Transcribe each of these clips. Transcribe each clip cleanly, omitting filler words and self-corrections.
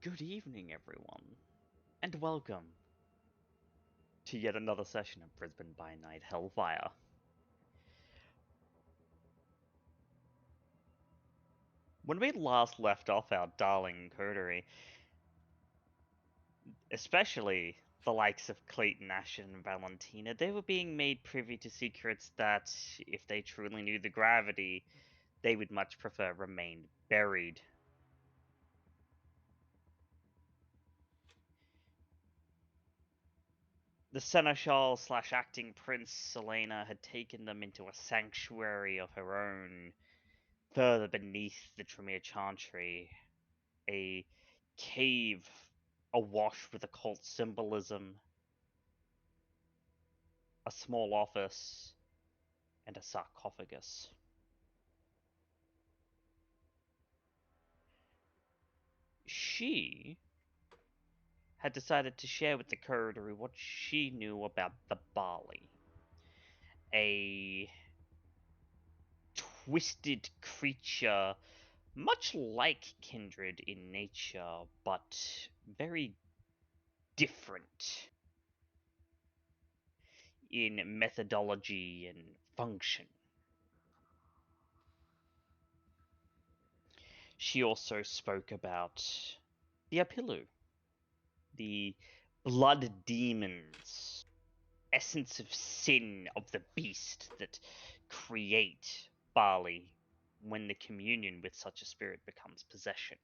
Good evening, everyone, and welcome to yet another session of Brisbane by Night Hellfire. When we last left off our darling coterie, especially the likes of Clayton, Ashton, and Valentina, they were being made privy to secrets that, if they truly knew the gravity, they would much prefer remain buried. The seneschal / acting prince Selena had taken them into a sanctuary of her own, further beneath the Tremere Chantry, a cave awash with occult symbolism, a small office, and a sarcophagus. She had decided to share with the coterie what she knew about the Barley, a twisted creature much like kindred in nature, but very different in methodology and function. She also spoke about the Apilu, the blood demons, essence of sin of the beast that create Bali when the communion with such a spirit becomes possession.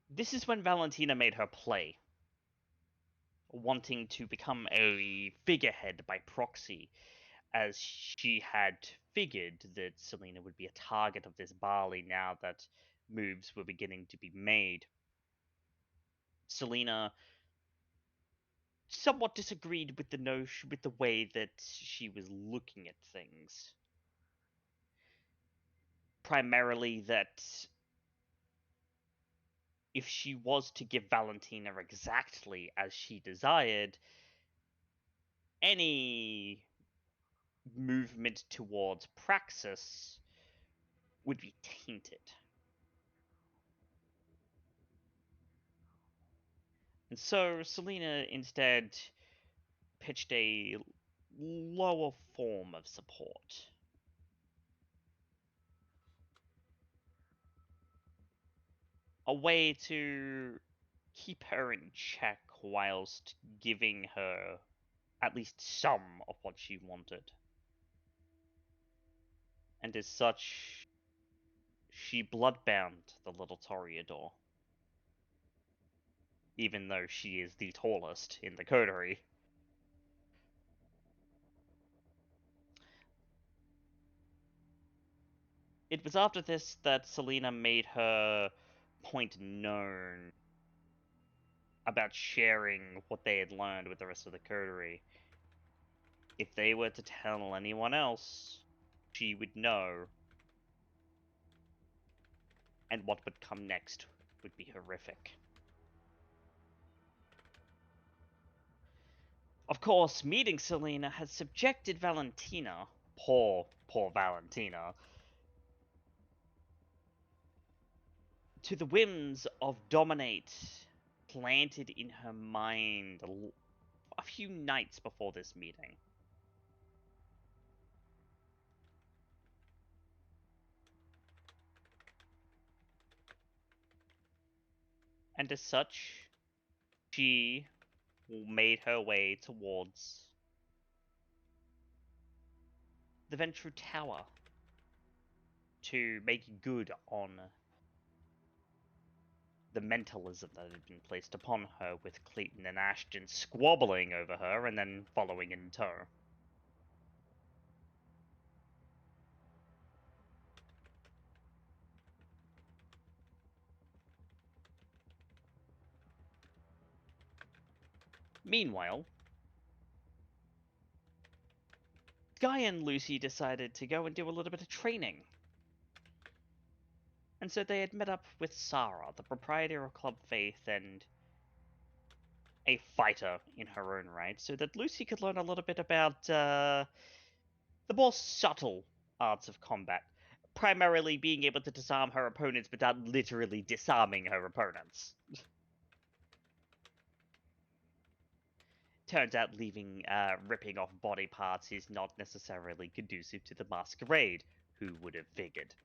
This is when Valentina made her play, wanting to become a figurehead by proxy, as she had figured that Selena would be a target of this Barley now that moves were beginning to be made. Selena somewhat disagreed with the way that she was looking at things. Primarily that if she was to give Valentina exactly as she desired, any movement towards praxis would be tainted. And so Selena instead pitched a lower form of support. A way to keep her in check whilst giving her at least some of what she wanted. And as such, she bloodbound the little Toreador. Even though she is the tallest in the coterie. It was after this that Selena made her point known about sharing what they had learned with the rest of the coterie. If they were to tell anyone else, she would know, and what would come next would be horrific. Of course, meeting Selena had subjected Valentina, poor Valentina, to the whims of dominate planted in her mind a few nights before this meeting. And as such, she made her way towards the Ventru Tower to make good on the mentalism that had been placed upon her, with Clayton and Ashton squabbling over her and then following in tow. Meanwhile, Skye and Lucy decided to go and do a little bit of training. And so they had met up with Sarah, the proprietor of Club Faith, and a fighter in her own right, so that Lucy could learn a little bit about the more subtle arts of combat. primarily being able to disarm her opponents without literally disarming her opponents. Turns out ripping off body parts is not necessarily conducive to the masquerade. Who would have figured?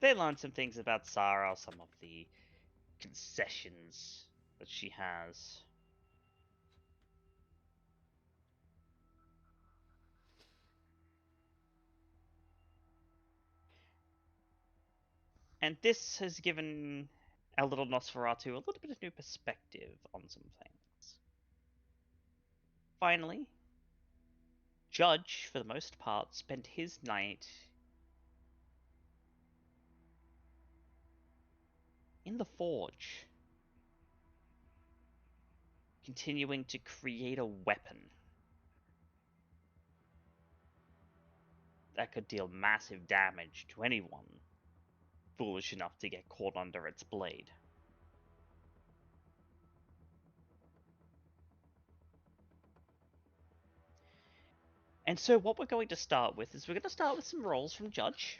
They learn some things about Sarah, some of the concessions that she has. And this has given our little Nosferatu a little bit of new perspective on some things. Finally, Judge, for the most part, spent his night in the forge, continuing to create a weapon that could deal massive damage to anyone foolish enough to get caught under its blade. And so what we're going to start with is we're going to start with some rolls from Judge,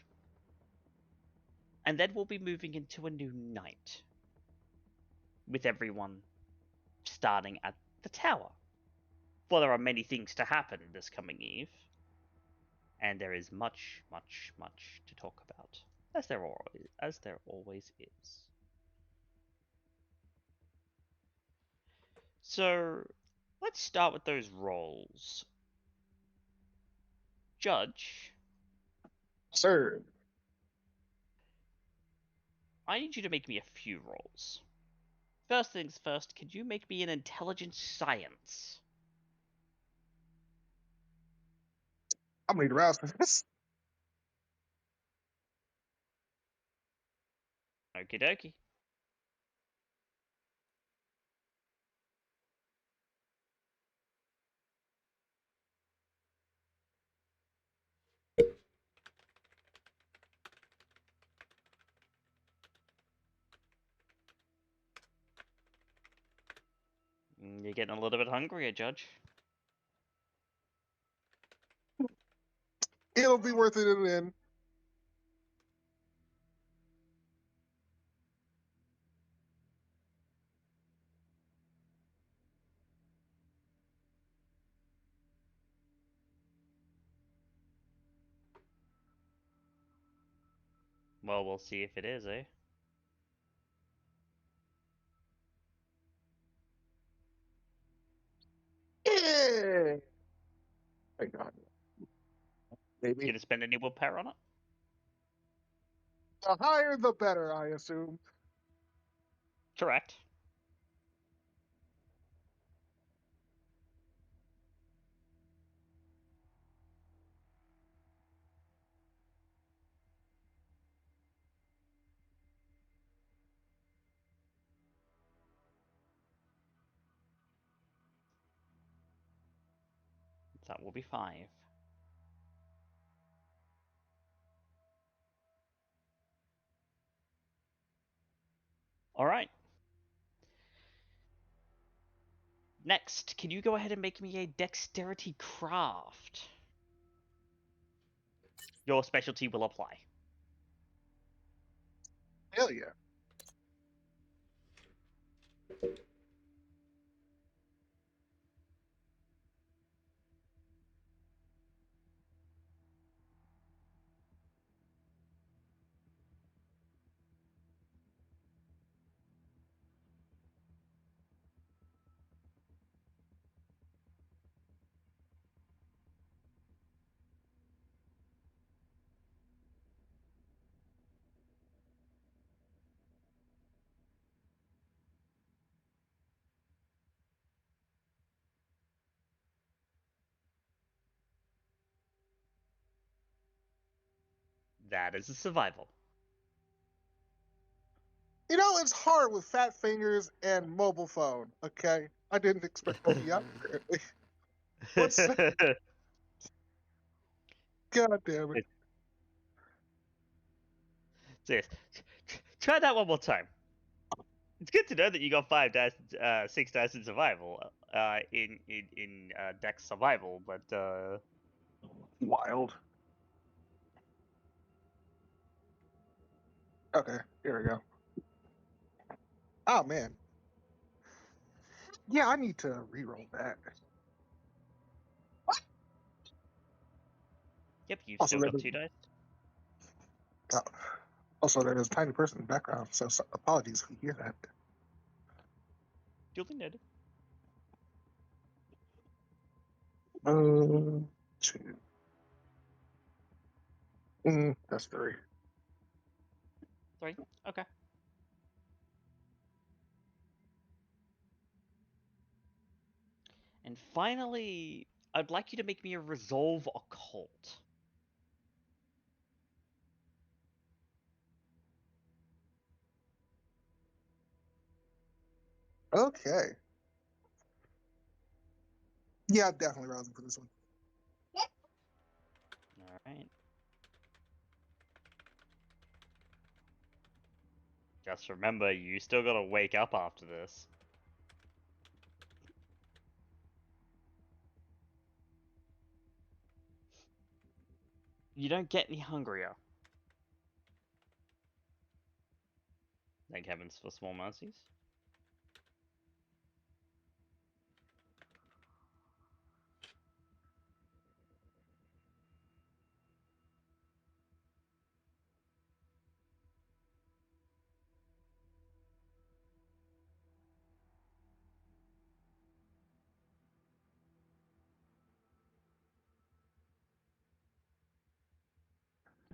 and then we'll be moving into a new night, with everyone starting at the tower. For there are many things to happen this coming eve, and there is much, much, much to talk about, as there always is. So, let's start with those rolls. Judge. Sir. I need you to make me a few rolls. First things first, could you make me an intelligence science? I'm gonna need to rouse for this. Okie dokie. You're getting a little bit hungrier, Judge. It'll be worth it in the end. Well, we'll see if it is, eh? Yeah. Thank God. Maybe. Gonna spend any willpower on it? The higher the better, I assume. Correct. That will be 5. Alright. Next, can you go ahead and make me a dexterity craft? Your specialty will apply. Hell yeah. That is a survival. You know, it's hard with fat fingers and mobile phone, okay? I didn't expect both of y'all, apparently. What's that? God damn it. Serious. Try that one more time. It's good to know that you got 6 dice in survival, in Dex survival, but Wild. Okay, here we go. Oh man. Yeah, I need to reroll that. Yep, you've Also, still got 2 dice. Also, there's a tiny person in the background, so apologies if you hear that. Duly noted. 2. That's 3. 3. Okay. And finally, I'd like you to make me a resolve occult. Okay. Yeah, definitely rousing for this one. All right. Just remember, you still gotta wake up after this. You don't get any hungrier. Thank heavens for small mercies.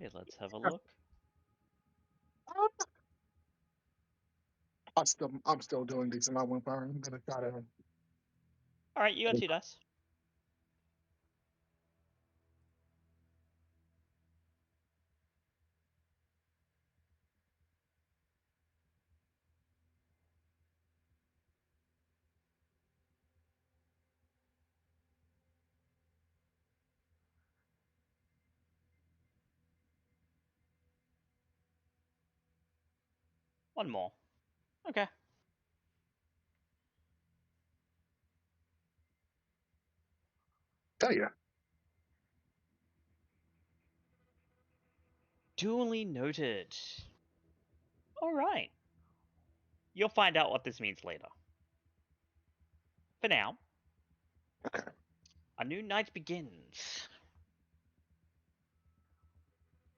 Okay, let's have a look. I'm still doing these in my willpower. I'm gonna try to. All right, you got 2 dice. One more. Okay. Tell you. Duly noted. All right. You'll find out what this means later. For now, Okay. a new night begins.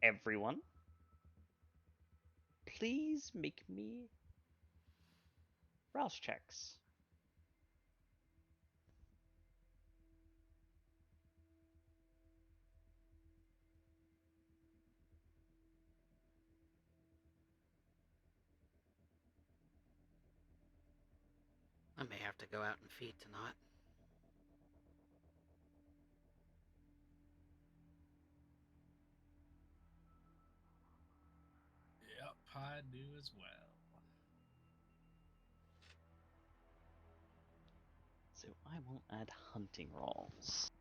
Everyone, please make me rouse checks. I may have to go out and feed tonight. Yep, I do as well. So I will add hunting rolls.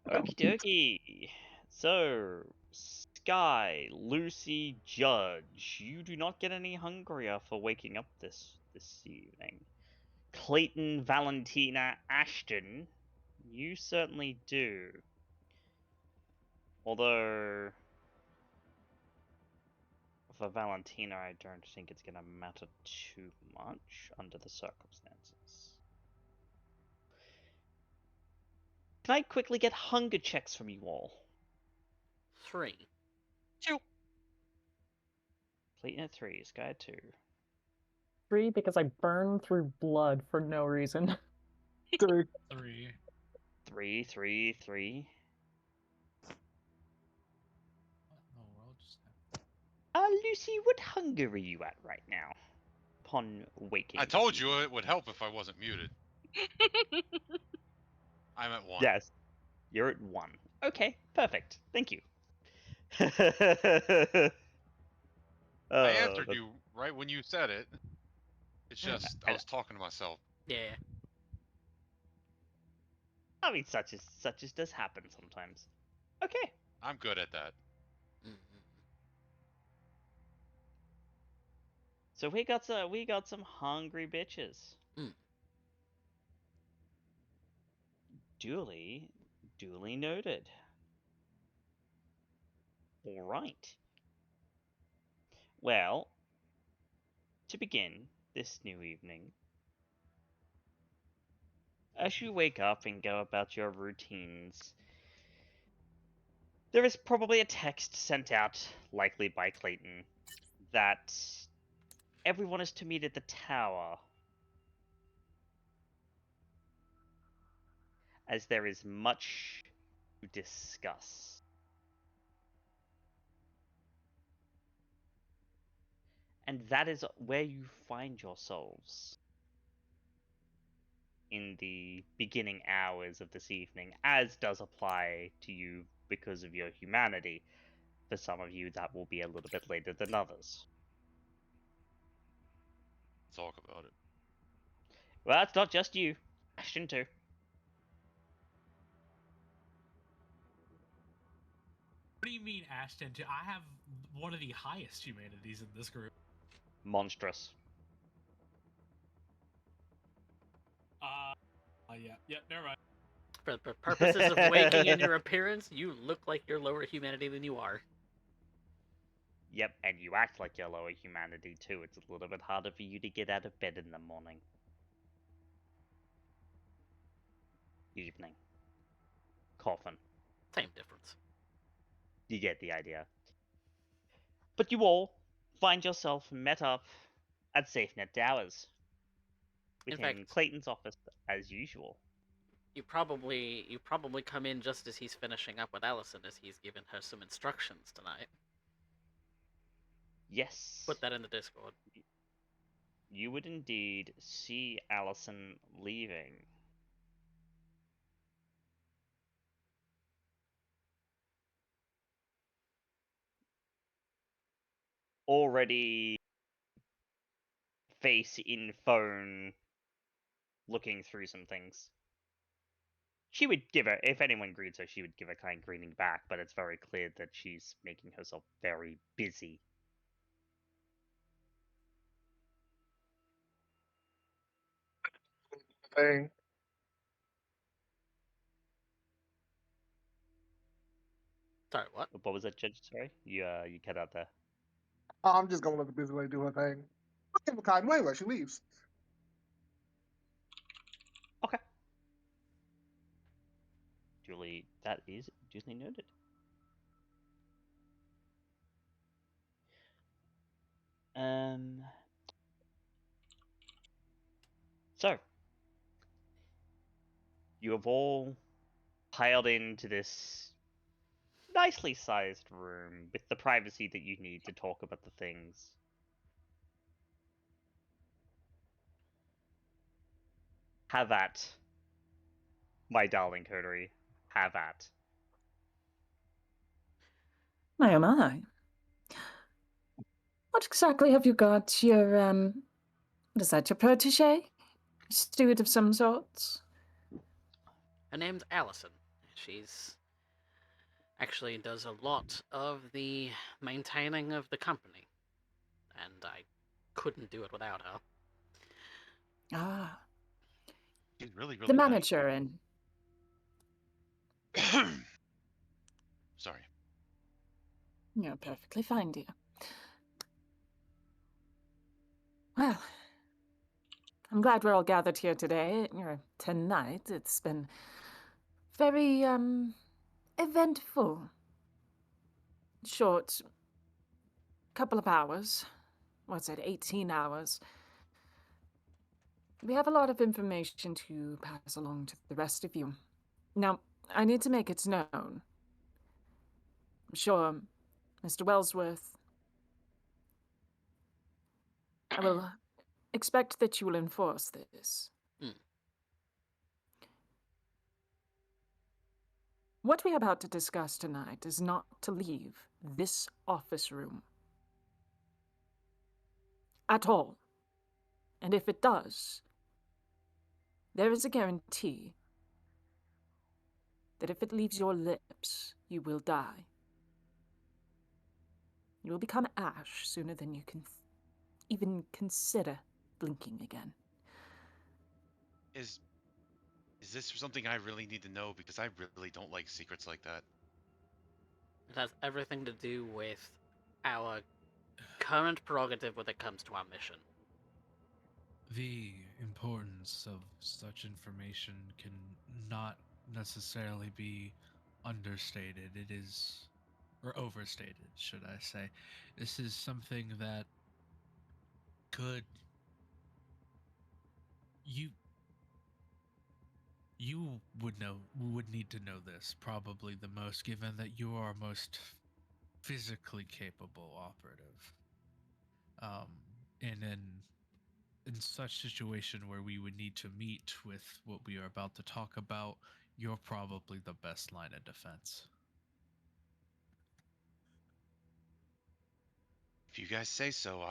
Okie dokie. So, Skye, Lucy, Judge, you do not get any hungrier for waking up this evening. Clayton, Valentina, Ashton, you certainly do. Although, for Valentina, I don't think it's going to matter too much under the circumstances. Can I quickly get hunger checks from you all? 3. 2. Clayton at 3, Skye at 2. 3 because I burn through blood for no reason. 3. 3. 3, 3, 3. What in the world just happened? Lucy, what hunger are you at right now? Upon waking. I told you it would help if I wasn't muted. I'm at 1. Yes, you're at 1. Okay, perfect. Thank you. I answered you right when you said it. It's just I was talking to myself. Yeah. I mean, such as does happen sometimes. Okay. I'm good at that. Mm-hmm. So we got some hungry bitches. Duly noted. All right. Well, to begin this new evening, as you wake up and go about your routines, there is probably a text sent out, likely by Clayton, that everyone is to meet at the tower, as there is much to discuss. And that is where you find yourselves in the beginning hours of this evening, as does apply to you because of your humanity. For some of you, that will be a little bit later than others. Talk about it. Well, it's not just you. Ashton, too. What do you mean, Ashton? I have one of the highest humanities in this group. Monstrous. Yeah, never mind. For the purposes of waking in your appearance, you look like you're lower humanity than you are. Yep, and you act like you're lower humanity, too. It's a little bit harder for you to get out of bed in the morning. Evening. Coffin. Same difference. You get the idea. But you all find yourself met up at SafeNet Towers. In Within fact, Clayton's office, as usual. you probably come in just as he's finishing up with Allison, as he's given her some instructions tonight. Yes. Put that in the Discord. You would indeed see Allison leaving. Already face in phone, looking through some things. She would give her, if anyone greets her, she would give a kind greeting back, but it's very clear that she's making herself very busy. Thing. Sorry, what? What was that, Judge? Sorry? You cut out there. I'm just gonna let the busy lady do her thing. I'll give a kind way where she leaves. Okay. That is duly noted. So, you have all piled into this nicely sized room with the privacy that you need to talk about the things. Have at, my darling coterie. Have at. My oh my. What exactly have you got? Your, what is that, your protege? Steward of some sorts? Her name's Allison. She's actually does a lot of the maintaining of the company, and I couldn't do it without her. Ah, She's really, really the nice. manager and... Sorry. You're perfectly fine, dear. Well, I'm glad we're all gathered here today, or tonight. It's been very, eventful. Short couple of hours. What's it, 18 hours. We have a lot of information to pass along to the rest of you. Now, I need to make it known. I'm sure Mr. Wellsworth, I will expect that you will enforce this. What we are about to discuss tonight is not to leave this office room. At all. And if it does, there is a guarantee that if it leaves your lips, you will die. You will become ash sooner than you can even consider blinking again. Is this something I really need to know? Because I really don't like secrets like that. It has everything to do with our current prerogative when it comes to our mission. The importance of such information can not necessarily be understated. It is, or overstated, should I say. This is something that could you would need to know this probably the most, given that you are most physically capable operative. In such situation where we would need to meet with what we are about to talk about, you're probably the best line of defense. If you guys say so,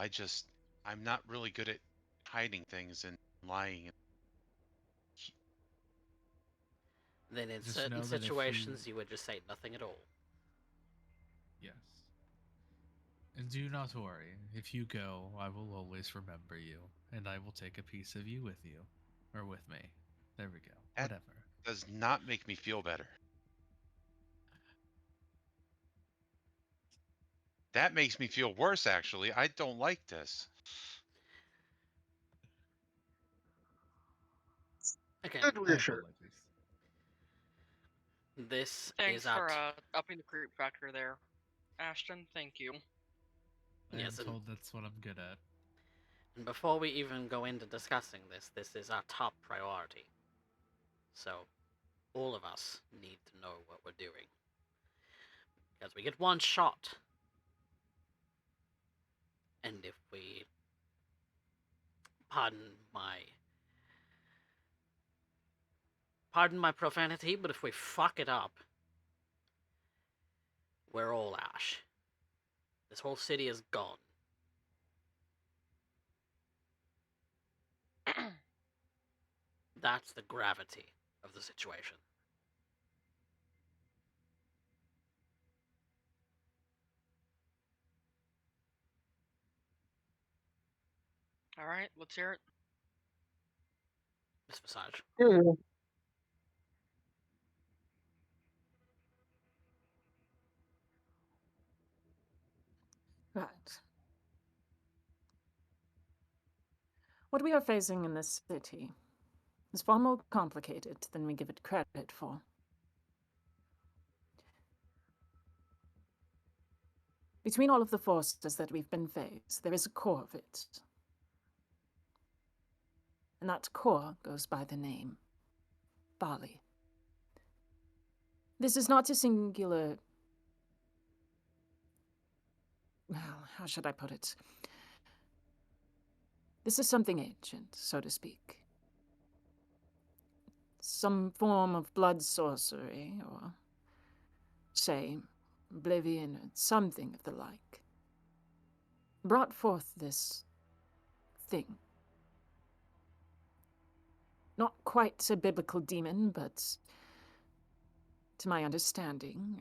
I'm not really good at hiding things and lying. Then in Just certain know that if situations, you would just say nothing at all. Yes. And do not worry, if you go, I will always remember you, and I will take a piece of you with you. Or with me. There we go. That Whatever. does not make me feel better. That makes me feel worse, actually. I don't like this. Okay, Good reassurance. this Thanks is our... for upping the creep factor there, Ashton. Thank you. Yes, I'm told that's what I'm good at. and before we even go into discussing this, this is our top priority. So, all of us need to know what we're doing. Because we get one shot. And if we... Pardon my profanity, but if we fuck it up, we're all ash. This whole city is gone. That's the gravity of the situation. All right, let's hear it. Miss Visage. Yeah. Right. What we are facing in this city is far more complicated than we give it credit for. Between all of the forces that we've been faced, there is a core of it. And that core goes by the name Bali. This is not a singular... Well, how should I put it? This is something ancient, so to speak. Some form of blood sorcery, or, say, oblivion, or something of the like, brought forth this thing. Not quite a biblical demon, but, to my understanding,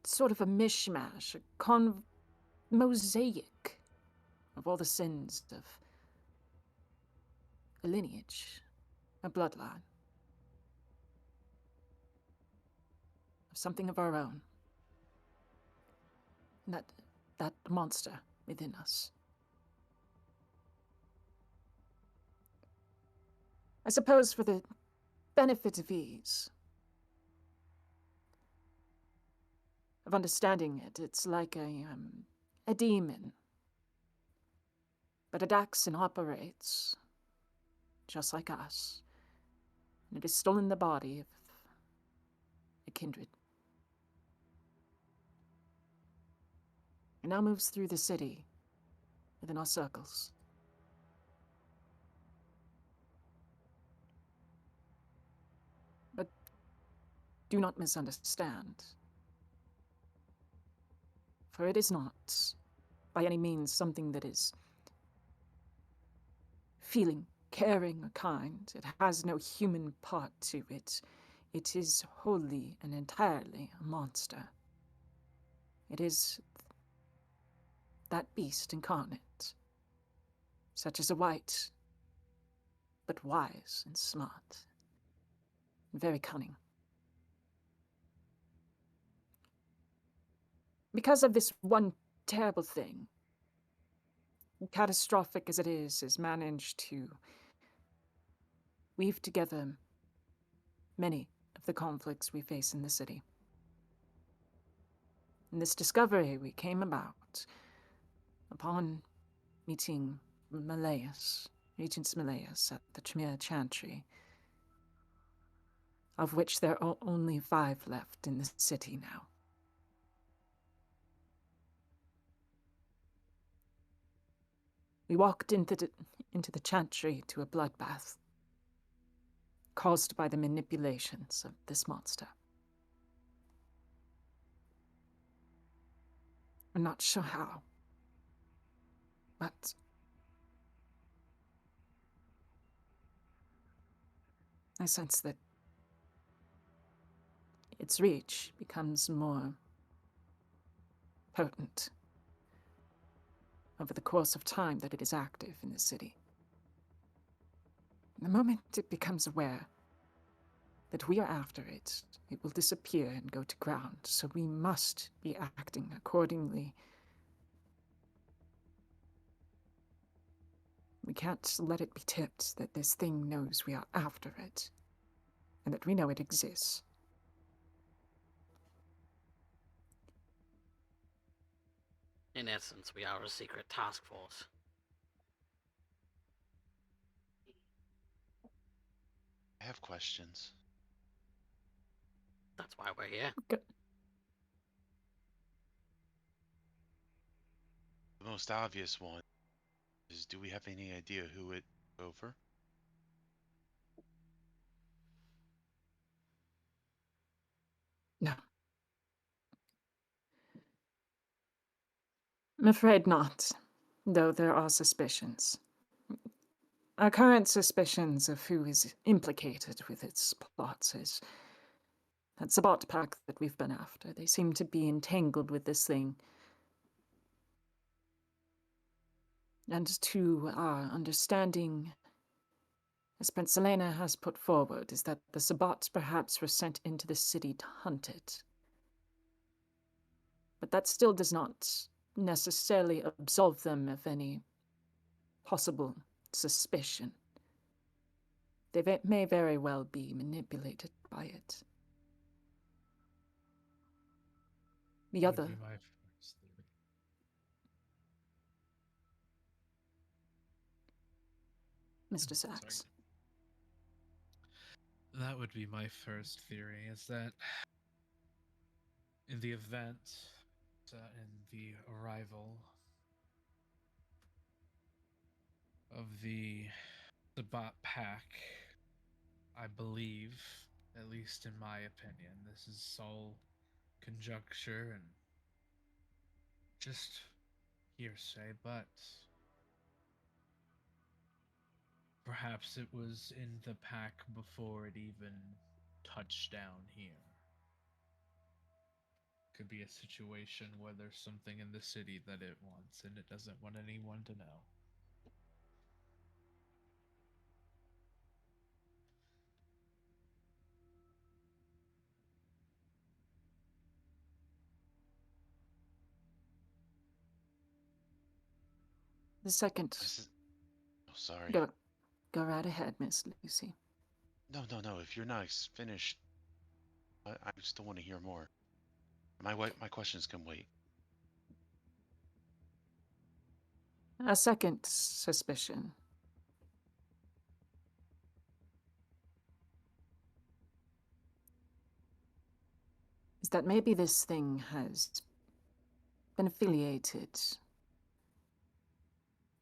sort of a mishmash, a mosaic of all the sins of a lineage, a bloodline, of something of our own. And that monster within us. I suppose for the benefit of ease, of understanding it, it's like a demon. But it acts and operates just like us. And it is still in the body of a kindred. It now moves through the city within our circles. But do not misunderstand. For it is not, by any means, something that is feeling, caring, or kind. It has no human part to it. It is wholly and entirely a monster. It is that beast incarnate, such as a white, but wise and smart, and very cunning. because of this one terrible thing, catastrophic as it is managed to weave together many of the conflicts we face in the city. And this discovery we came about upon meeting Regent Malleus at the Tremere Chantry, of which there are only 5 left in the city now. We walked into the Chantry to a bloodbath caused by the manipulations of this monster. I'm not sure how, but I sense that its reach becomes more potent over the course of time that it is active in the city. The moment it becomes aware that we are after it, it will disappear and go to ground, so we must be acting accordingly. We can't let it be tipped that this thing knows we are after it, and that we know it exists. In essence, we are a secret task force. I have questions. That's why we're here. Good. The most obvious one is, do we have any idea who it over? No. I'm afraid not, though there are suspicions. Our current suspicions of who is implicated with its plots is that Sabbat pack that we've been after. They seem to be entangled with this thing. And to our understanding, as Prince Elena has put forward, is that the Sabbats perhaps were sent into the city to hunt it. But that still does not necessarily absolve them of any possible suspicion. They may very well be manipulated by it. The That would other... be my first theory. Mr. Sacks. That would be my first theory, is that in the event, in the arrival of the Sabbat pack, I believe, at least in my opinion, this is all conjecture and just hearsay, but perhaps it was in the pack before it even touched down here. Could be a situation where there's something in the city that it wants and it doesn't want anyone to know. The second... Oh, sorry. Go right ahead, Miss Lucy. No. If you're not finished, I still want to hear more. My questions can wait. A second suspicion. Is that maybe this thing has been affiliated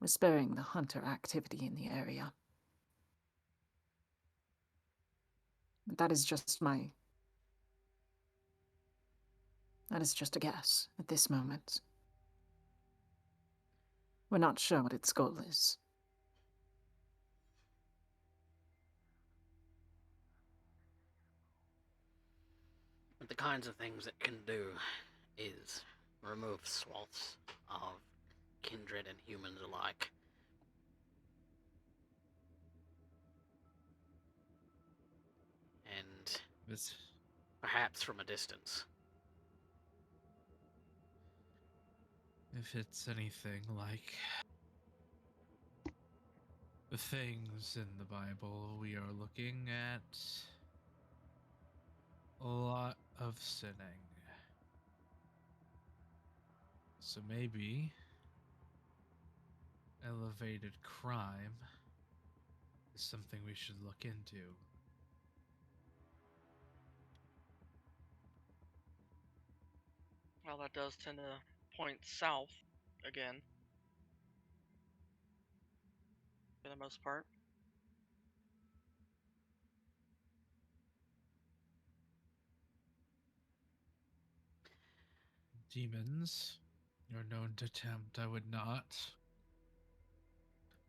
with spurring the hunter activity in the area. But that is just a guess at this moment. We're not sure what its goal is. But the kinds of things it can do is remove swaths of kindred and humans alike. And perhaps from a distance. if it's anything like the things in the Bible, we are looking at a lot of sinning. So maybe elevated crime is something we should look into. Well, that does tend to point south again. For the most part. Demons are known to tempt. I would not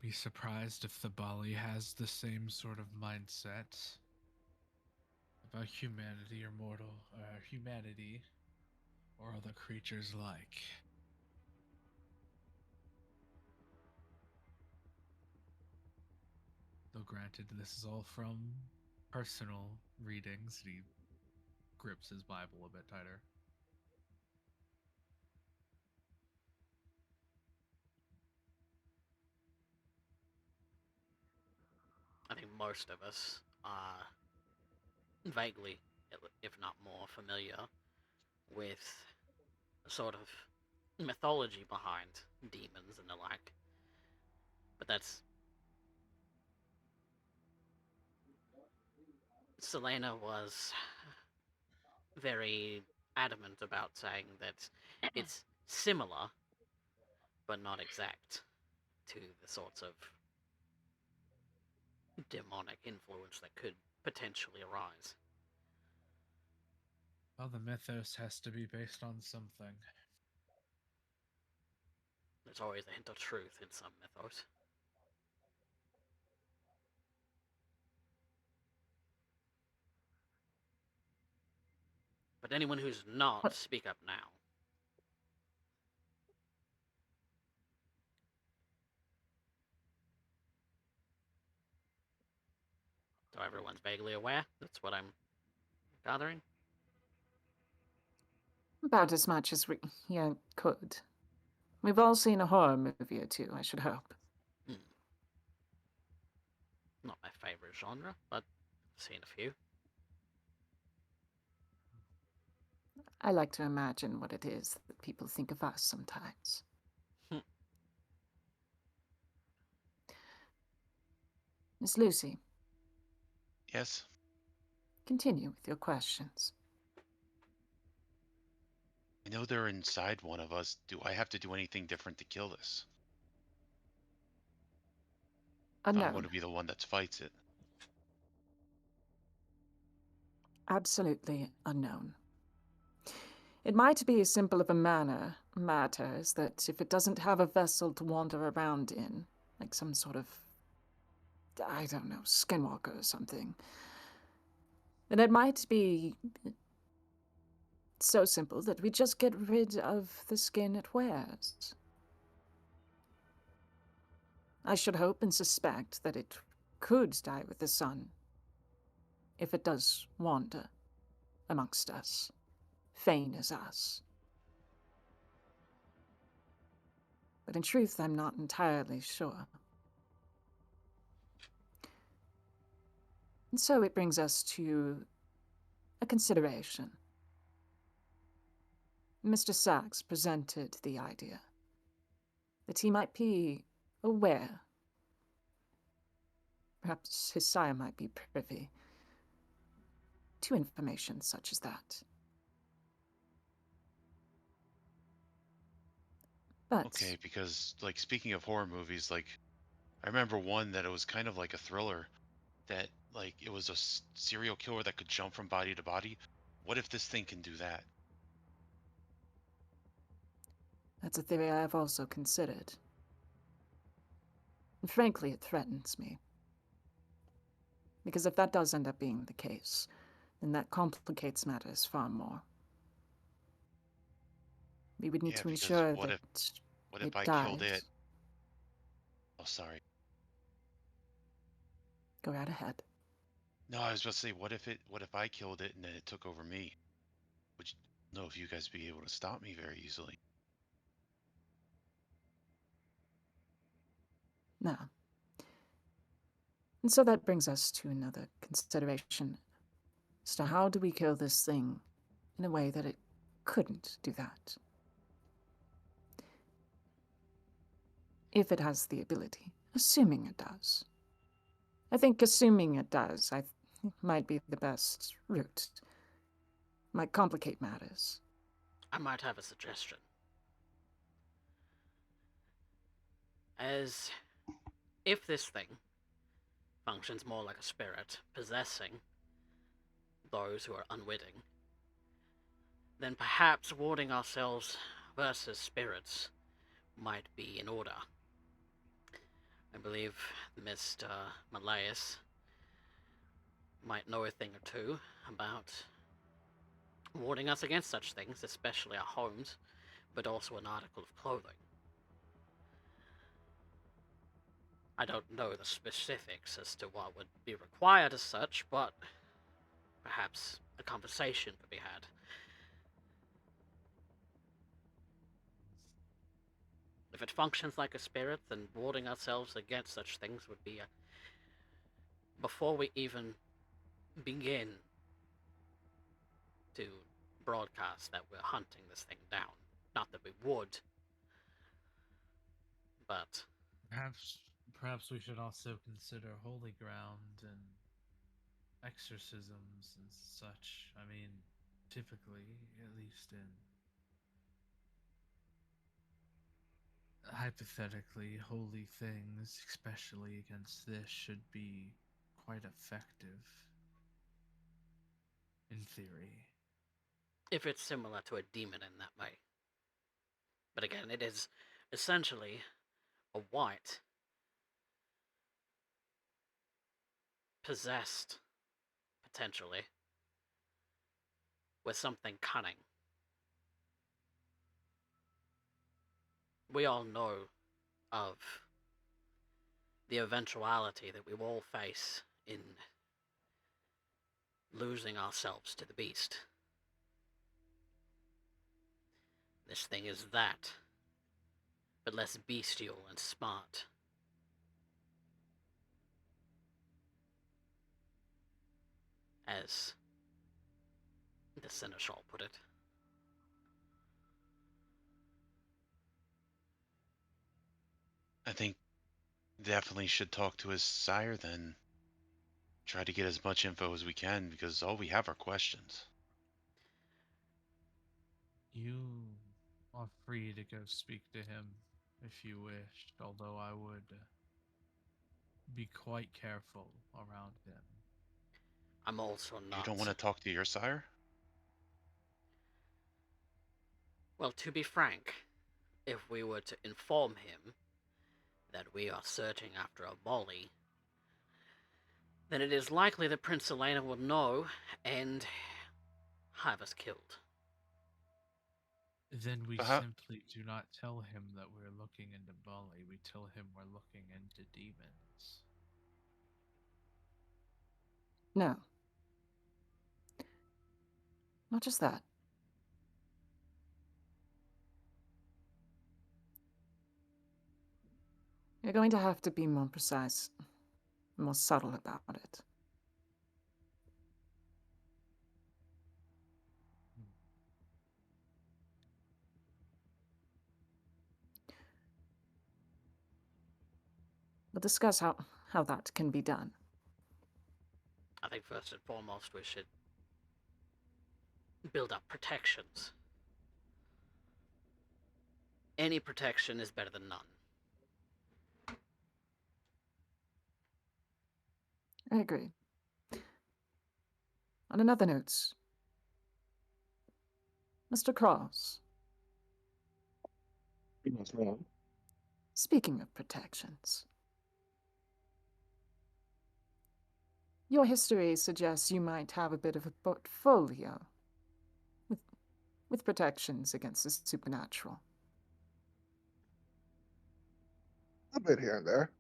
be surprised if the Bali has the same sort of mindset about humanity or other creatures like. Though granted, this is all from personal readings. He grips his Bible a bit tighter. I think most of us are vaguely, if not more, familiar with the sort of mythology behind demons and the like. But that's... Selena was very adamant about saying that it's similar, but not exact, to the sorts of demonic influence that could potentially arise. Well, the mythos has to be based on something. There's always a hint of truth in some mythos. But anyone who's not, What? speak up now. So everyone's vaguely aware? That's what I'm gathering? About as much as we could. We've all seen a horror movie or two, I should hope. Not my favourite genre, but I've seen a few. I like to imagine what it is that people think of us sometimes. Miss Lucy, Yes. continue with your questions. I know they're inside one of us. Do I have to do anything different to kill this? I'm going Unknown. to be the one that fights it. Absolutely unknown. It might be as simple of a matter as that if it doesn't have a vessel to wander around in, like some sort of, I don't know, skinwalker or something, then it might be so simple that we just get rid of the skin it wears. I should hope and suspect that it could die with the sun, if it does wander amongst us, feign as us. But in truth, I'm not entirely sure. And so it brings us to a consideration. Mr. Sacks presented the idea that he might be aware. Perhaps his sire might be privy to information such as that. But Okay, because, like, speaking of horror movies, like, I remember one that it was kind of like a thriller that, like, it was a serial killer that could jump from body to body. What if this thing can do that? that's a theory I have also considered. And frankly, it threatens me. Because if that does end up being the case, then that complicates matters far more. We would need Yeah, to because ensure what that if it I dies. killed it? Oh, sorry. Go right ahead. No, I was about to say, what if I killed it and then it took over me? Would you know if you guys be able to stop me very easily? Now, and so that brings us to another consideration as to how do we kill this thing in a way that it couldn't do that. If it has the ability, assuming it does. I think assuming it does, might be the best route. Might complicate matters. I might have a suggestion. As if this thing functions more like a spirit possessing those who are unwitting, then perhaps warding ourselves versus spirits might be in order. I believe Mr. Malaeus might know a thing or two about warding us against such things, especially our homes, but also an article of clothing. I don't know the specifics as to what would be required as such, but perhaps a conversation could be had. If it functions like a spirit, then warding ourselves against such things would be before we even begin to broadcast that we're hunting this thing down. Not that we would, but Perhaps we should also consider holy ground and exorcisms and such. I mean, typically, at least in hypothetically, holy things, especially against this, should be quite effective. In theory. if it's similar to a demon in that way. But again, it is essentially a white possessed, potentially, with something cunning. We all know of the eventuality that we will all face in losing ourselves to the beast. This thing is that, but less bestial and smart. As the seneschal put it. I think definitely should talk to his sire then. Try to get as much info as we can because all we have are questions. You are free to go speak to him if you wished, although I would be quite careful around him. I'm also not. You don't want to talk to your sire? Well, to be frank, if we were to inform him that we are searching after a Molly, then it is likely that Prince Elena will know and have us killed. Then we How- simply do not tell him that we're looking into Bali. We tell him we're looking into demons. No. Not just that. You're going to have to be more precise, more subtle about it. We'll discuss how that can be done. I think first and foremost we should build up protections. Any protection is better than none. I agree. On another note, Mr. Cross, Yes, ma'am. speaking of protections, your history suggests you might have a bit of a portfolio with protections against the supernatural. A bit here and there.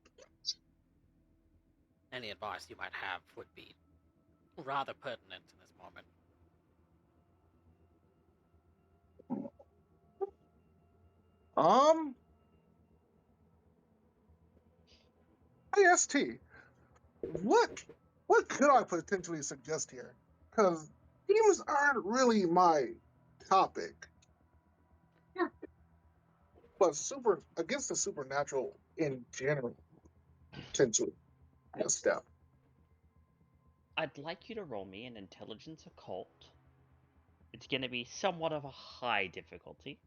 Any advice you might have would be rather pertinent in this moment. AST. What could I potentially suggest here? Because demons aren't really my topic. But against the supernatural in general, potentially a step. I'd like you to roll me an intelligence occult. It's going to be somewhat of a high difficulty.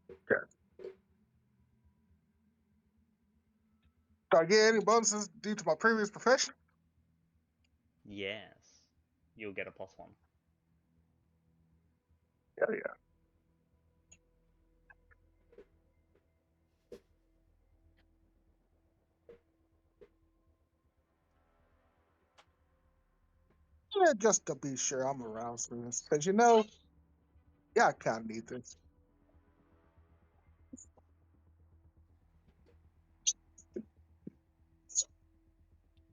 Okay. Do I get any bonuses due to my previous profession? Yes. You'll get a +1. Yeah. Yeah, just to be sure I'm around for this. Because I kind of need this.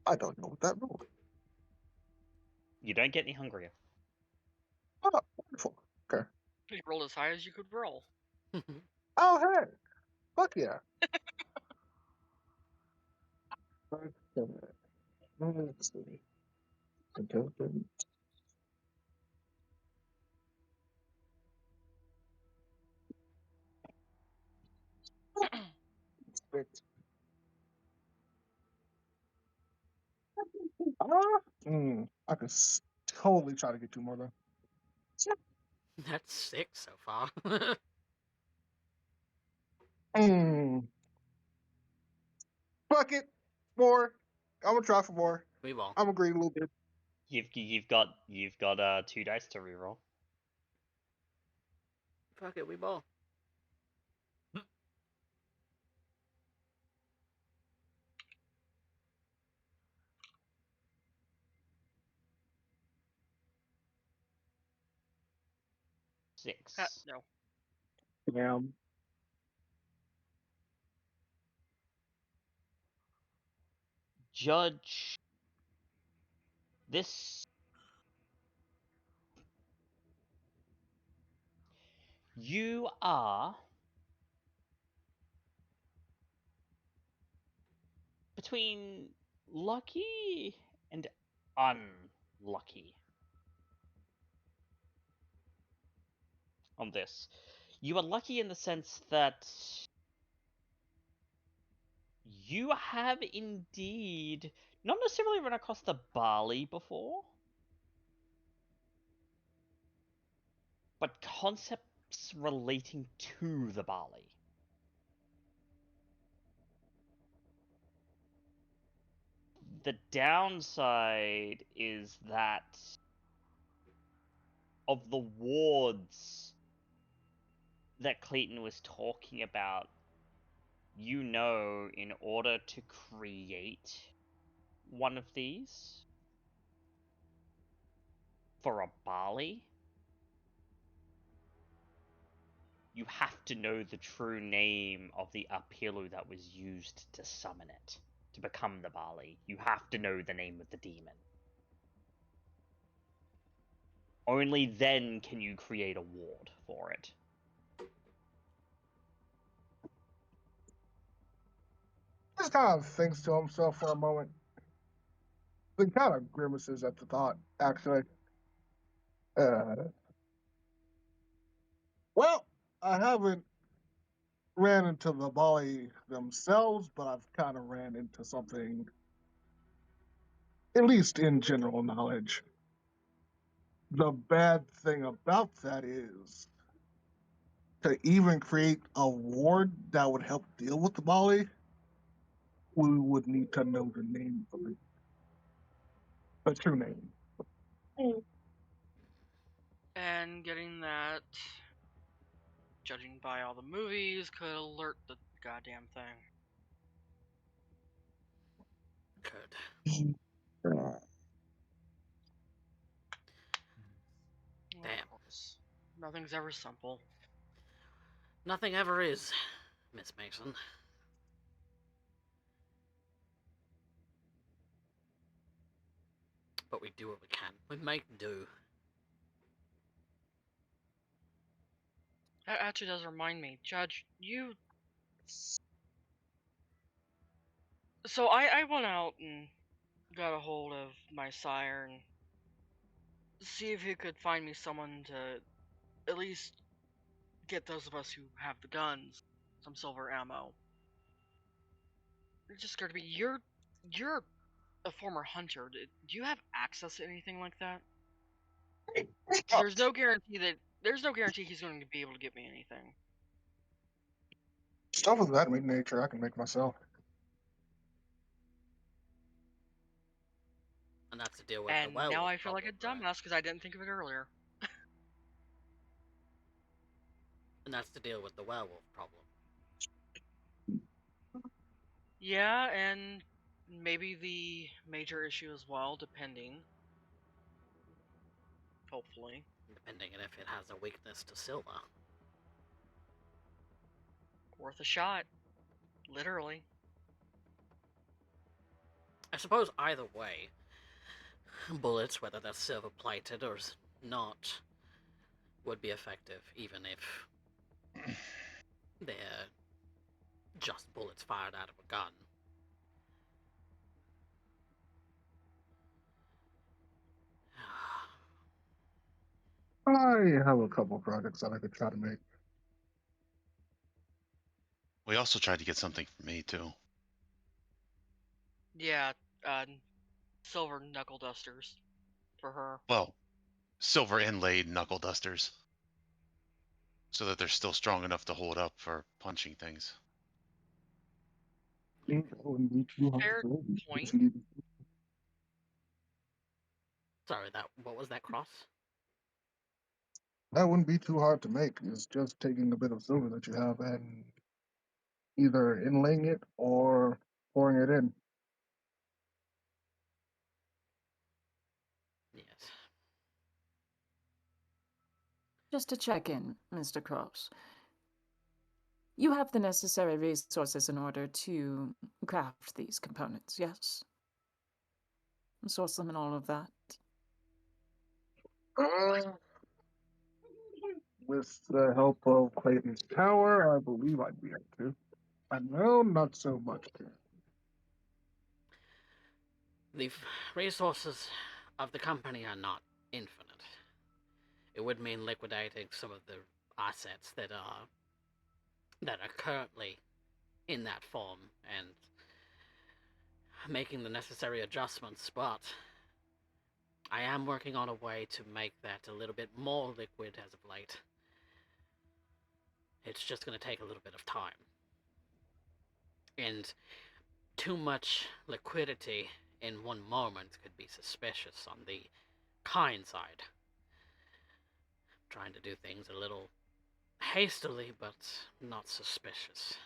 I don't know what that rolled. You don't get any hungrier. Oh, wonderful. Okay. You rolled as high as you could roll. Oh, hey. Fuck yeah. Let's see. I could totally try to get 2 more though. That's 6 so far. Fuck it. More. I'm gonna try for more. We will. I'm agreeing a little bit. You've got 2 dice to reroll. Fuck it, we ball. Six. No. Damn. Judge. This. You are between lucky and unlucky on this. You are lucky in the sense that you have indeed not necessarily run across the barley before, but concepts relating to the barley. The downside is that of the wards that Clayton was talking about, in order to create one of these for a barley, you have to know the true name of the Apilu that was used to summon it, to become the barley. You have to know the name of the demon. Only then can you create a ward for it. Just kind of thinks to himself for a moment. Then kind of grimaces at the thought, actually. Well, I haven't ran into the Bali themselves, but I've kind of ran into something, at least in general knowledge. The bad thing about that is to even create a ward that would help deal with the Bali, we would need to know the name of it. The true name. And getting that, judging by all the movies, could alert the goddamn thing. Could. Damn. Of course. Nothing's ever simple. Nothing ever is, Miss Mason. But we do what we can. We make do. That actually does remind me, Judge, you So I went out and got a hold of my sire and see if he could find me someone to at least get those of us who have the guns some silver ammo. It just occurred to me, you're a former hunter. Do you have access to anything like that? 'Cause there's no guarantee he's going to be able to get me anything. Stuff of that nature I can make myself. And that's to deal with And the werewolf now I feel like a problem, right? dumbass because I didn't think of it earlier. And that's to deal with the werewolf problem. Yeah, and maybe the major issue as well, depending. Hopefully. Depending on if it has a weakness to silver. Worth a shot. Literally. I suppose either way, bullets, whether they're silver plated or not, would be effective, even if they're just bullets fired out of a gun. I have a couple projects that I could try to make. We also tried to get something for me too. Yeah, silver knuckle dusters for her. Well, silver inlaid knuckle dusters, so that they're still strong enough to hold up for punching things. Fair point. Sorry, what was that, Cross? That wouldn't be too hard to make. It's just taking a bit of silver that you have and either inlaying it or pouring it in. Yes. Just to check in, Mr. Cross. You have the necessary resources in order to craft these components, yes? Source them and all of that? With the help of Clayton's tower, I believe I'd be able to. I know, not so much. The resources of the company are not infinite. It would mean liquidating some of the assets that are currently in that form and making the necessary adjustments, but I am working on a way to make that a little bit more liquid as of late. It's just going to take a little bit of time. And too much liquidity in one moment could be suspicious on the kind side. Trying to do things a little hastily, but not suspicious.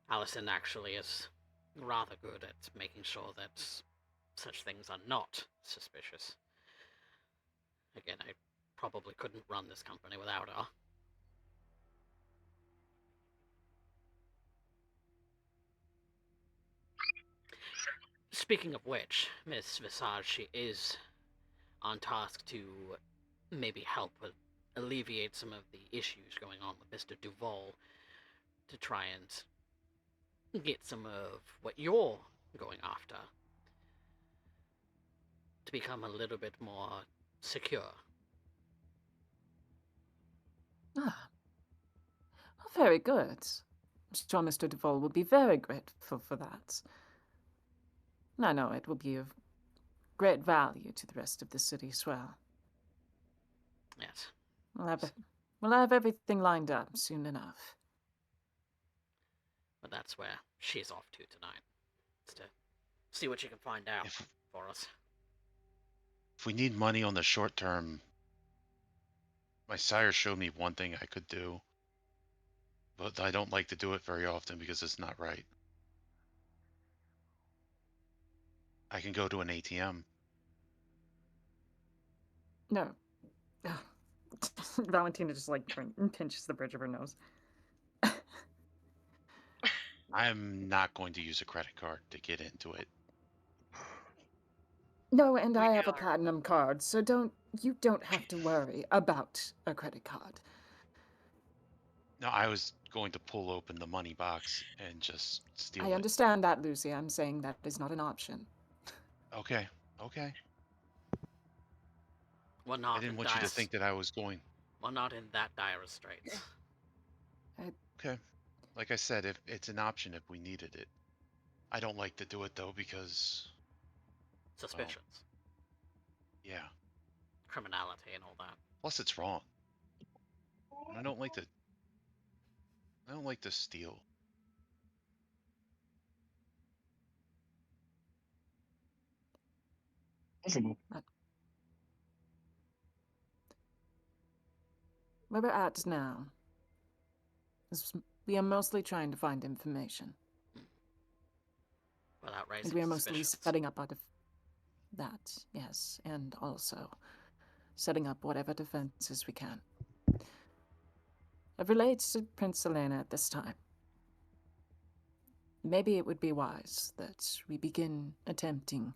Allison actually is rather good at making sure that such things are not suspicious. Again, I probably couldn't run this company without her. Speaking of which, Miss Visage, she is on task to maybe help alleviate some of the issues going on with Mr. Duval to try and get some of what you're going after to become a little bit more secure. Ah. Oh, very good. I'm sure Mr. Duval will be very grateful for that. I know it will be of great value to the rest of the city as well. Yes. We'll have everything lined up soon enough. But that's where she's off to tonight. It's to see what she can find out for us. If we need money on the short term, my sire showed me one thing I could do, but I don't like to do it very often because it's not right. I can go to an ATM. No. Valentina just pinches the bridge of her nose. I'm not going to use a credit card to get into it. No, and I have a platinum card, so you don't have to worry about a credit card. No, I was going to pull open the money box and just steal I it. understand that, Lucy. I'm saying that is not an option. Okay, okay. We're I not didn't in want you dire. to think that I was going. We're not in that dire straits. Okay. Like I said, if it's an option if we needed it. I don't like to do it though because Suspicions, yeah. criminality, and all that. Plus it's wrong. And I don't like to steal. Possible. Where we're at now is we are mostly trying to find information. Without raising And we are mostly suspicions. setting up that, yes, and also setting up whatever defenses we can. I've relayed to Prince Elena at this time. Maybe it would be wise that we begin attempting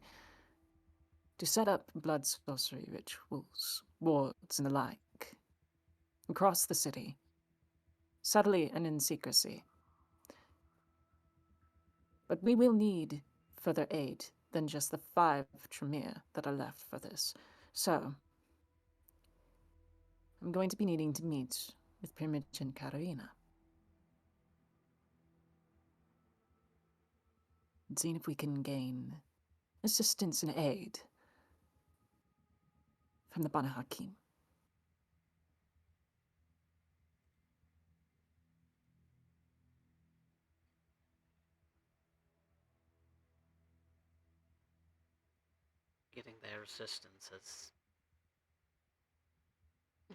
to set up blood sorcery rituals, wards, and the like across the city, subtly and in secrecy. But we will need further aid than just the 5 Tremere that are left for this. So, I'm going to be needing to meet with Primich and Katarina. And seeing if we can gain assistance and aid from the Banu Hakim. Getting their assistance is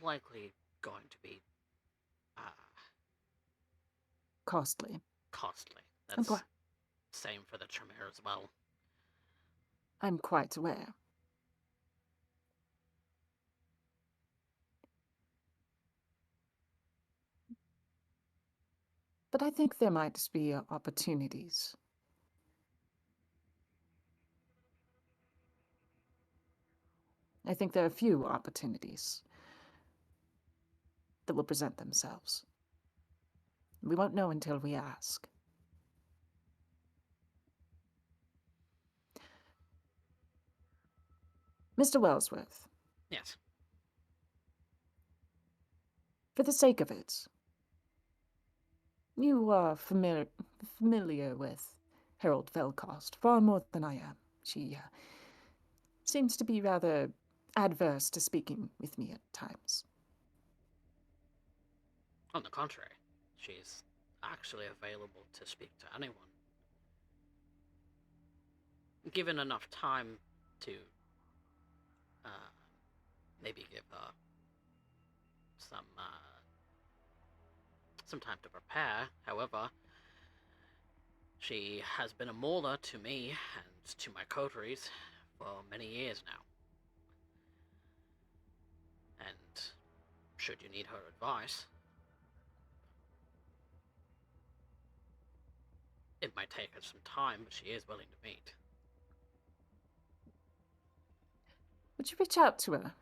likely going to be Costly. costly. I'm That's quite, same for the Tremere as well. I'm quite aware. But I think there might be opportunities. I think there are a few opportunities that will present themselves. We won't know until we ask. Mr. Wellsworth, Yes. for the sake of it, you are familiar with Harold Velcost far more than I am. She seems to be rather adverse to speaking with me at times. On the contrary, she's actually available to speak to anyone. Given enough time to maybe give her some time to prepare. However, she has been a mauler to me and to my coteries for many years now. And should you need her advice, it might take her some time, but she is willing to meet. Would you reach out to her?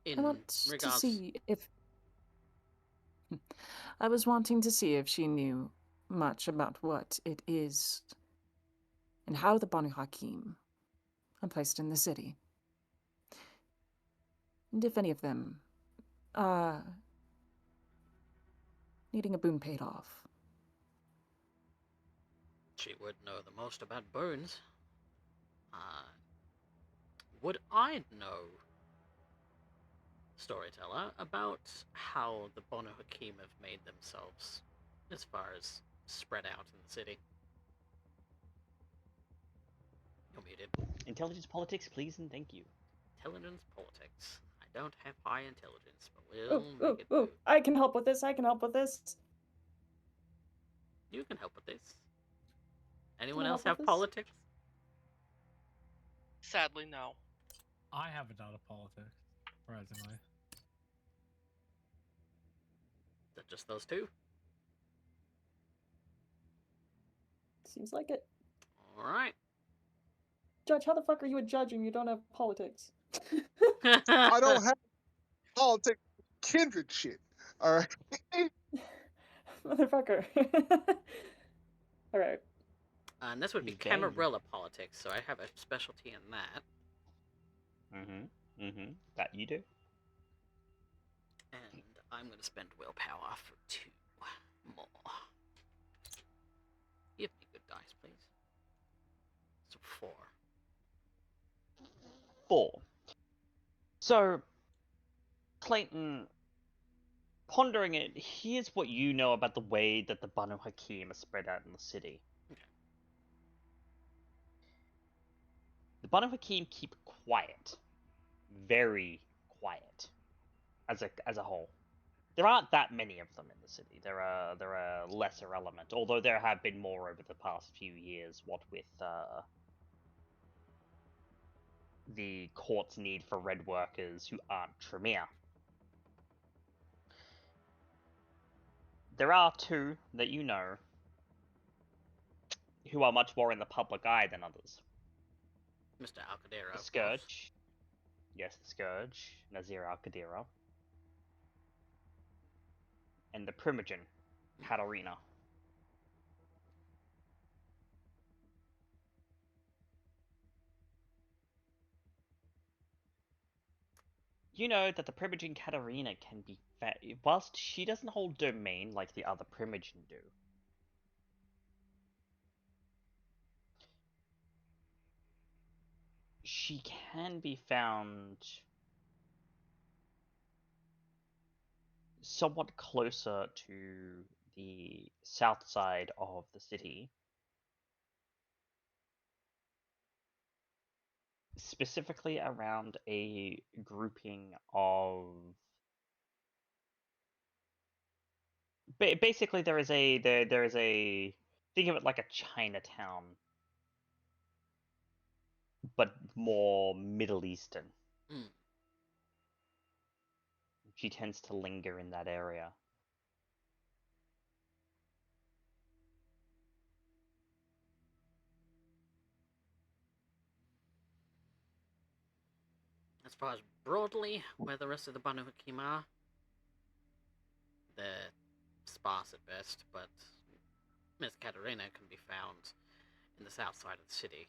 In I want regards, to see if... I was wanting to see if she knew much about what it is and how the Banu Hakim are placed in the city. And if any of them are needing a boon paid off. she would know the most about boons. Would I know, Storyteller, about how the Banu Hakim have made themselves as far as spread out in the city? You're muted. Intelligence politics, please and thank you. Intelligence politics. I don't have high intelligence, but we'll make it Ooh, do. I can help with this, I can help with this. You can help with this. Anyone I else help have with this? politics? Sadly, no. I have it out of politics, surprisingly. Is it just those two? Seems like it. Alright. Judge, how the fuck are you a judge and you don't have politics? I don't have politics kindred shit. All right. Motherfucker. All right. And this would be He's very- Camarilla politics, so I have a specialty in that. That you do. And I'm going to spend willpower for 2 more. Give me good dice, please. So 4. 4. So, Clayton, pondering it, here's what you know about the way that the Banu Hakim are spread out in the city. Okay. The Banu Hakim keep quiet. Very quiet. As a whole. There aren't that many of them in the city. They're a lesser element, although there have been more over the past few years, what with the court's need for red workers who aren't Tremere. There are 2 that you know who are much more in the public eye than others. Mr. Alcadero. The Scourge. Yes, the Scourge, Nazir Alcadero. And the Primogen, Katarina. You know that the Primogen Katarina can be whilst she doesn't hold domain like the other Primogen do. She can be found somewhat closer to the south side of the city. Specifically around a grouping of basically there is a think of it like a Chinatown, but more Middle Eastern. Mm. She tends to linger in that area. As far as broadly where the rest of the Banu Hakim are, they're sparse at best, but Miss Katarina can be found in the south side of the city.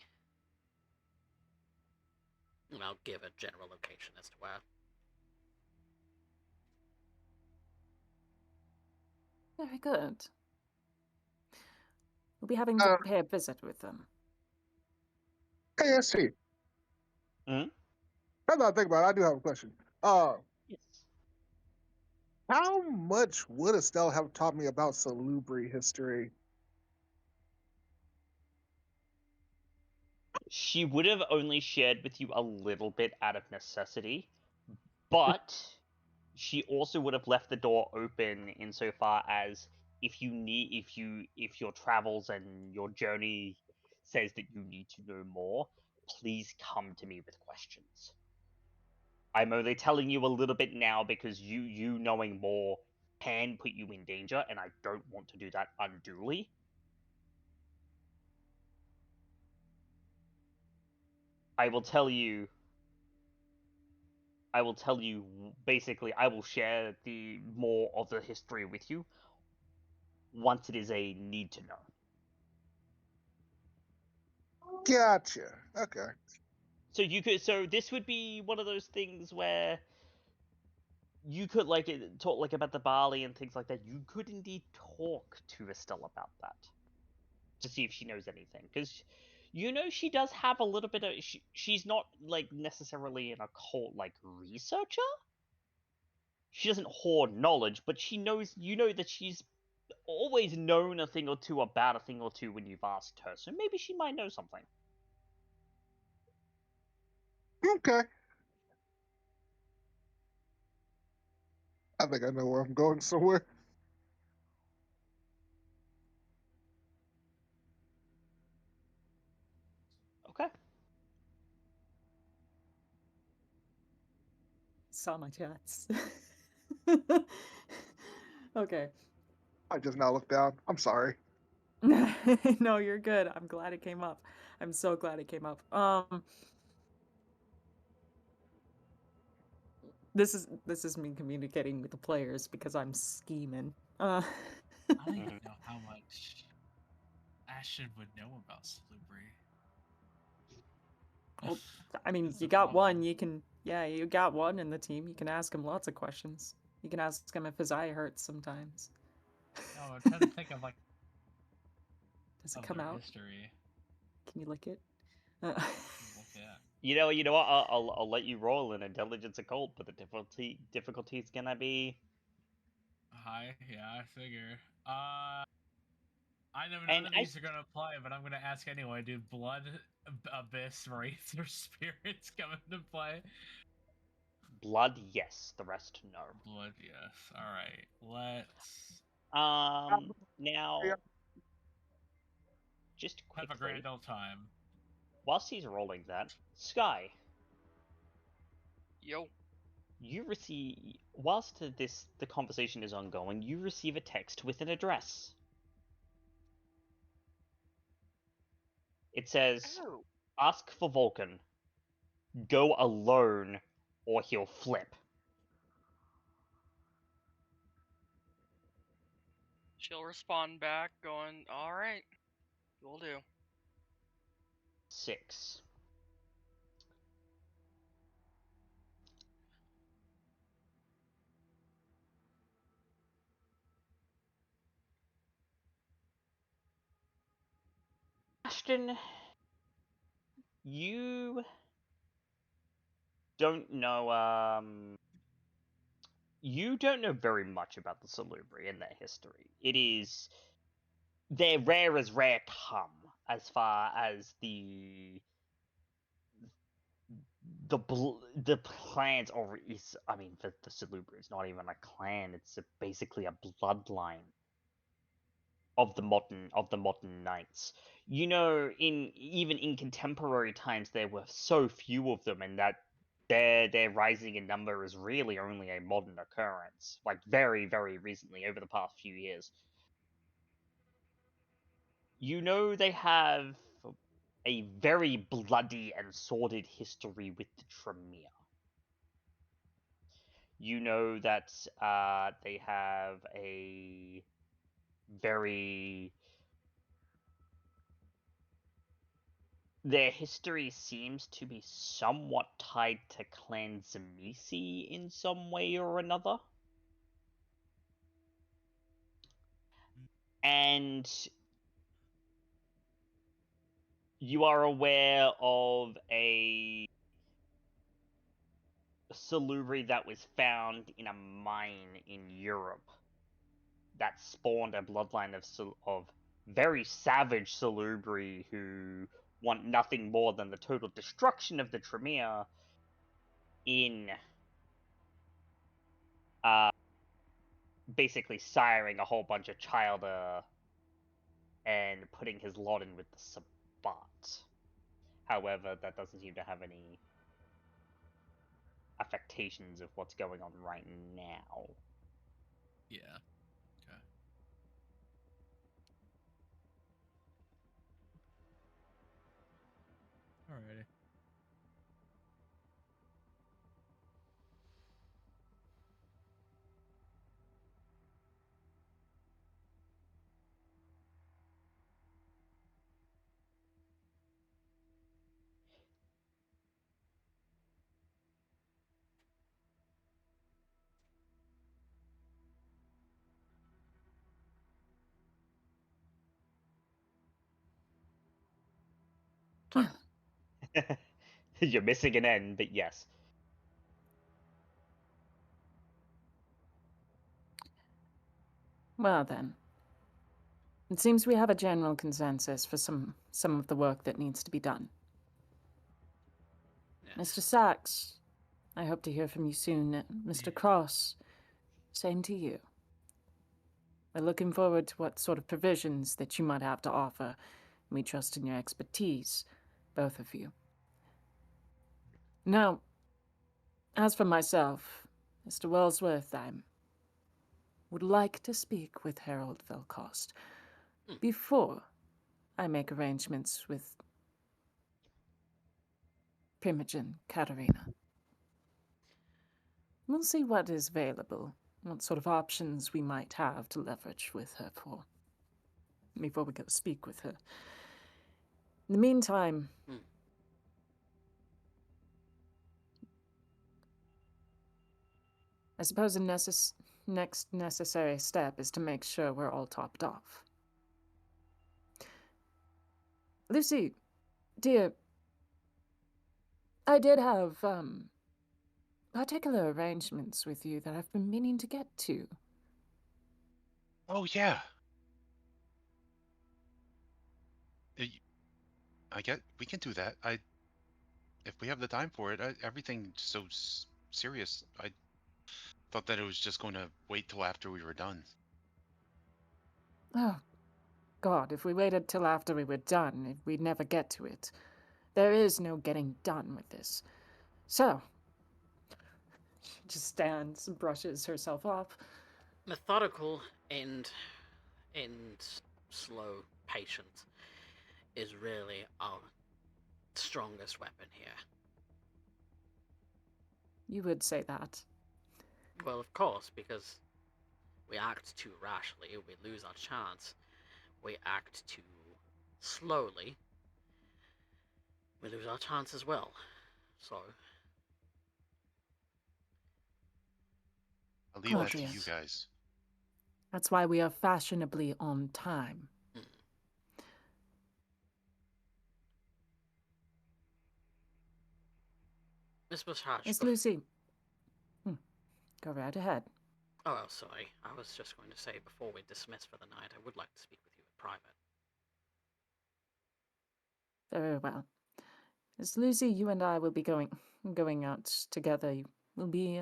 And I'll give a general location as to where. Very good. We'll be having to pay a visit with them. ASC. Hmm? Now that I think about it, I do have a question. Yes. How much would Estelle have taught me about Salubri history? She would have only shared with you a little bit out of necessity, but she also would have left the door open insofar as if your travels and your journey says that you need to know more, please come to me with questions. I'm only telling you a little bit now because you knowing more can put you in danger, and I don't want to do that unduly. I will tell you, basically, I will share the more of the history with you once it is a need to know. Gotcha. Okay. So this would be one of those things where you could talk about the barley and things like that. You could indeed talk to Estelle about that to see if she knows anything, because she does have a little bit of. She's not necessarily an occult researcher. She doesn't hoard knowledge, but she knows. That she's always known a thing or two about a thing or two when you've asked her. So maybe she might know something. Okay. I think I know where I'm going somewhere. Okay. Saw my chats. Okay. I just now looked down. I'm sorry. No, you're good. I'm glad it came up. I'm so glad it came up. This is me communicating with the players because I'm scheming. I don't even Mhm. know how much Ashton would know about Salubri. Well, I mean, That's you the got one. problem. You got one in the team. You can ask him lots of questions. You can ask him if his eye hurts sometimes. No, I'm trying to think of like Does it of come their out? history. Can you lick it? Look at You know what? I'll let you roll an intelligence occult, but the difficulty is gonna be. hi. Yeah, I figure. I know And none of I these are gonna apply, but I'm gonna ask anyway. Do blood, abyss, wraiths, or spirits come into play? blood, yes. The rest, no. Blood, yes. All right. Let's Now, just have a quickly, grand old time. whilst he's rolling that, Skye, Yo. you receive whilst the conversation is ongoing, you receive a text with an address. It says, Oh. "Ask for Vulcan. Go alone, or he'll flip." She'll respond back, going, "Alright, will do." 6. Ashton, you don't know. You don't know very much about the Salubri and their history. They're rare as rare come, as far as the clans, or is, I mean, the Salubri is not even a clan, it's basically a bloodline of the modern knights. You know, even in contemporary times, there were so few of them, and that their rising in number is really only a modern occurrence, like very, very recently, over the past few years. You know, they have a very bloody and sordid history with the Tremere. You know that they have a very their history seems to be somewhat tied to Clan Zamisi in some way or another. And you are aware of a Salubri that was found in a mine in Europe that spawned a bloodline of very savage Salubri who want nothing more than the total destruction of the Tremere in basically siring a whole bunch of childer and putting his lot in with the Sabbat. However, that doesn't seem to have any affectations of what's going on right now. Yeah. Okay. Alrighty. Yeah. You're missing an N, but yes. Well then, it seems we have a general consensus for some of the work that needs to be done. Yes. Mr. Sacks, I hope to hear from you soon. Mr. Cross, same to you. We're looking forward to what sort of provisions that you might have to offer. We trust in your expertise, both of you. Now, as for myself, Mr. Wellsworth, I would like to speak with Harold Velcost before I make arrangements with Primogen Katerina. We'll see what is available, what sort of options we might have to leverage with her for. Before we go speak with her. In the meantime, I suppose the next necessary step is to make sure we're all topped off. Lucy, dear, I did have, particular arrangements with you that I've been meaning to get to. Oh yeah. I get we can do that. If we have the time for it. Everything's so serious. I thought that it was just going to wait till after we were done. Oh, God, if we waited till after we were done, we'd never get to it. There is no getting done with this. So, she just stands and brushes herself off. Methodical and slow, patient is really our strongest weapon here. You would say that. Well, of course, because we act too rashly, we lose our chance. We act too slowly, we lose our chance as well. So I'll leave that to you Glorious. guys. That's why we are fashionably on time. Miss Visage. Miss Lucy. Go right ahead. Oh, sorry. I was just going to say, before we dismiss for the night, I would like to speak with you in private. Very well. Miss Lucy, you and I will be going out together. We'll be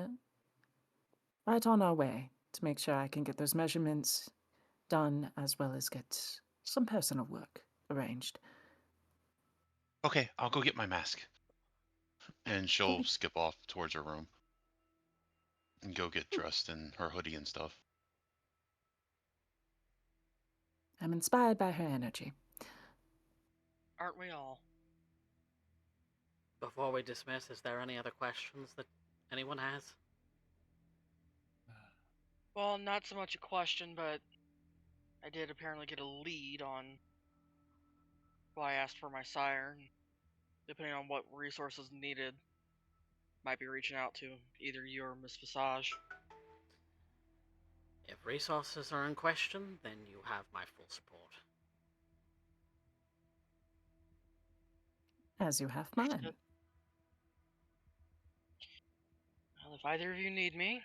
right on our way to make sure I can get those measurements done, as well as get some personal work arranged. Okay, I'll go get my mask. And she'll skip off towards her room and go get dressed in her hoodie and stuff. I'm inspired by her energy. Aren't we all? Before we dismiss, is there any other questions that anyone has? Well, not so much a question, but I did apparently get a lead on why I asked for my sire. Depending on what resources needed, might be reaching out to either you or Miss Visage. If resources are in question, then you have my full support. As you have mine. Well, if either of you need me,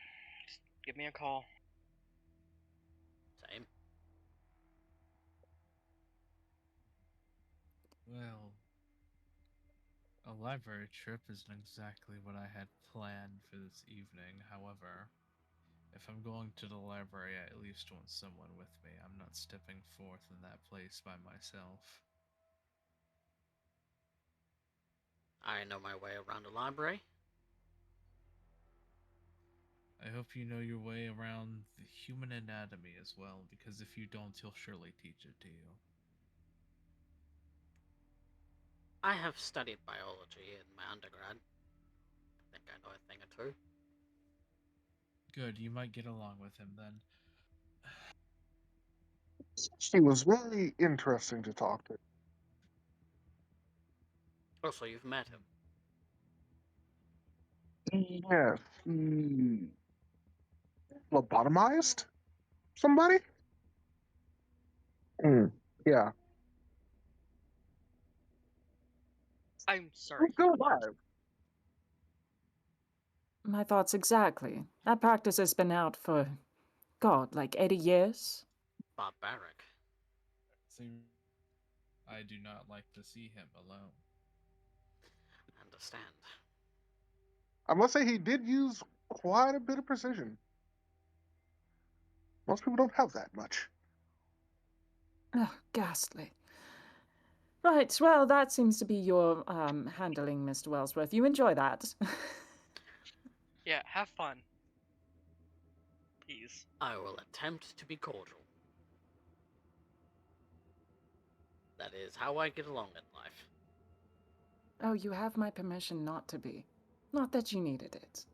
just give me a call. Same. Well, a library trip isn't exactly what I had planned for this evening. However, if I'm going to the library, I at least want someone with me. I'm not stepping forth in that place by myself. I know my way around a library. I hope you know your way around the human anatomy as well, because if you don't, he'll surely teach it to you. I have studied biology in my undergrad. I think I know a thing or two. Good, you might get along with him then. She was very interesting to talk to. Also, you've met him. Yes, he lobotomized somebody? Yeah. I'm sorry. He's still alive. My thoughts exactly. That practice has been out for, God, like 80 years? Barbaric. See, I do not like to see him alone. Understand. I must say he did use quite a bit of precision. Most people don't have that much. Oh, ghastly. Right, well, that seems to be your handling, Mr. Wellsworth. You enjoy that. Yeah, have fun. Please. I will attempt to be cordial. That is how I get along in life. Oh, you have my permission not to be. Not that you needed it.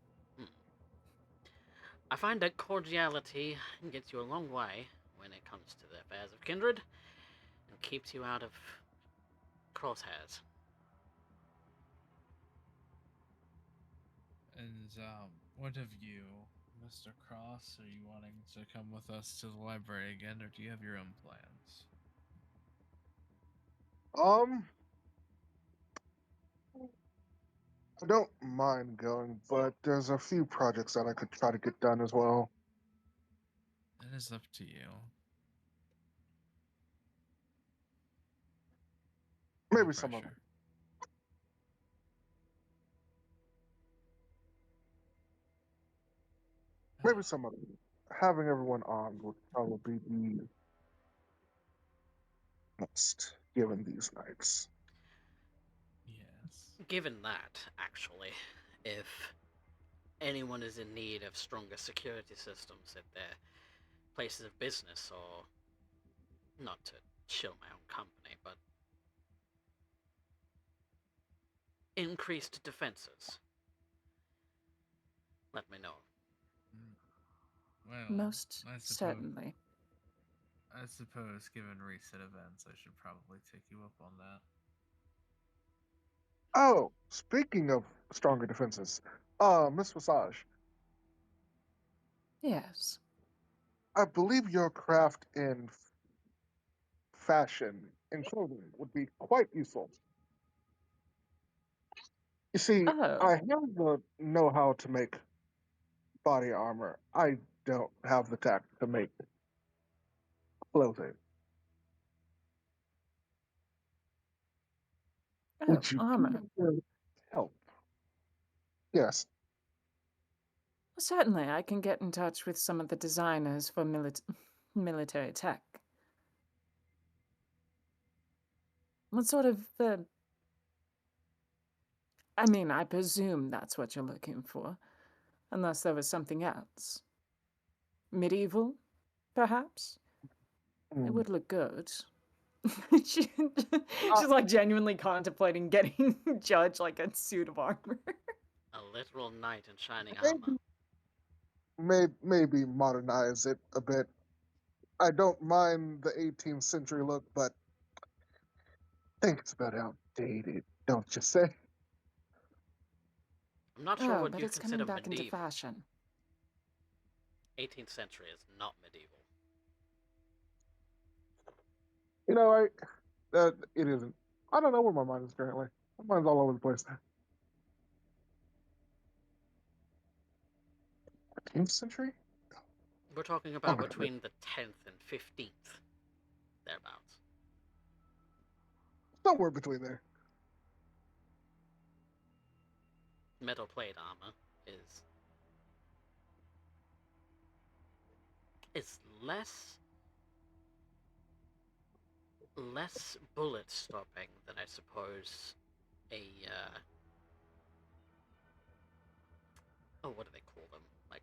I find that cordiality gets you a long way when it comes to the affairs of kindred, and keeps you out of crosshairs. And what of you, Mr. Cross? Are you wanting to come with us to the library again, or do you have your own plans? I don't mind going, but there's a few projects that I could try to get done as well. It is up to you. No Maybe some of them. pressure. Maybe some of them. Having everyone on would probably be best given these nights. Yes. Given that, actually, if anyone is in need of stronger security systems at their places of business, or not to chill my own company, but increased defenses, let me know. Well, Most I suppose, certainly. I suppose, given recent events, I should probably take you up on that. Oh, speaking of stronger defenses, Miss Visage, Yes. I believe your craft in fashion and clothing would be quite useful. You see, Oh. I have the know-how to make body armor. I don't have the tact to make clothing. Oh, Would you armor. help? Yes. Certainly, I can get in touch with some of the designers for military tech. What sort of, I mean, I presume that's what you're looking for, unless there was something else. Medieval, perhaps? It would look good. She's like genuinely contemplating getting Judge like a suit of armor. A literal knight in shining armor. Maybe modernize it a bit. I don't mind the 18th century look, but I think it's about outdated, don't you say? I'm not sure what But you it's consider coming back medieval. into fashion. 18th century is not medieval. You know, it isn't. I don't know where my mind is currently. My mind's all over the place. 15th century? We're talking about Okay. between the 10th and 15th, thereabouts. Somewhere between there. Metal plate armor is less bullet stopping than I suppose a what do they call them? Like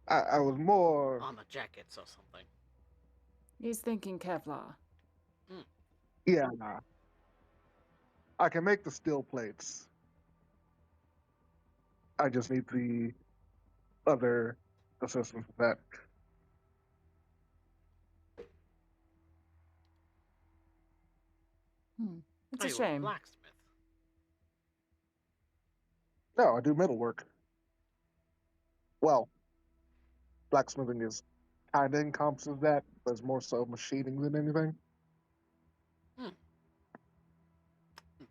I was more. armor jackets or something. He's thinking Kevlar. Yeah, nah. I can make the steel plates. I just need the other assistance with that. It's Oh, a you were a shame. blacksmith. No, I do metalwork. Well, blacksmithing is kind of encompasses that, but it's more so machining than anything.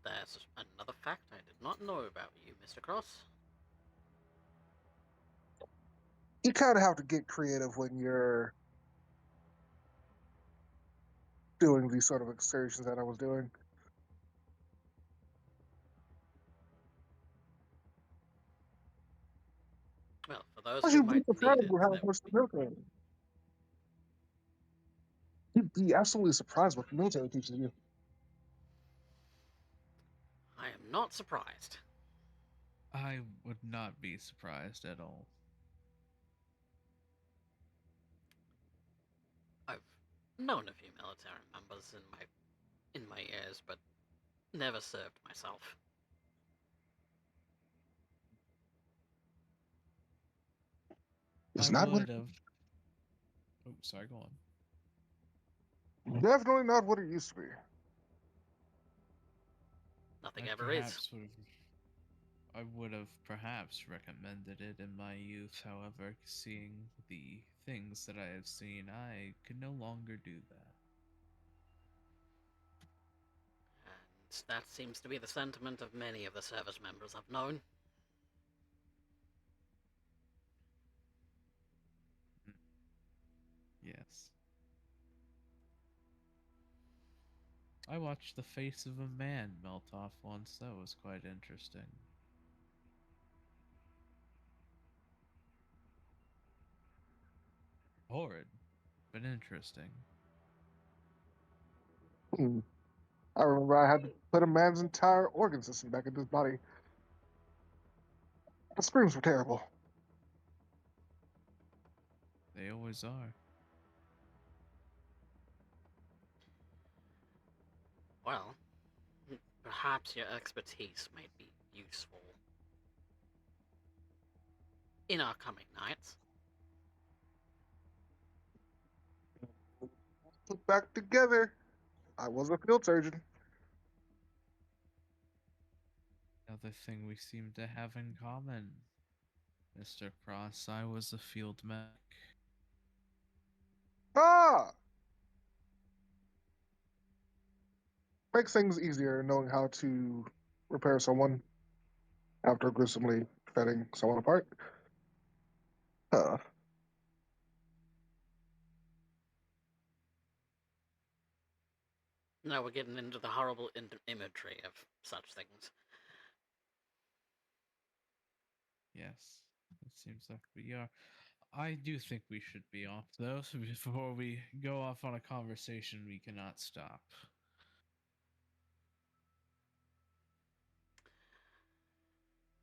That's another fact I did not know about you, Mr. Cross. You kind of have to get creative when you're doing these sort of excursions that I was doing. Well, for those Plus, who you'd be might need surprised it, with how there much would the military. You'd be absolutely surprised what the military teaches you. I am not surprised. I would not be surprised at all. I've known a few military members in my years, but never served myself. It's I not what would have. Oh, sorry, go on. definitely not what it used to be. Nothing I ever is. perhaps would have. I would have perhaps recommended it in my youth, however, seeing the things that I have seen, I can no longer do that. And that seems to be the sentiment of many of the service members I've known. Yes. I watched the face of a man melt off once. That was quite interesting. Horrid, but interesting. Hmm. I remember I had to put a man's entire organ system back into his body. The screams were terrible. They always are. Well, perhaps your expertise might be useful in our coming nights. Put back together. I was a field surgeon. Another thing we seem to have in common, Mr. Cross, I was a field medic. Ah! Makes things easier knowing how to repair someone after gruesomely cutting someone apart. Uh, Now we're getting into the horrible imagery of such things. Yes, it seems like we are. I do think we should be off, though, so before we go off on a conversation we cannot stop.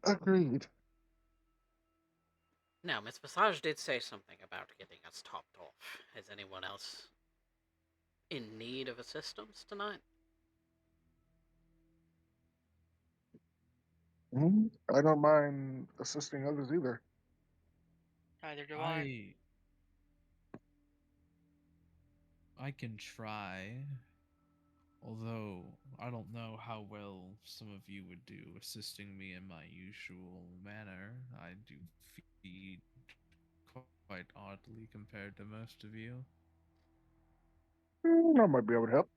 Agreed. Now, Miss Visage did say something about getting us topped off. Is anyone else in need of assistance tonight? I don't mind assisting others either. Neither do I. I can try, although I don't know how well some of you would do assisting me in my usual manner. I do feed quite oddly compared to most of you. I might be able to help.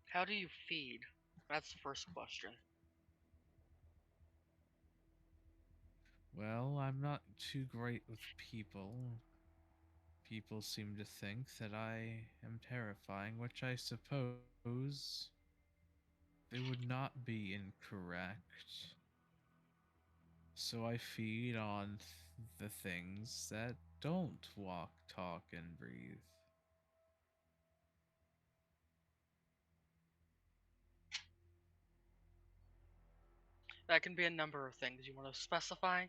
How do you feed? That's the first question. Well, I'm not too great with people. People seem to think that I am terrifying, which I suppose they would not be incorrect. So I feed on the things that don't walk, talk, and breathe. That can be a number of things. You want to specify?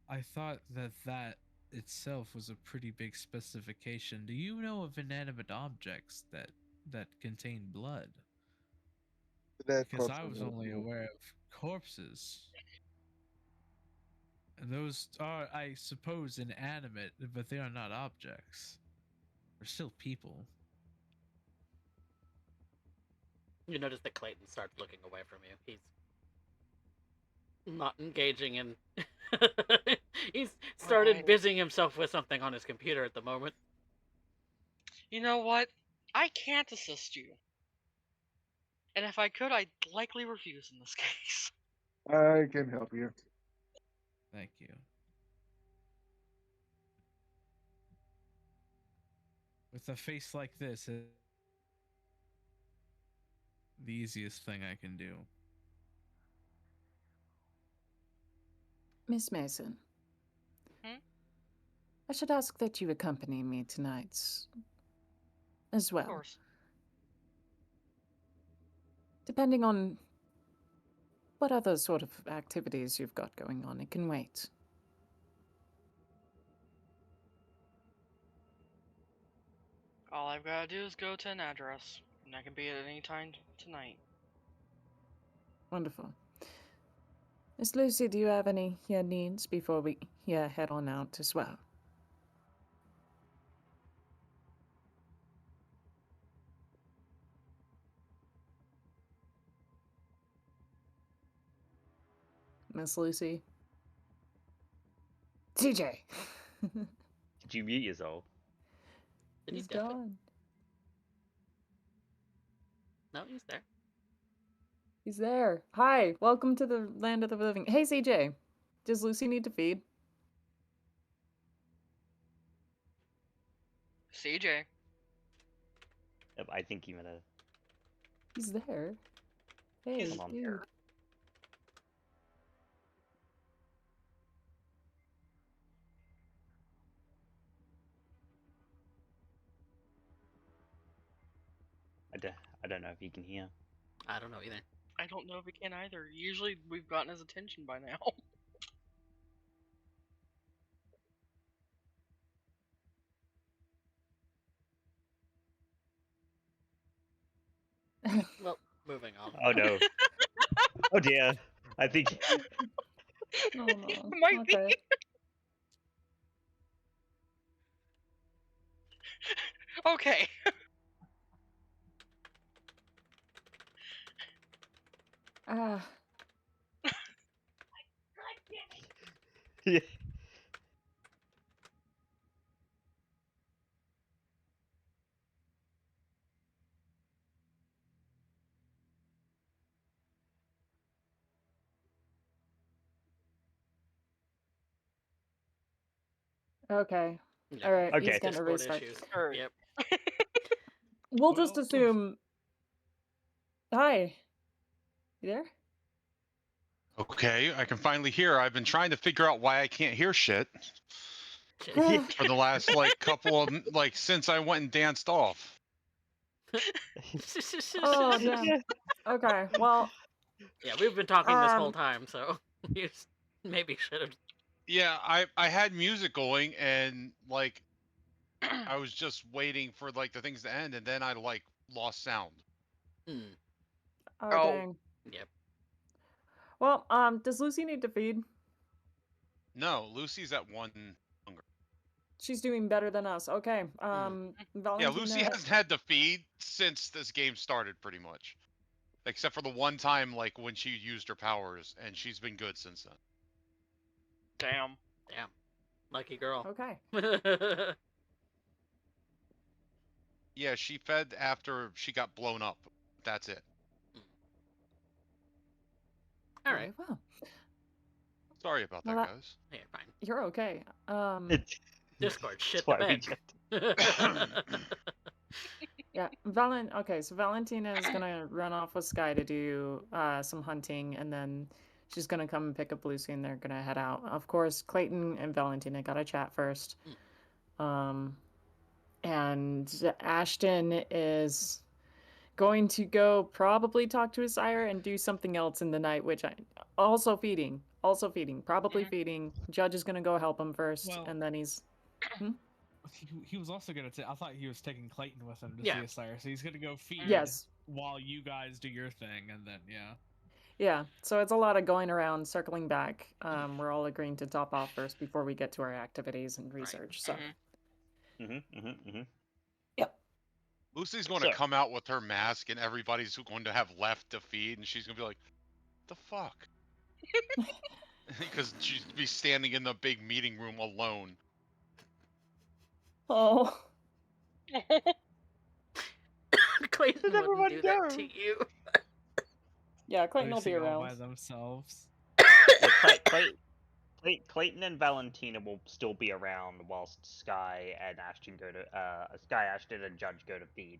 I thought that itself was a pretty big specification. Do you know of inanimate objects that contain blood? That Because corpse I was only aware of corpses. And those are, I suppose, inanimate, but they are not objects. They're still people. You notice that Clayton starts looking away from you. He's not engaging in. He's started Right. busying himself with something on his computer at the moment. You know what? I can't assist you. And if I could, I'd likely refuse in this case. I can help you. Thank you. With a face like this, the easiest thing I can do. Miss Mason. Hmm? I should ask that you accompany me tonight as well. Of course. Depending on what other sort of activities you've got going on, it can wait. All I've got to do is go to an address, and I can be at any time tonight. Wonderful. Miss Lucy, do you have any needs before we head on out as well? Miss Lucy? TJ! Did you mute yourself? Did he He's deafen? gone. No, he's there. He's there. Hi, welcome to the land of the living. Hey, CJ, does Lucy need to feed? CJ. I think he meant a... He's there. Hey, He's on. dude. I don't know if he can hear. I don't know either. I don't know if we can either. Usually we've gotten his attention by now. Well, moving on. Oh no. Oh dear. I think... Oh It no. might be. Okay. Okay. Ah, Yeah. okay. Yep. All right. Okay. He's gonna Discord restart. issues. Alright. Yep. We'll just Well, assume. Hi. You there? Okay, I can finally hear. I've been trying to figure out why I can't hear shit Shit. for the last like couple of like since I went and danced off. Oh damn. Okay. Well, Yeah, we've been talking this whole time, so you maybe should have. Yeah, I had music going and like I was just waiting for like the things to end and then I like lost sound. Hmm. oh Oh. dang. Yep. Well, does Lucy need to feed? No, Lucy's at one hunger. She's doing better than us. Okay. Yeah, Valentina. Lucy hasn't had to feed since this game started pretty much. Except for the one time like when she used her powers and she's been good since then. Damn. Damn. Lucky girl. Okay. Yeah, she fed after she got blown up. That's it. All Very right. well. Sorry about that, Well, guys. Yeah, fine. You're okay. Discord shit That's the why we bed. Yeah, okay, so Valentina is gonna run off with Skye to do some hunting, and then she's gonna come and pick up Lucy, and they're gonna head out. Of course, Clayton and Valentina gotta chat first. And Ashton is going to go probably talk to his sire and do something else in the night, which also feeding, probably feeding. Judge is gonna go help him first, Well- and then he's He was also gonna. I thought he was taking Clayton with him to Yeah. see his sire, so he's gonna go feed. yes. While you guys do your thing, and then yeah. Yeah, so it's a lot of going around, circling back. We're all agreeing to top off first before we get to our activities and research. So, yep. Lucy's going to So- come out with her mask and everybody's going to have left to feed and she's going to be like, the fuck? Because she'd be standing in the big meeting room alone. Oh, Clayton Did wouldn't everyone do that to go? you. yeah, Clayton will be Lucy all by around. themselves. Clayton and Valentina will still be around whilst Skye and Ashton go to Skye, Ashton, and Judge go to feed.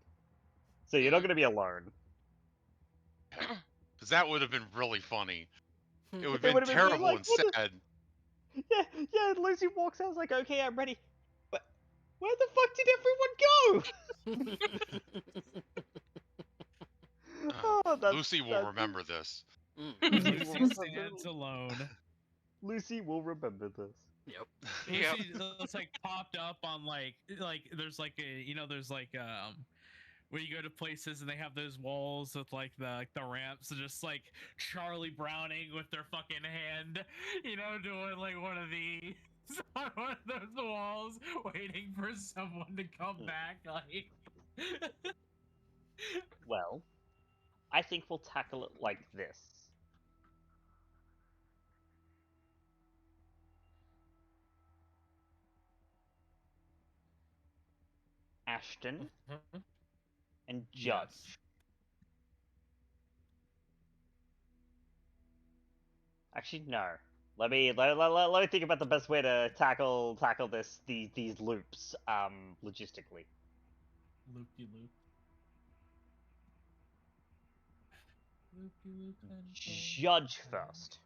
So you're not going to be alone. Because that would have been really funny. It would They have would've been been terrible like, and what the- sad. Yeah. Lucy walks out, like, okay, I'm ready. But where the fuck did everyone go? Oh, that's- Lucy will that's- remember this. Lucy stands alone. Lucy will remember this. Yep. Lucy looks like popped up on like there's like a there's like where you go to places and they have those walls with like the ramps, and just like Charlie Browning with their fucking hand, doing like one of these on one of those walls, waiting for someone to come back. Like, Well, I think we'll tackle it like this. Ashton and Judge. Yes. Actually, no. Let me think about the best way to tackle these loops logistically. Loop de loop. Loop de loop and Judge first.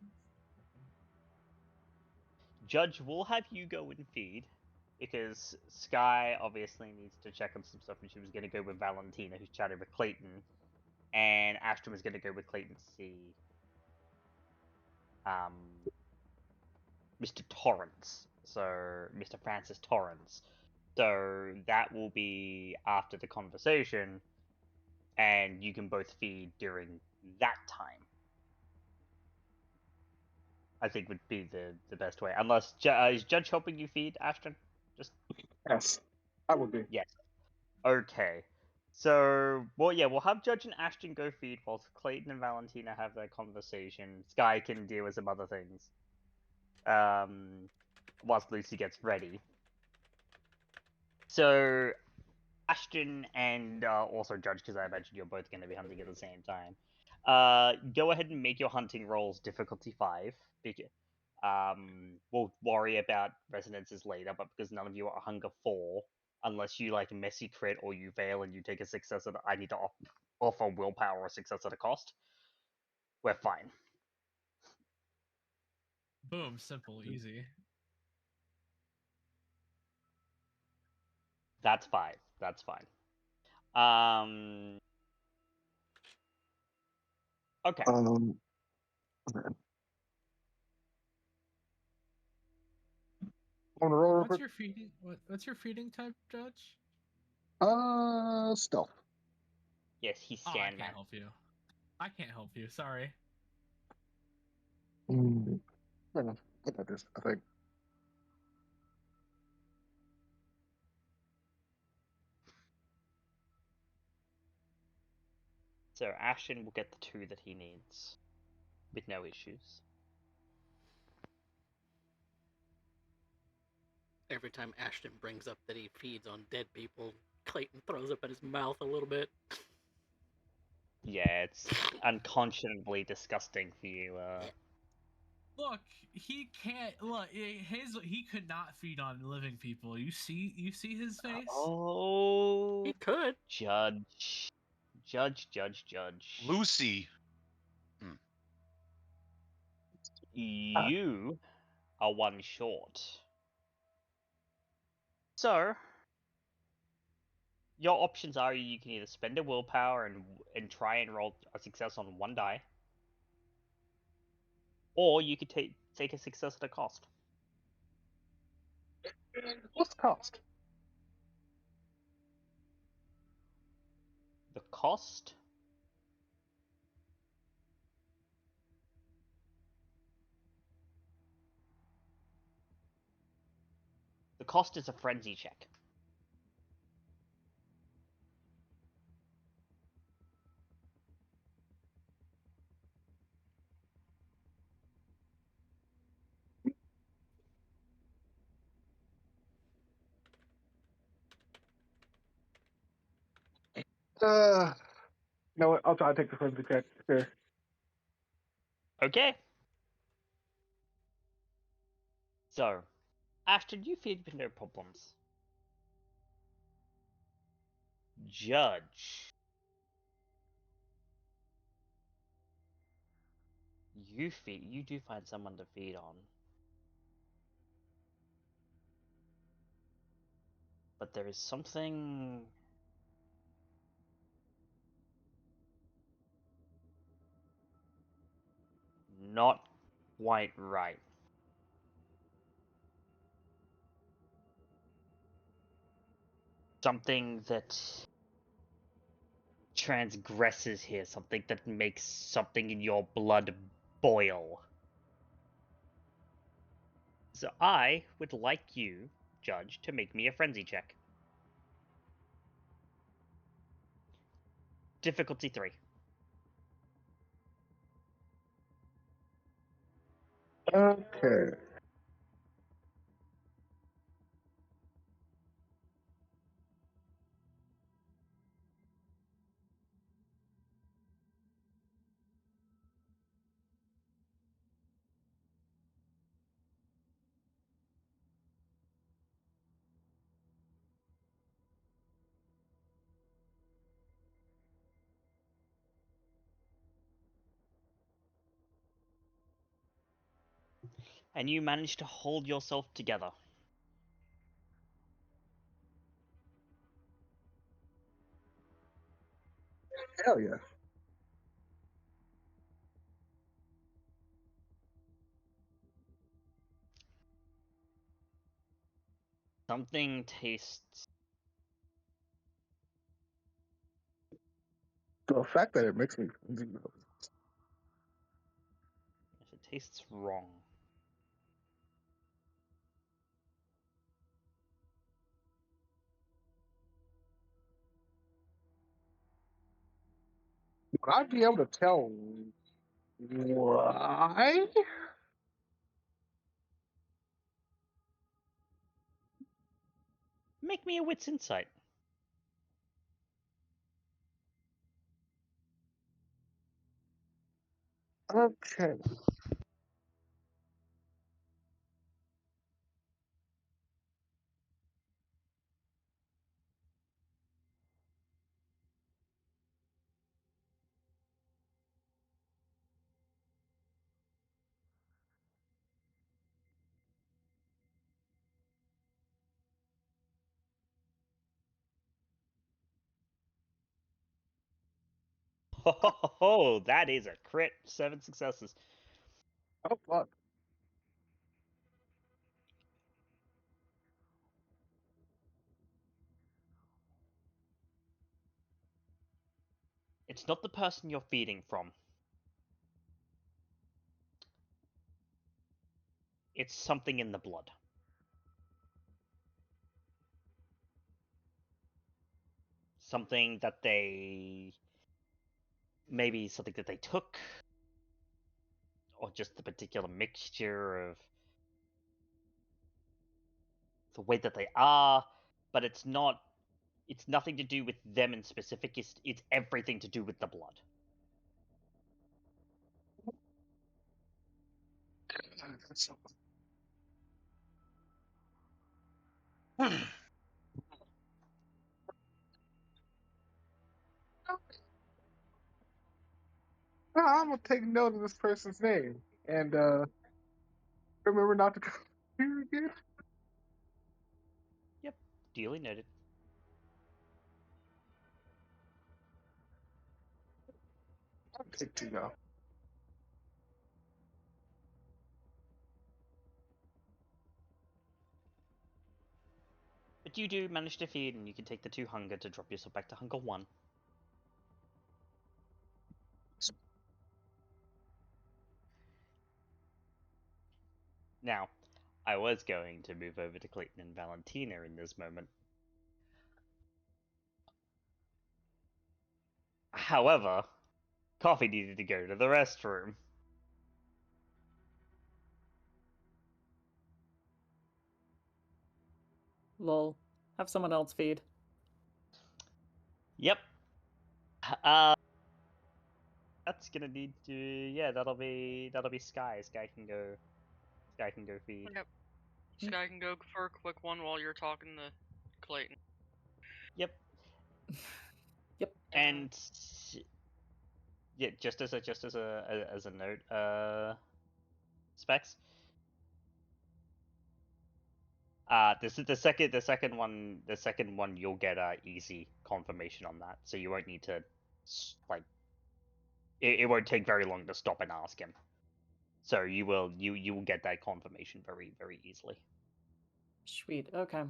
Judge, we'll have you go and feed, because Skye obviously needs to check on some stuff, and she was going to go with Valentina, who's chatting with Clayton, and Ashton was going to go with Clayton to see Mr. Torrance, so Mr. Francis Torrance. So that will be after the conversation, and you can both feed during that time. I think would be the best way. Unless is Judge helping you feed, Ashton? Just Yes, I would be. yes. Okay. So we'll have Judge and Ashton go feed whilst Clayton and Valentina have their conversation. Skye can deal with some other things. Whilst Lucy gets ready. So Ashton and also Judge, because I imagine you're both going to be hunting at the same time. Go ahead and make your hunting rolls difficulty 5. We'll worry about resonances later, but because none of you are hunger 4, unless you like messy crit or you fail and you take a success at I need to offer willpower or success at a cost, we're fine. Boom, simple, easy. That's 5. That's fine. Okay. Okay. On the roll. What's your feeding? What's your feeding type, Judge? Stealth. Yes, he's Oh, I Sandman. can't help you. I can't help you. Sorry. Fair enough. I got this, I think. So Ashton will get the 2 that he needs with no issues. Every time Ashton brings up that he feeds on dead people, Clayton throws up in his mouth a little bit. Yeah, it's unconscionably disgusting for you. Look, he can't. Look, he could not feed on living people. You see his face. Oh, He could. Judge. Lucy. You are 1 short. So, your options are you can either spend a willpower and try and roll a success on 1 die, or you could take a success at a cost. What's the cost? The cost? The cost is a frenzy check. You know what? I'll try to take the frenzy check here. Okay. So, Ashton, you feed with no problems. Judge. You do find someone to feed on. But there is something not quite right. Something that transgresses here, something that makes something in your blood boil. So I would like you, Judge, to make me a frenzy check. Difficulty 3. Okay. And you manage to hold yourself together. Hell yeah. Something tastes... The fact that it makes me It tastes wrong. would I be able to tell why? Make me a wits insight. Okay. Oh, that is a crit. 7 successes. Oh fuck. It's not the person you're feeding from. It's something in the blood. Something that they... Maybe something that they took. Or just the particular mixture of the way that they are. But it's not... It's nothing to do with them in specific. It's everything to do with the blood. I'm gonna take note of this person's name and remember not to come here again. Yep, duly noted. I'll take 2 now. But you do manage to feed, and you can take the 2 hunger to drop yourself back to hunger 1. Now, I was going to move over to Clayton and Valentina in this moment. However, Coffee needed to go to the restroom. Lol. Have someone else feed. Yep. That's gonna need to... Yeah, that'll be Skye. Skye can go feed. Yep. Skye can go for a quick one while you're talking to Clayton. Yep. Yep. And yeah, just as a note, Specs. This is the second one you'll get easy confirmation on that, so you won't need to like. It won't take very long to stop and ask him. So you will get that confirmation very easily. Sweet. Okay.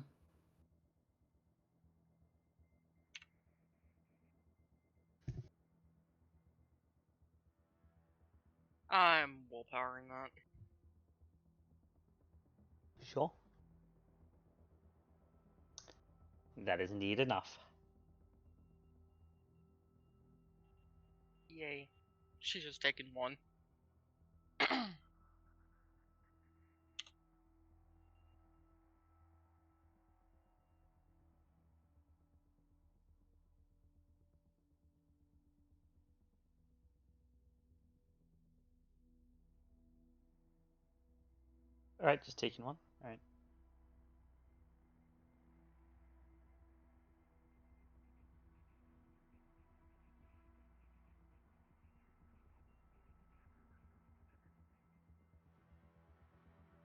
I'm willpowering that. Sure. That is indeed enough. Yay. She's just taking one. Alright, just taking one. Alright.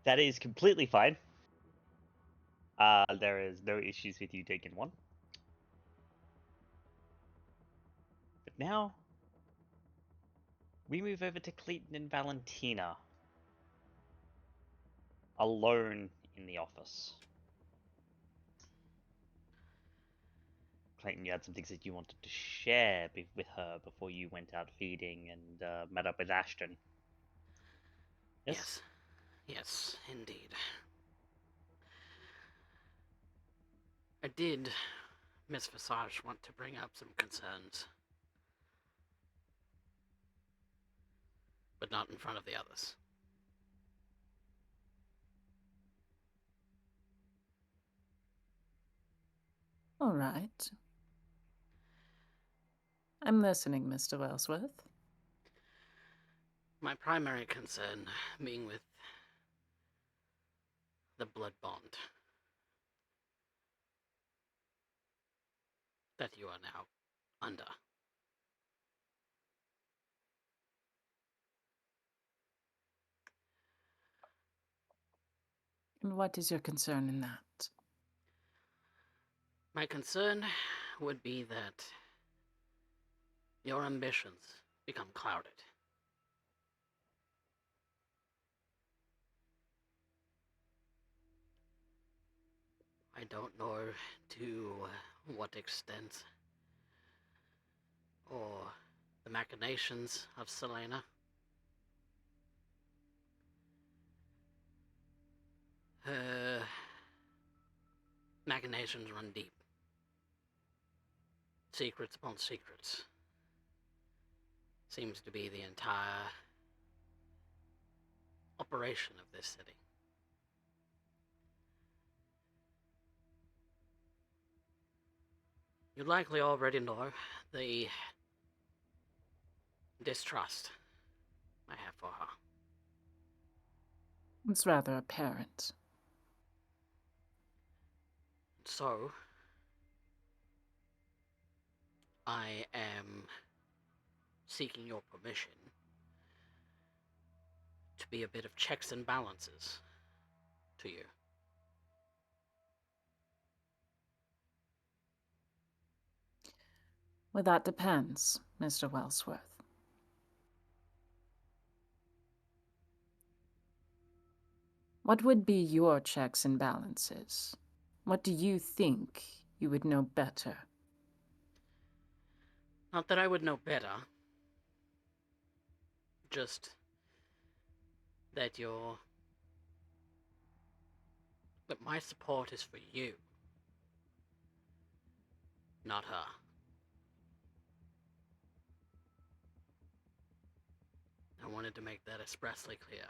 That is completely fine. There is no issues with you taking one. But now, we move over to Clayton and Valentina. Alone in the office. Clayton, you had some things that you wanted to share with her before you went out feeding and met up with Ashton. Yes? Yes, indeed. I did, Miss Visage, want to bring up some concerns. But not in front of the others. All right. I'm listening, Mr. Wellsworth. My primary concern being with the blood bond that you are now under. And what is your concern in that? My concern would be that your ambitions become clouded. I don't know to what extent, or the machinations of Selena. Her machinations run deep. Secrets upon secrets. Seems to be the entire operation of this city. You likely already know the distrust I have for her. It's rather apparent. So, I am seeking your permission to be a bit of checks and balances to you. Well, that depends, Mr. Wellsworth. What would be your checks and balances? What do you think you would know better? Not that I would know better, just that that my support is for you, not her. I wanted to make that expressly clear.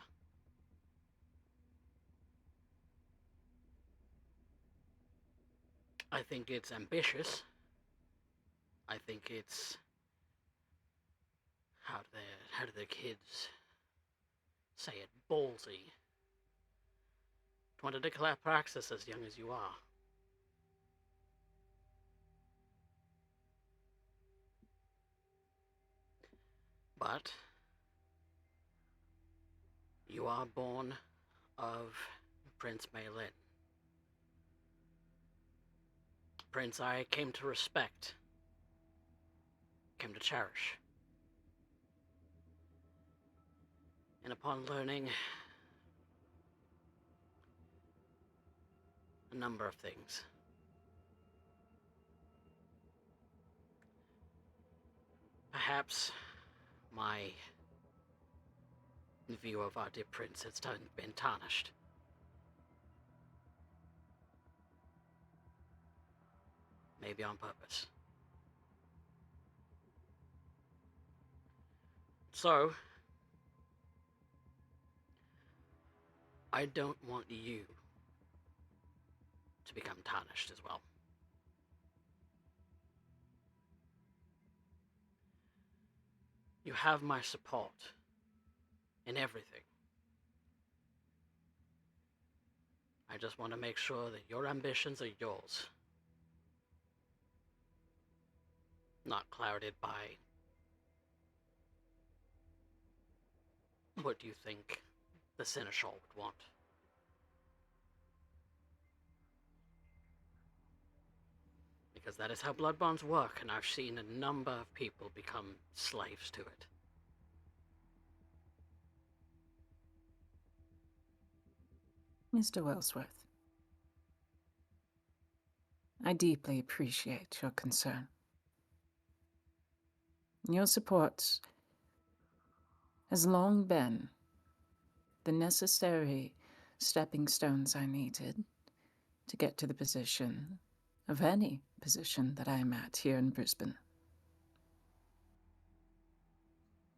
I think it's ambitious. I think it's... How do the kids say it? Ballsy. To want to declare praxis as young as you are. But you are born of Prince Maylin. Prince I came to respect, came to cherish. And upon learning a number of things, perhaps my the view of our dear prince has been tarnished. Maybe on purpose. So, I don't want you to become tarnished as well. You have my support in everything. I just want to make sure that your ambitions are yours, not clouded by what you think the Seneschal would want. Because that is how blood bonds work, and I've seen a number of people become slaves to it. Mr. Wellsworth, I deeply appreciate your concern. Your support has long been the necessary stepping stones I needed to get to the position of any position that I'm at here in Brisbane.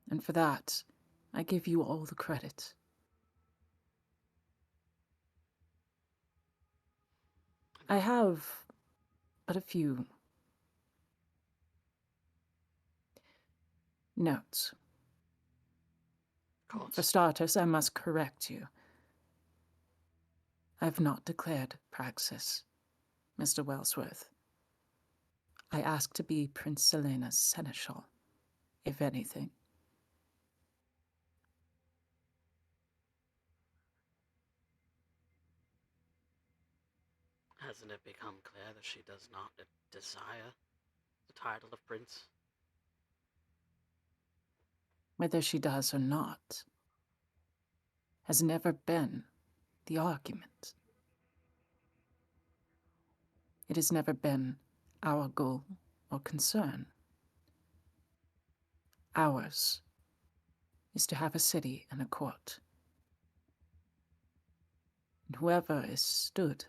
And for that, I give you all the credit. I have but a few notes. Of course. For starters, I must correct you. I have not declared praxis, Mr. Wellsworth. I ask to be Prince Selena's seneschal, if anything. Hasn't it become clear that she does not desire the title of prince? Whether she does or not has never been the argument. It has never been our goal or concern. Ours is to have a city and a court. And whoever is stood,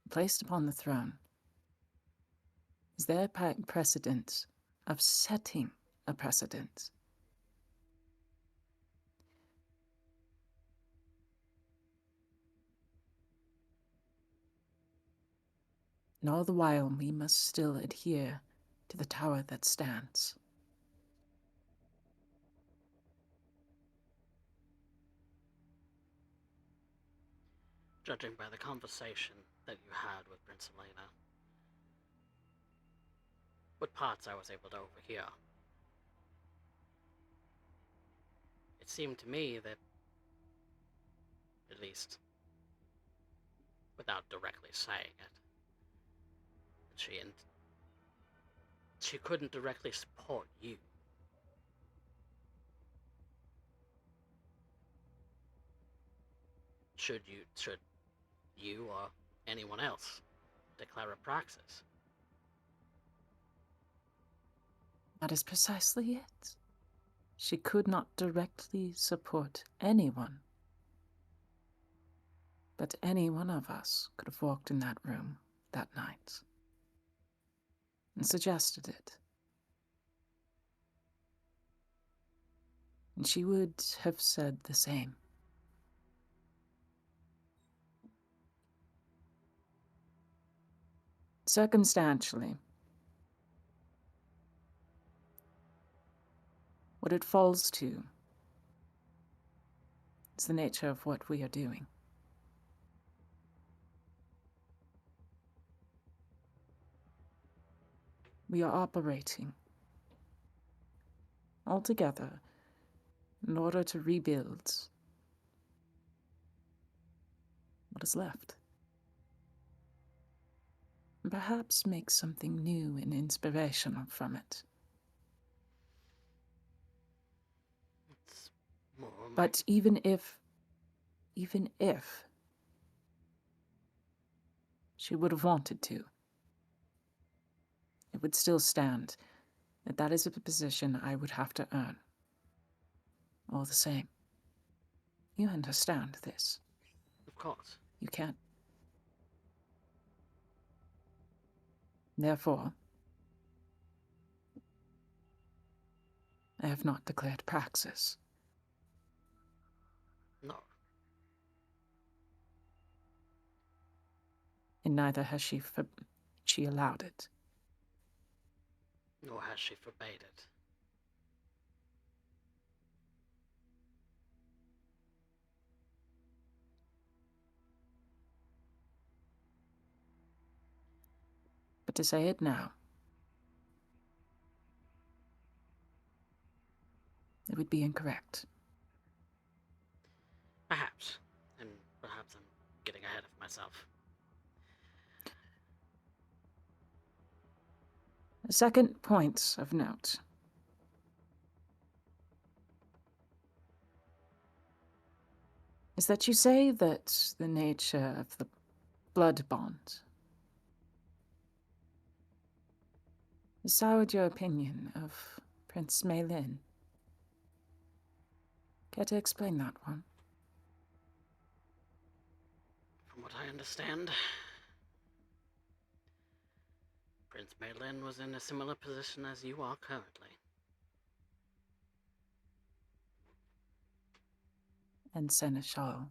placed upon the throne, is their precedent of setting a precedent. And all the while we must still adhere to the tower that stands. Judging by the conversation that you had with Prince Elena, what parts I was able to overhear, it seemed to me that, at least without directly saying it, that she couldn't directly support you. Should you or anyone else declare a praxis? That is precisely it. She could not directly support anyone. But any one of us could have walked in that room that night and suggested it. And she would have said the same. Circumstantially, what it falls to is the nature of what we are doing. We are operating all together in order to rebuild what is left. And perhaps make something new and inspirational from it. It's more my... But even if she would have wanted to, it would still stand that that is a position I would have to earn All the same, you understand this. Of course. You can't. Therefore, I have not declared praxis. No. And neither has she allowed it. Nor has she forbade it. But to say it now, it would be incorrect. Perhaps. And perhaps I'm getting ahead of myself. A second point of note. Is that you say that the nature of the blood bond has soured your opinion of Prince Maylin. Care to explain that one? From what I understand, Prince Maylin was in a similar position as you are currently. And Seneschal,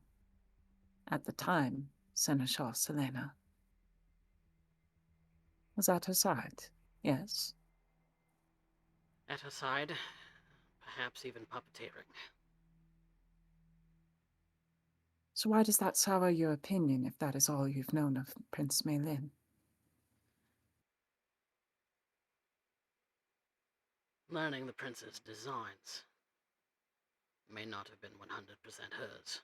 at the time, Seneschal Selena, was at her side, yes? At her side, perhaps even puppeteering. So why does that sour your opinion if that is all you've known of Prince Maylin? Learning the prince's designs may not have been 100% hers.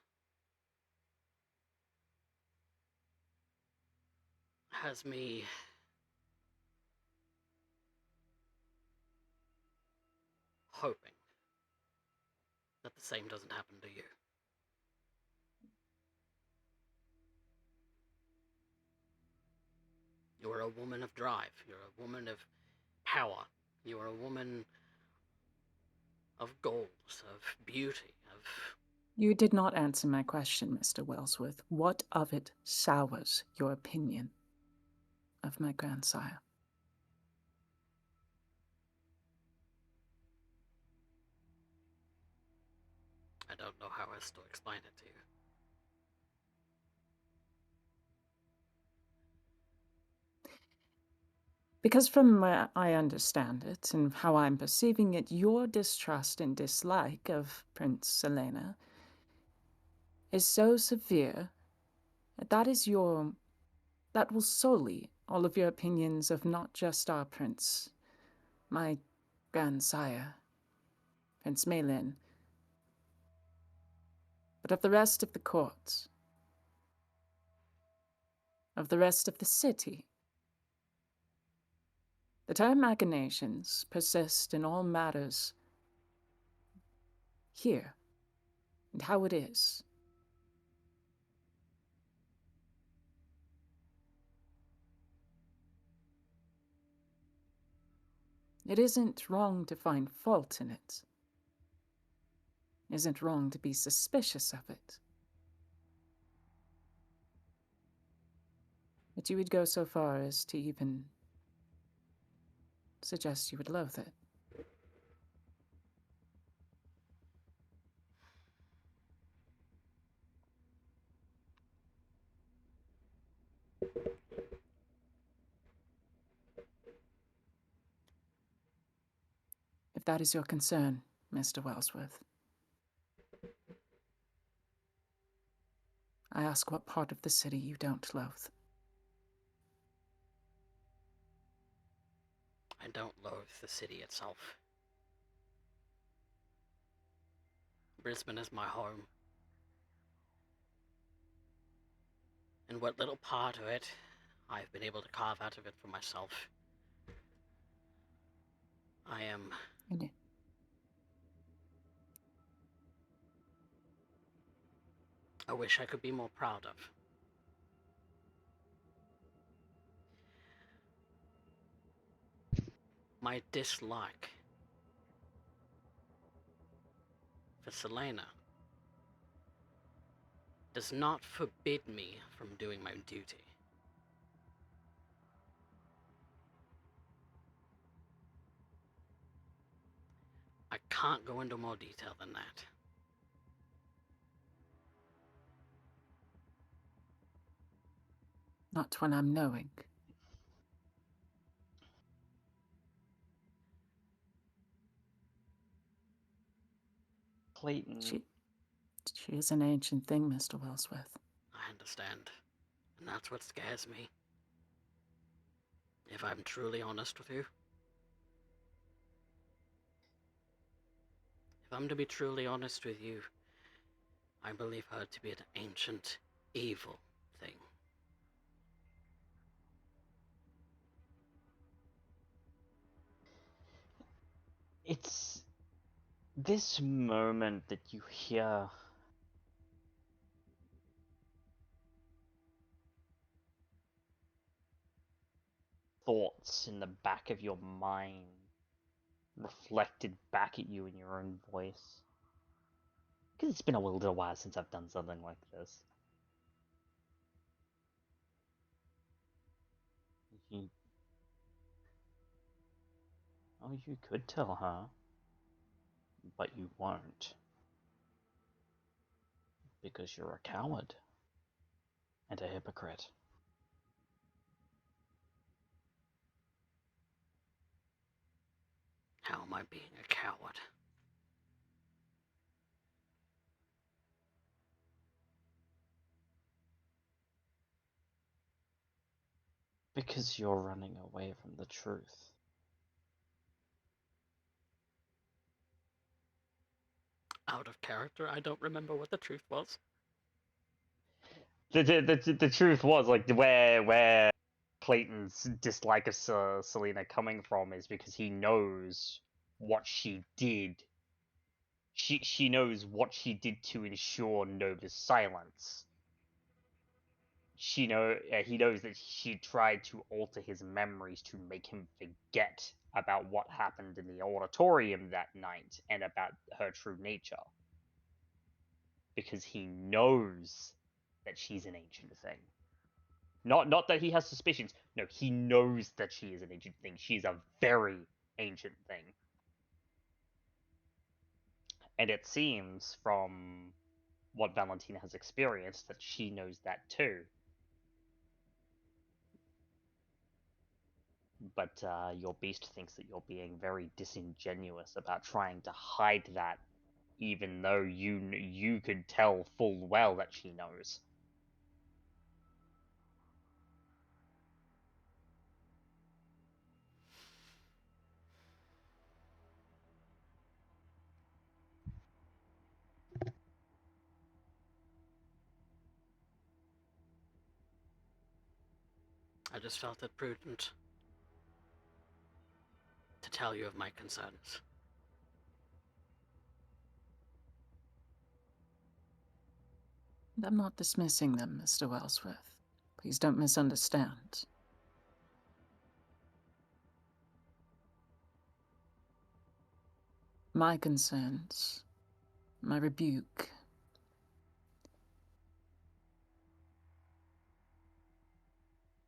Has me hoping that the same doesn't happen to you. You are a woman of drive. You're a woman of power. You are a woman of goals, of beauty, of... You did not answer my question, Mr. Wellsworth. What of it sours your opinion of my grandsire? I don't know how else to explain it to you. Because from where I understand it and how I'm perceiving it, your distrust and dislike of Prince Selena is so severe that that will sully all of your opinions of not just our prince, my grandsire, Prince Maylin, but of the rest of the court, of the rest of the city. That our machinations persist in all matters here, and how it is. It isn't wrong to find fault in it. It isn't wrong to be suspicious of it. But you would go so far as to even suggest you would loathe it. If that is your concern, Mr. Wellsworth, I ask what part of the city you don't loathe. I don't loathe the city itself. Brisbane is my home. And what little part of it I've been able to carve out of it for myself, I am... I wish I could be more proud of. My dislike for Selena does not forbid me from doing my duty. I can't go into more detail than that. Not when I'm knowing. Clayton. She is an ancient thing, Mr. Wellsworth. I understand. And that's what scares me. If I'm truly honest with you. If I'm to be truly honest with you, I believe her to be an ancient, evil thing. It's this moment that you hear thoughts in the back of your mind reflected back at you in your own voice. Because it's been a little while since I've done something like this. You could tell her, but you won't. Because you're a coward. And a hypocrite. How am I being a coward? Because you're running away from the truth. Out of character, I don't remember what the truth was. The truth was, like, where Clayton's dislike of Selena coming from is because he knows what she did. She knows what she did to ensure Nova's silence. He knows that she tried to alter his memories to make him forget about what happened in the auditorium that night and about her true nature. Because he knows that she's an ancient thing. Not that he has suspicions. No, he knows that she is an ancient thing. She's a very ancient thing. And it seems from what Valentina has experienced that she knows that too. But your beast thinks that you're being very disingenuous about trying to hide that, even though you could tell full well that she knows. I just felt it prudent to tell you of my concerns. And I'm not dismissing them, Mr. Wellsworth. Please don't misunderstand. My concerns, my rebuke,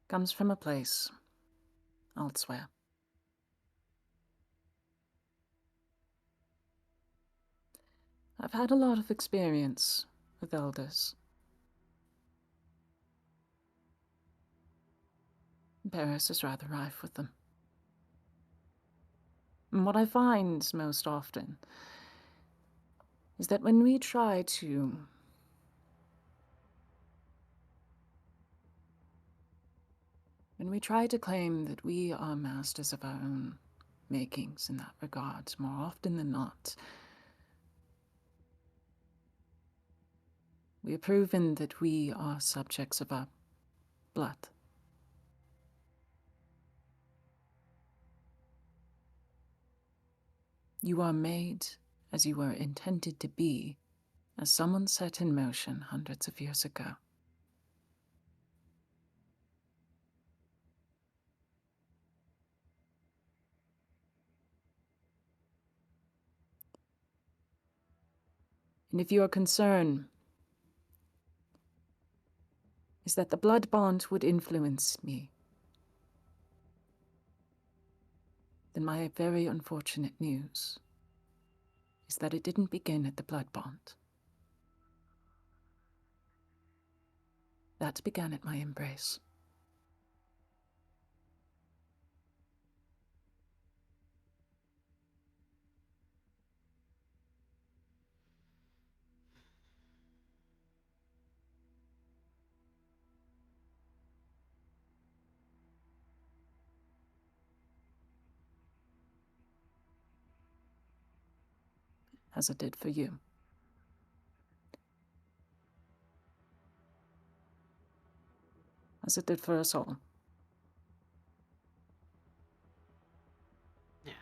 comes from a place elsewhere. I've had a lot of experience with elders. Paris is rather rife with them. And what I find most often is that when we try to claim that we are masters of our own makings in that regard, more often than not, we have proven that we are subjects of our blood. You are made as you were intended to be, as someone set in motion hundreds of years ago. And if your concern is that the blood bond would influence me, then my very unfortunate news is that it didn't begin at the blood bond. That began at my embrace. As it did for you. As it did for us all. Yes.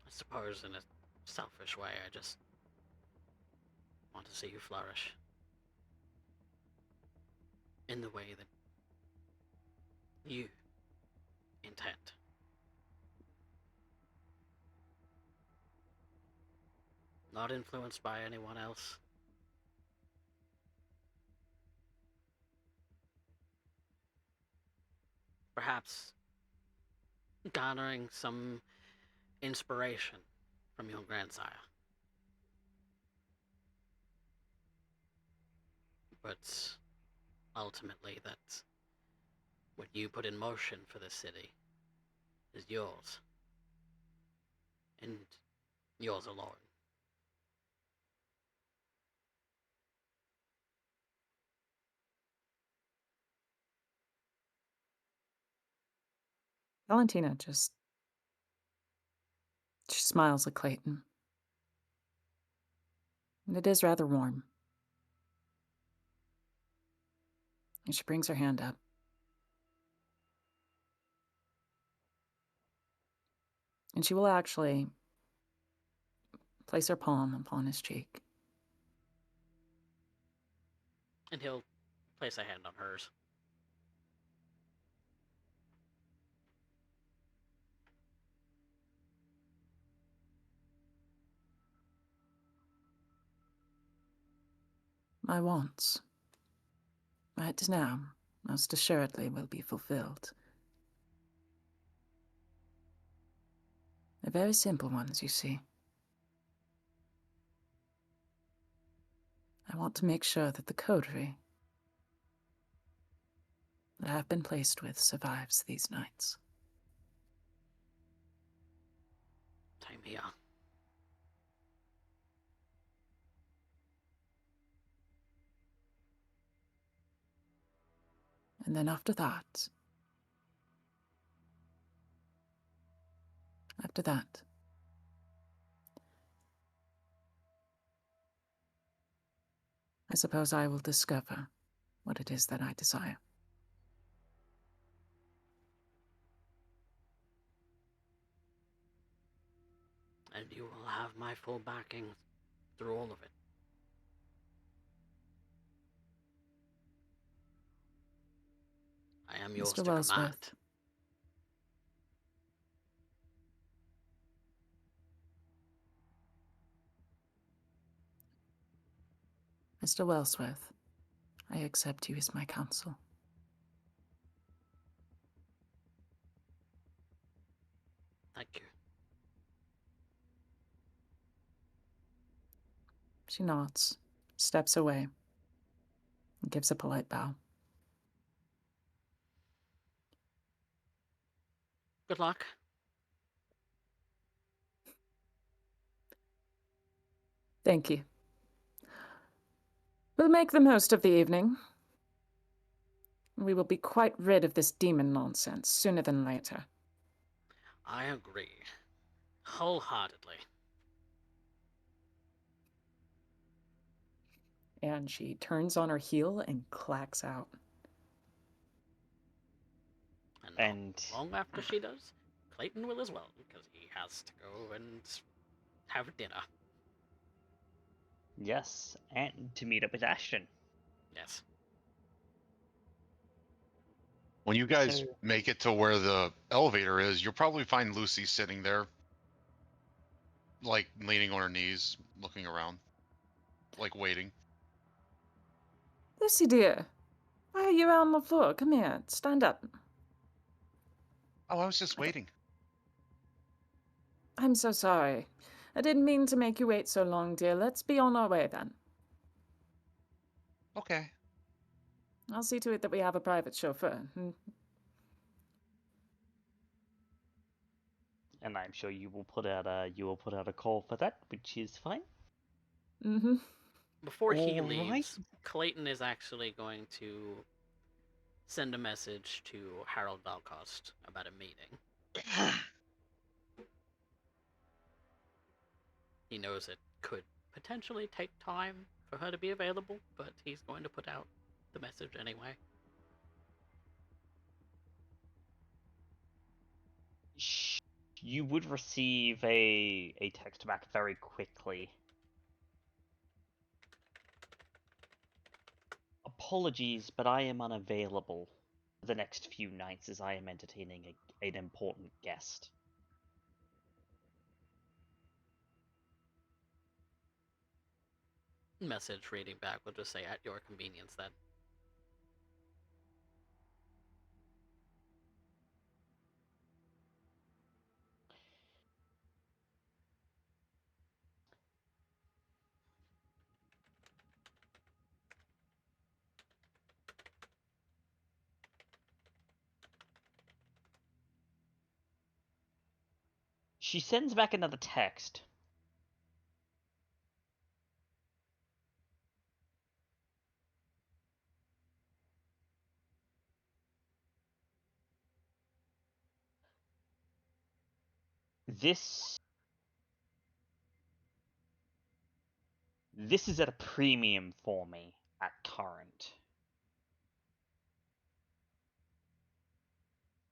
I suppose in a selfish way, I just want to see you flourish. In the way that you intend. Not influenced by anyone else. Perhaps garnering some inspiration from your grandsire. But ultimately, that what you put in motion for the city is yours. And yours alone. Valentina she smiles at Clayton. And it is rather warm. And she brings her hand up. And she will actually place her palm upon his cheek. And he'll place a hand on hers. My wants, right now, most assuredly will be fulfilled. They're very simple ones, you see. I want to make sure that the coterie that I've been placed with survives these nights. Same here. And then after that, I suppose I will discover what it is that I desire. And you will have my full backing through all of it. I am yours Mr. to command. Wellsworth. Mr. Wellsworth, I accept you as my counsel. Thank you. She nods, steps away, and gives a polite bow. Good luck. Thank you. We'll make the most of the evening. We will be quite rid of this demon nonsense sooner than later. I agree. Wholeheartedly. And she turns on her heel and clacks out. And long after she does, Clayton will as well, because he has to go and have dinner. Yes, and to meet up with Ashton. Yes. When you guys So- make it to where the elevator is, you'll probably find Lucy sitting there, like leaning on her knees, looking around, like waiting. Lucy, dear, why are you out on the floor? Come here, stand up. Oh, I was just waiting. I'm so sorry. I didn't mean to make you wait so long, dear. Let's be on our way then. Okay. I'll see to it that we have a private chauffeur. And I'm sure you will put out a call for that, which is fine. Mm-hmm. Before he All right. leaves, Clayton is actually going to send a message to Harold Valcost about a meeting. He knows it could potentially take time for her to be available, but he's going to put out the message anyway. You would receive a text back very quickly. Apologies, but I am unavailable for the next few nights as I am entertaining an important guest. Message reading back will just say, at your convenience then. She sends back another text. This is at a premium for me at current.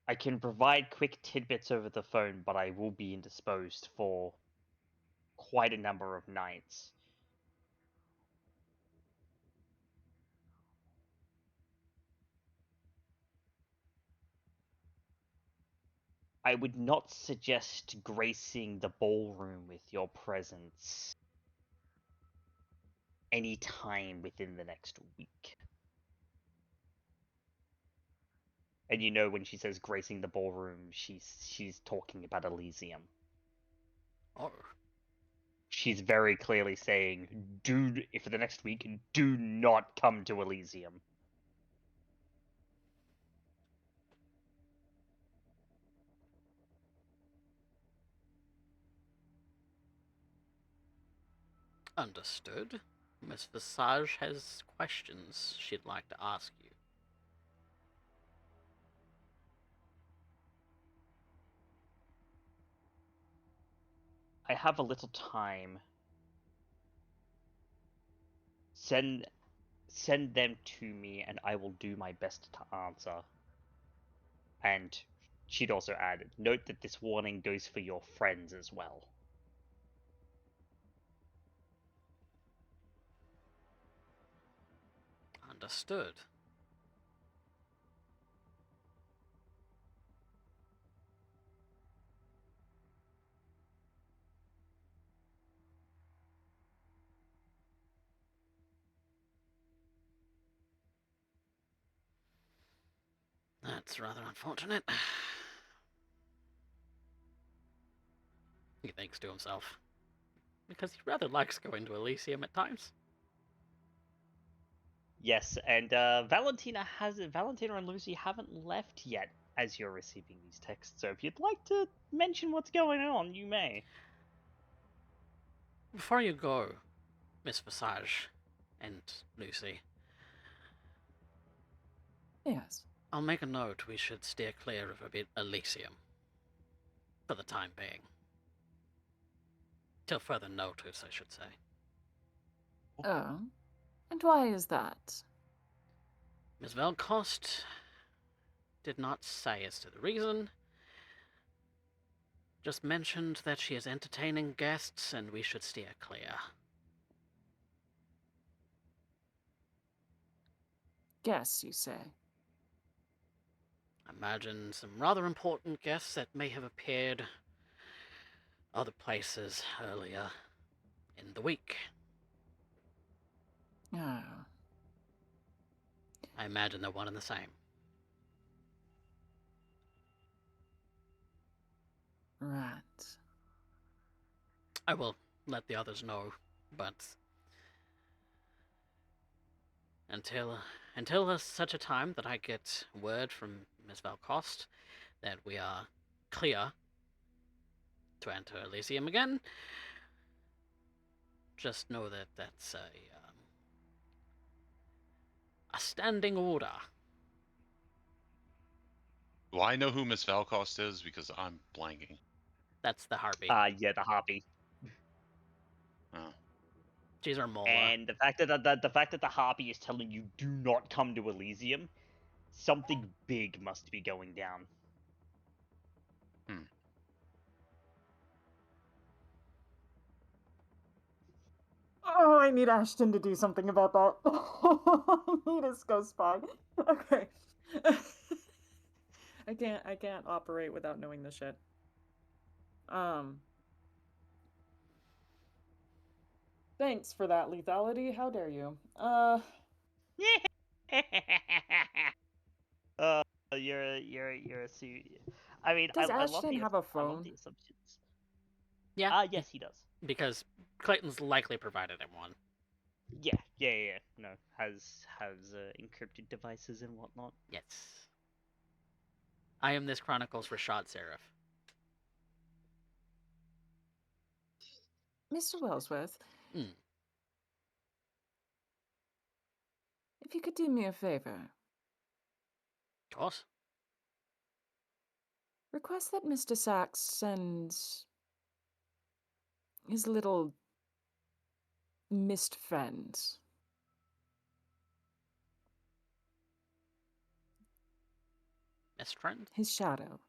I can provide quick tidbits over the phone, but I will be indisposed for quite a number of nights. I would not suggest gracing the ballroom with your presence any time within the next week. And you know when she says gracing the ballroom, she's talking about Elysium. Oh. She's very clearly saying, for the next week, do not come to Elysium. Understood. Miss Visage has questions she'd like to ask you. I have a little time. Send them to me, and I will do my best to answer. And she'd also add, note that this warning goes for your friends as well. Understood. That's rather unfortunate. He thinks to himself. Because he rather likes going to Elysium at times. Yes, and Valentina and Lucy haven't left yet as you're receiving these texts, so if you'd like to mention what's going on, you may. Before you go, Miss Visage and Lucy, Yes. I'll make a note we should steer clear of a bit Elysium. For the time being. Till further notice, I should say. Oh. And why is that? Miss Valcost did not say as to the reason. Just mentioned that she is entertaining guests and we should steer clear. Guess, you say? I imagine some rather important guests that may have appeared other places earlier in the week. Oh, I imagine they're one and the same. right. I will let the others know, but until such a time that I get word from Miss Valcost that we are clear to enter Elysium again, just know that that's a standing order. Do I know who Miss Valcost is? Because I'm blanking. That's the Harpy. Yeah, the Harpy. Oh. She's our Mola. And the fact that the Harpy is telling you do not come to Elysium, something big must be going down. Oh, I need Ashton to do something about that. I need his ghost spy. Okay. I can't operate without knowing this shit. Thanks for that, lethality. How dare you? You're a I mean, Does I love Ashton the have a I love phone? the assumptions. Yeah. Yes, he does. Because Clayton's likely provided him one. Yeah. No, has encrypted devices and whatnot. Yes. I am this Chronicles Rashad Seraph. Mr. Wellsworth, Mm. if you could do me a favor, Of course. request that Mr. Sacks sends his little mist friend. Best friend? His shadow.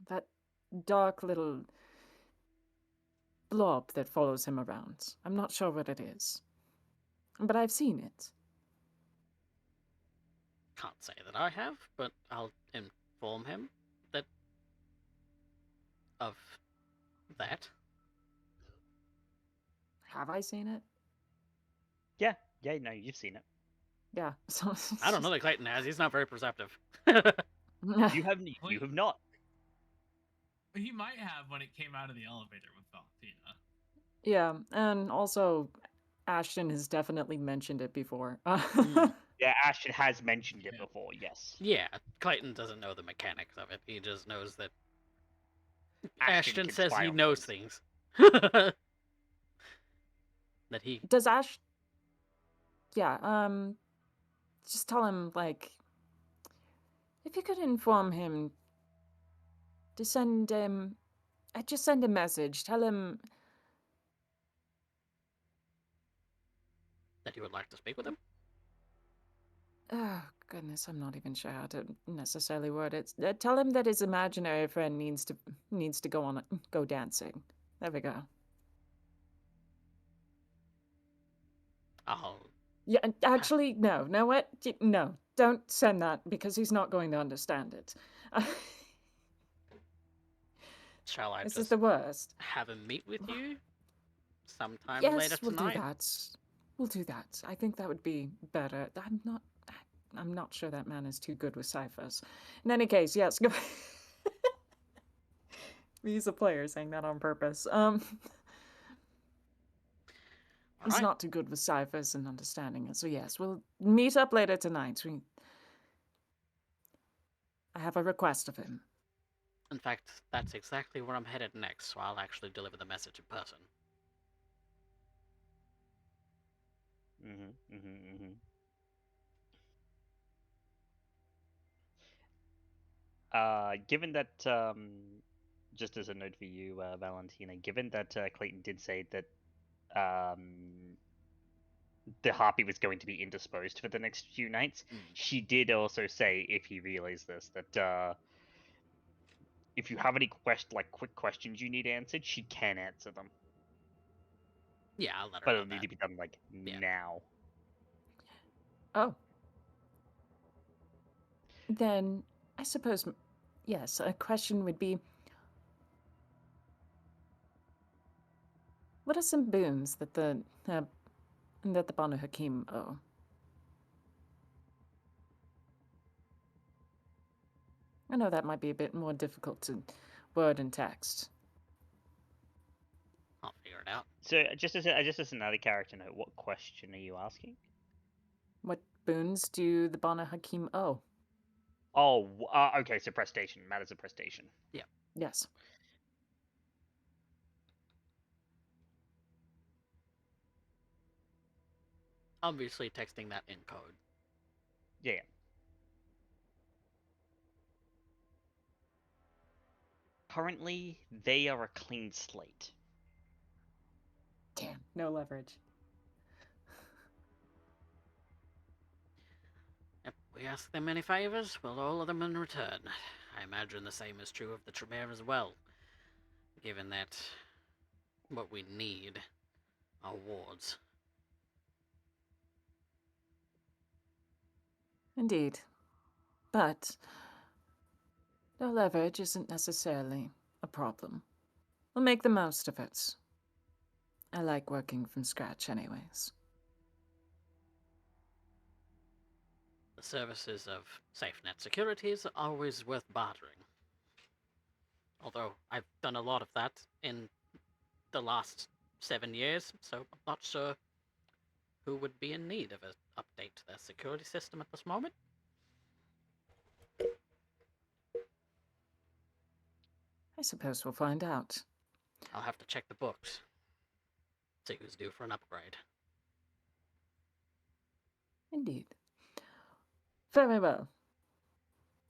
That dark little blob that follows him around. I'm not sure what it is, but I've seen it. Can't say that I have, but I'll inform him that of that. Have I seen it? Yeah, no, you've seen it. Yeah. So I don't know that Clayton has. He's not very perceptive. You have not. He might have when it came out of the elevator with Valentina. Yeah, and also Ashton has definitely mentioned it before. Yeah, Ashton has mentioned it before. Yes. Yeah, Clayton doesn't know the mechanics of it. He just knows that Ashton can says spy he on knows things. things. That he Does Ash? Yeah. Just tell him, like, if you could inform him to send him, just send a message. Tell him that he would like to speak with him. oh goodness, I'm not even sure how to necessarily word it. Tell him that his imaginary friend needs to go dancing. There we go. I'll Yeah, actually, no. Know what? No, don't send that because he's not going to understand it. shall I This just is the worst. have him meet with you sometime Yes, later we'll tonight? do that. We'll do that. I think that would be better. I'm not sure that man is too good with ciphers. In any case, yes. Go. He's a player saying that on purpose. He's Alright. not too good with ciphers and understanding it. So yes, we'll meet up later tonight. I have a request of him. In fact, that's exactly where I'm headed next, so I'll actually deliver the message in person. Given that, just as a note for you, Valentina, given that Clayton did say that the Harpy was going to be indisposed for the next few nights, she did also say, if he realized this, that if you have any quick questions you need answered, she can answer them. Yeah, I'll let her But know it'll need to be done, now. Oh. Then, I suppose, yes, a question would be, what are some boons that the Banu Hakim owe? I know that might be a bit more difficult to word in text. I'll figure it out. So just as another character note, what question are you asking? What boons do the Banu Hakim owe? Oh, okay. So prestation, matters of prestation. Yes. Obviously, texting that in code. Yeah. Currently, they are a clean slate. Damn, no leverage. If we ask them any favors, we'll owe them in return. I imagine the same is true of the Tremere as well, given that what we need are wards. Indeed. But no leverage isn't necessarily a problem. We'll make the most of it. I like working from scratch anyways. The services of SafeNet Securities are always worth bartering. Although I've done a lot of that in the last 7 years, so I'm not sure who would be in need of an update to their security system at this moment. I suppose we'll find out. I'll have to check the books. See who's due for an upgrade. Indeed. Very well.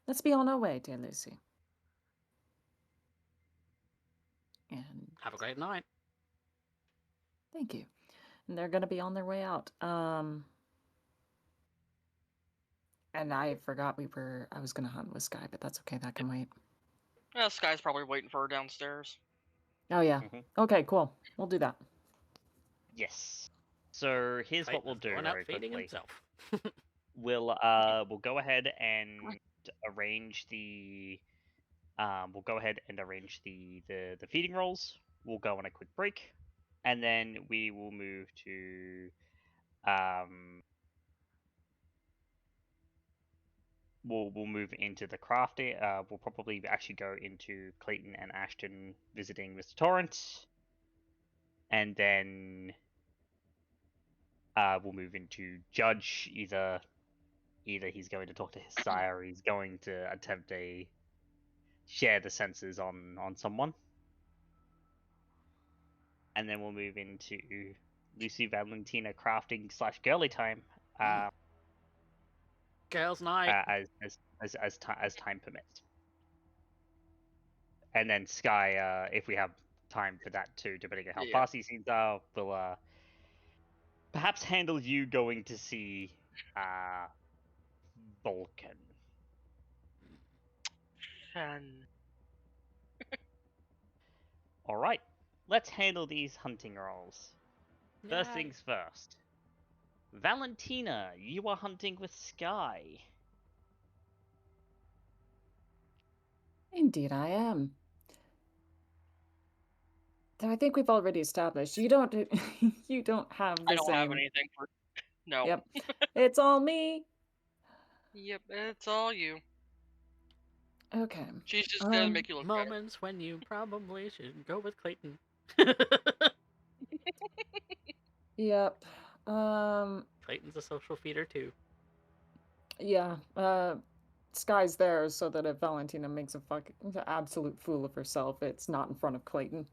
Let's be on our way, dear Lucy. And Have a great night. thank you. And they're gonna be on their way out. And I forgot I was gonna hunt with Skye, but that's okay, that can wait. Yeah, Skye's probably waiting for her downstairs. Oh yeah. Mhm. Okay, cool. We'll do that. Yes. So here's what we'll Clayton's do going out very feeding quickly. himself. We'll go ahead and arrange the the feeding rolls. We'll go on a quick break, and then we will move to we'll move into the crafting. We'll probably actually go into Clayton and Ashton visiting Mr. Torrance, and then we'll move into Judge. Either he's going to talk to his sire, or he's going to attempt a share the senses on someone, and then we'll move into Lucy Valentina crafting / girly time. Girls' night. As time permits. And then Skye, if we have time for that too, depending on how Yeah. fast these scenes are, will perhaps handle you going to see Vulcan. Fun. Alright, let's handle these hunting rolls. First Yay. things first. Valentina, you are hunting with Skye. Indeed I am. Though I think we've already established you don't you don't have the I don't same. have anything for. No. Yep. It's all me. Yep, it's all you. Okay. She's just gonna make you look better. Moments when you probably should go with Clayton. Yep. Clayton's a social feeder too. Yeah. Skye's there so that if Valentina makes a absolute fool of herself, it's not in front of Clayton.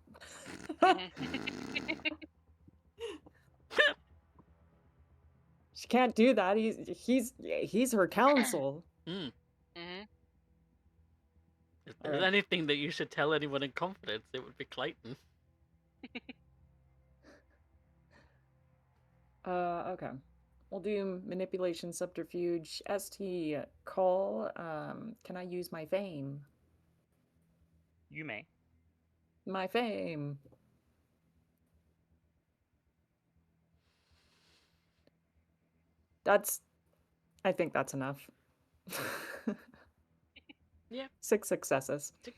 She can't do that. He's her counsel. Mm. Mm-hmm. If there's Alright. anything that you should tell anyone in confidence, it would be Clayton. Okay. We'll do manipulation, subterfuge, ST call. Can I use my fame? You may. My fame. That's I think that's enough. Yeah. 6 successes. 6.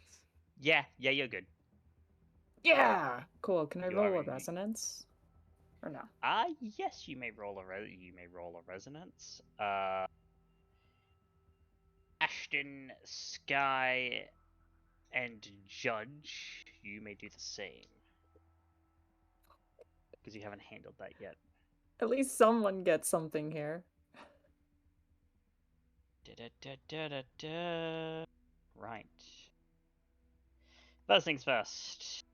Yeah, you're good. Yeah! Cool. Can I You roll are a in- resonance? Or no? Yes, you may roll a resonance. Ashton, Skye, and Judge, you may do the same. Because you haven't handled that yet. At least someone gets something here. Right. First things first.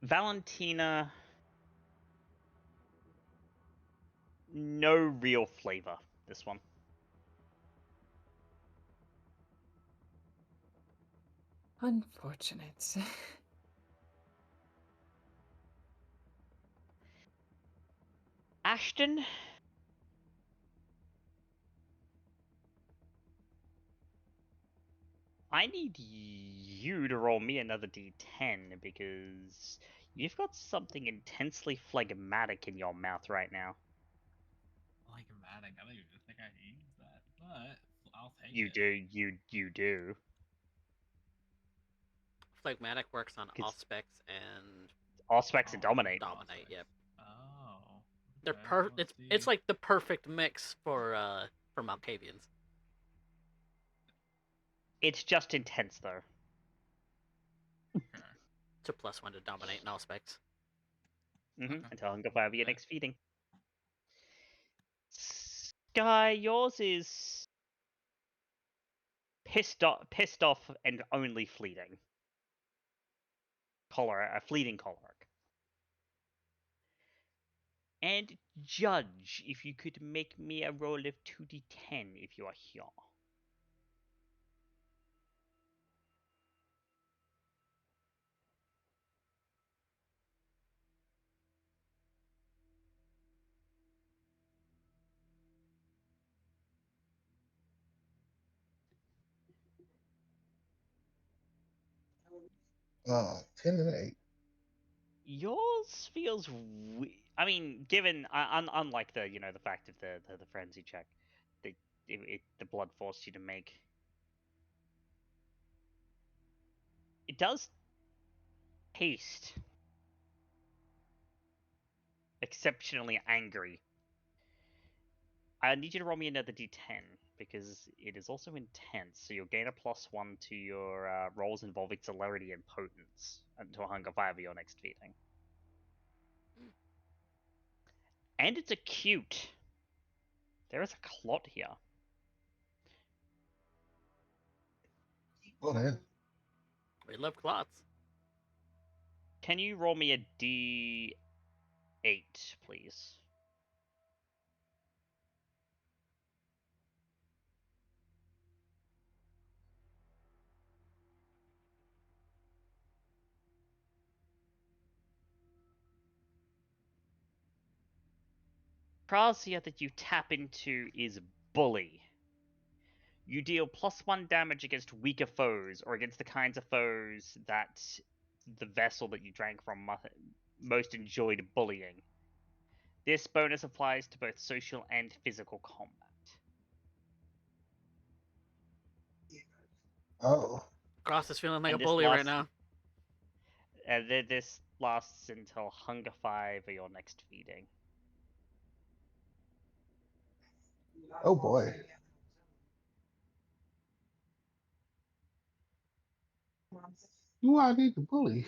Valentina, no real flavor, this one. Unfortunate. Ashton, I need you to roll me another d10 because you've got something intensely phlegmatic in your mouth right now. Phlegmatic. I don't even think I used that, but I'll take You it. do, you do. Phlegmatic works on 'Cause- Auspex and Auspex and Dominate. Dominate. Yep. Oh. They're Okay, let's It's see. like the perfect mix for Malkavians. It's just intense though. Okay. It's a +1 to Dominate and Auspex. Mm-hmm. Okay. Until Hunger Fire be your Okay. next feeding. Skye, yours is pissed off and only fleeting. A fleeting choleric. And Judge, if you could make me a roll of 2d10 if you are here. Ten and 8. Yours feels I mean, given unlike the the fact of the frenzy check, the blood forced you to make. It does taste exceptionally angry. I need you to roll me another d10 because it is also intense. So you'll gain a +1 to your rolls involving celerity and potence until Hunger 5 of your next feeding. And it's acute. There is a clot here. Well, then. We love clots. Can you roll me a d8, please? Krasia that you tap into is Bully. You deal +1 damage against weaker foes, or against the kinds of foes that the vessel that you drank from most enjoyed bullying. This bonus applies to both social and physical combat. Oh. Cross is feeling like And a this bully right lasts- now. This lasts until Hunger 5 or your next feeding. Oh boy. Do I need to bully?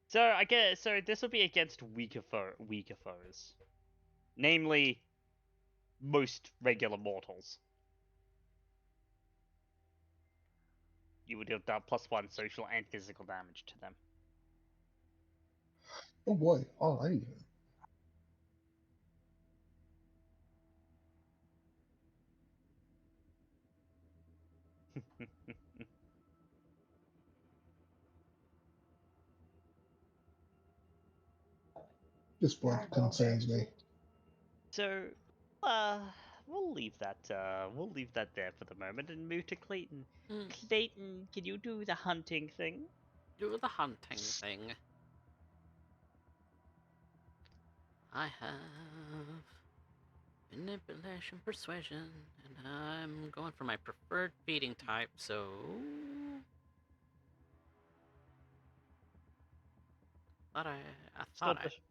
So I guess this will be against weaker foes, namely most regular mortals. You would deal +1 social and physical damage to them. Oh boy. All right. This one concerns me. So, we'll leave that there for the moment and move to Clayton. Hmm. Clayton, can you do the hunting thing? Do the hunting thing. I have manipulation, persuasion, and I'm going for my preferred feeding type, so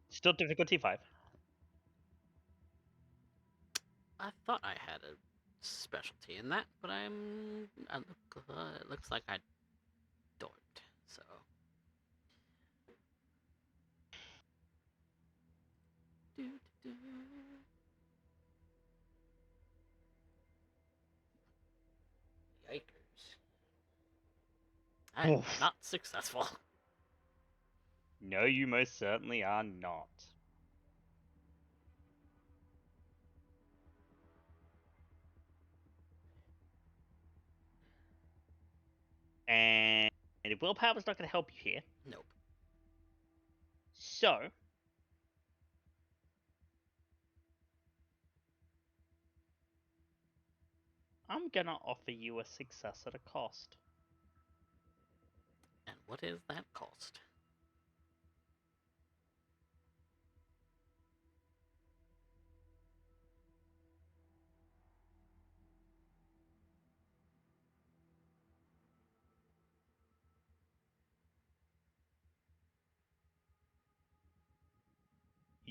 Still difficulty 5. I thought I had a specialty in that, but it looks like I don't. So do, do, do. Yikers! I'm Oof. not successful. No, you most certainly are not. And willpower's not going to help you here. Nope. So, I'm going to offer you a success at a cost. And what is that cost?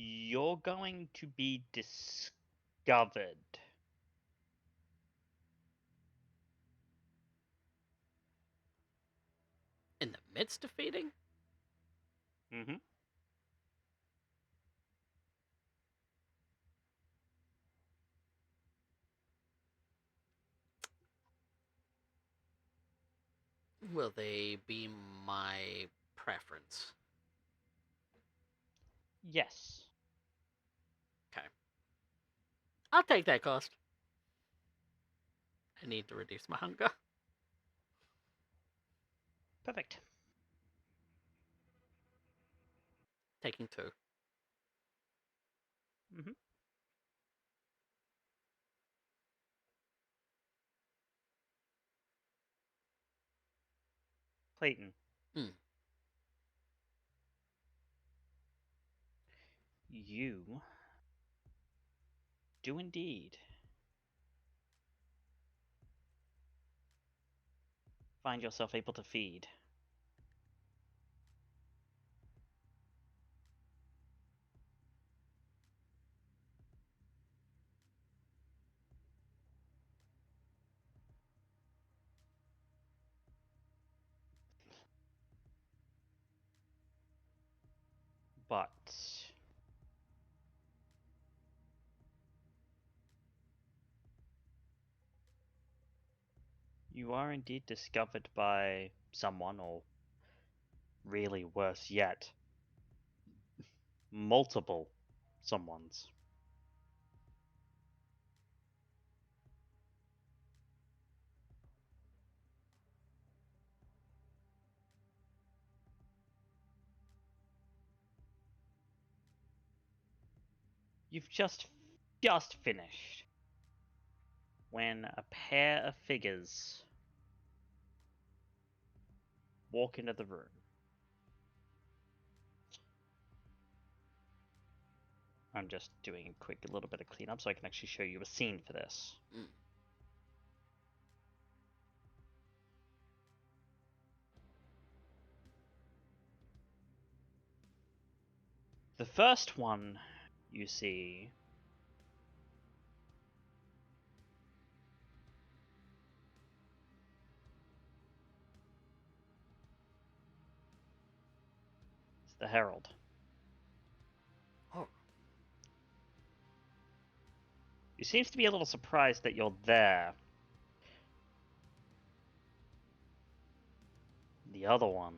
You're going to be discovered. In the midst of feeding? Mm-hmm. Will they be my preference? Yes. Okay. I'll take that cost. I need to reduce my hunger. Perfect. Taking 2. Mm-hmm. Clayton. You do indeed find yourself able to feed. But you are indeed discovered by someone, or really worse yet, multiple someones. You've just finished when a pair of figures walk into the room. I'm just doing a quick little bit of cleanup so I can actually show you a scene for this. The first one you see is the Herald. Oh. He seems to be a little surprised that you're there. The other one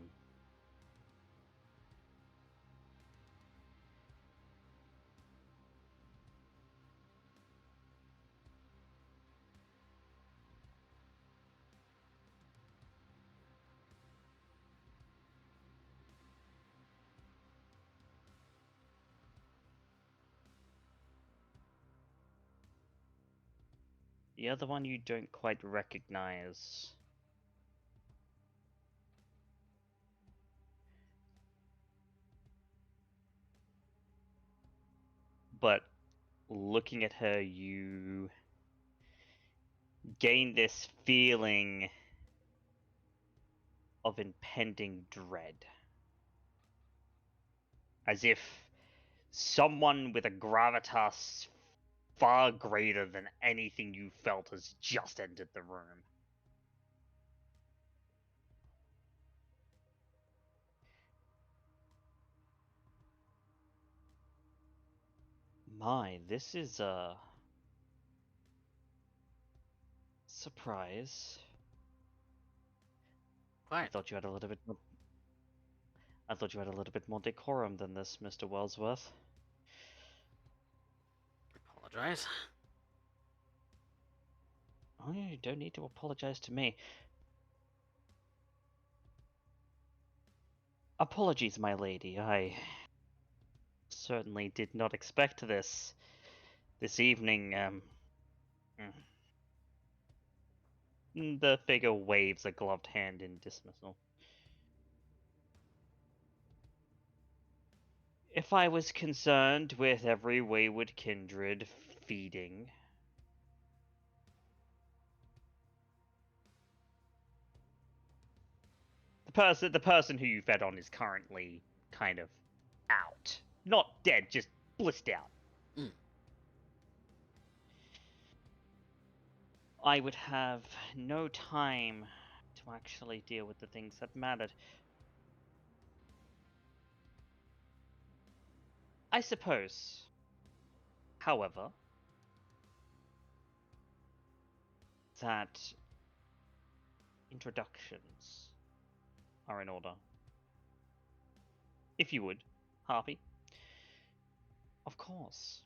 The other one you don't quite recognize. But looking at her, you gain this feeling of impending dread. As if someone with a gravitas far greater than anything you felt has just entered the room. My, this is a surprise. I Quite. thought you had a little bit more... I thought you had a little bit more decorum than this, Mr. Wellsworth. Apologize. Oh, you don't need to apologize to me. Apologies, my lady. I certainly did not expect this evening. The figure waves a gloved hand in dismissal. If I was concerned with every wayward kindred feeding, the person who you fed on is currently kind of out. Not dead, just blissed out. Mm. I would have no time to actually deal with the things that mattered. I suppose, however, that introductions are in order. If you would, Harpy. Of course.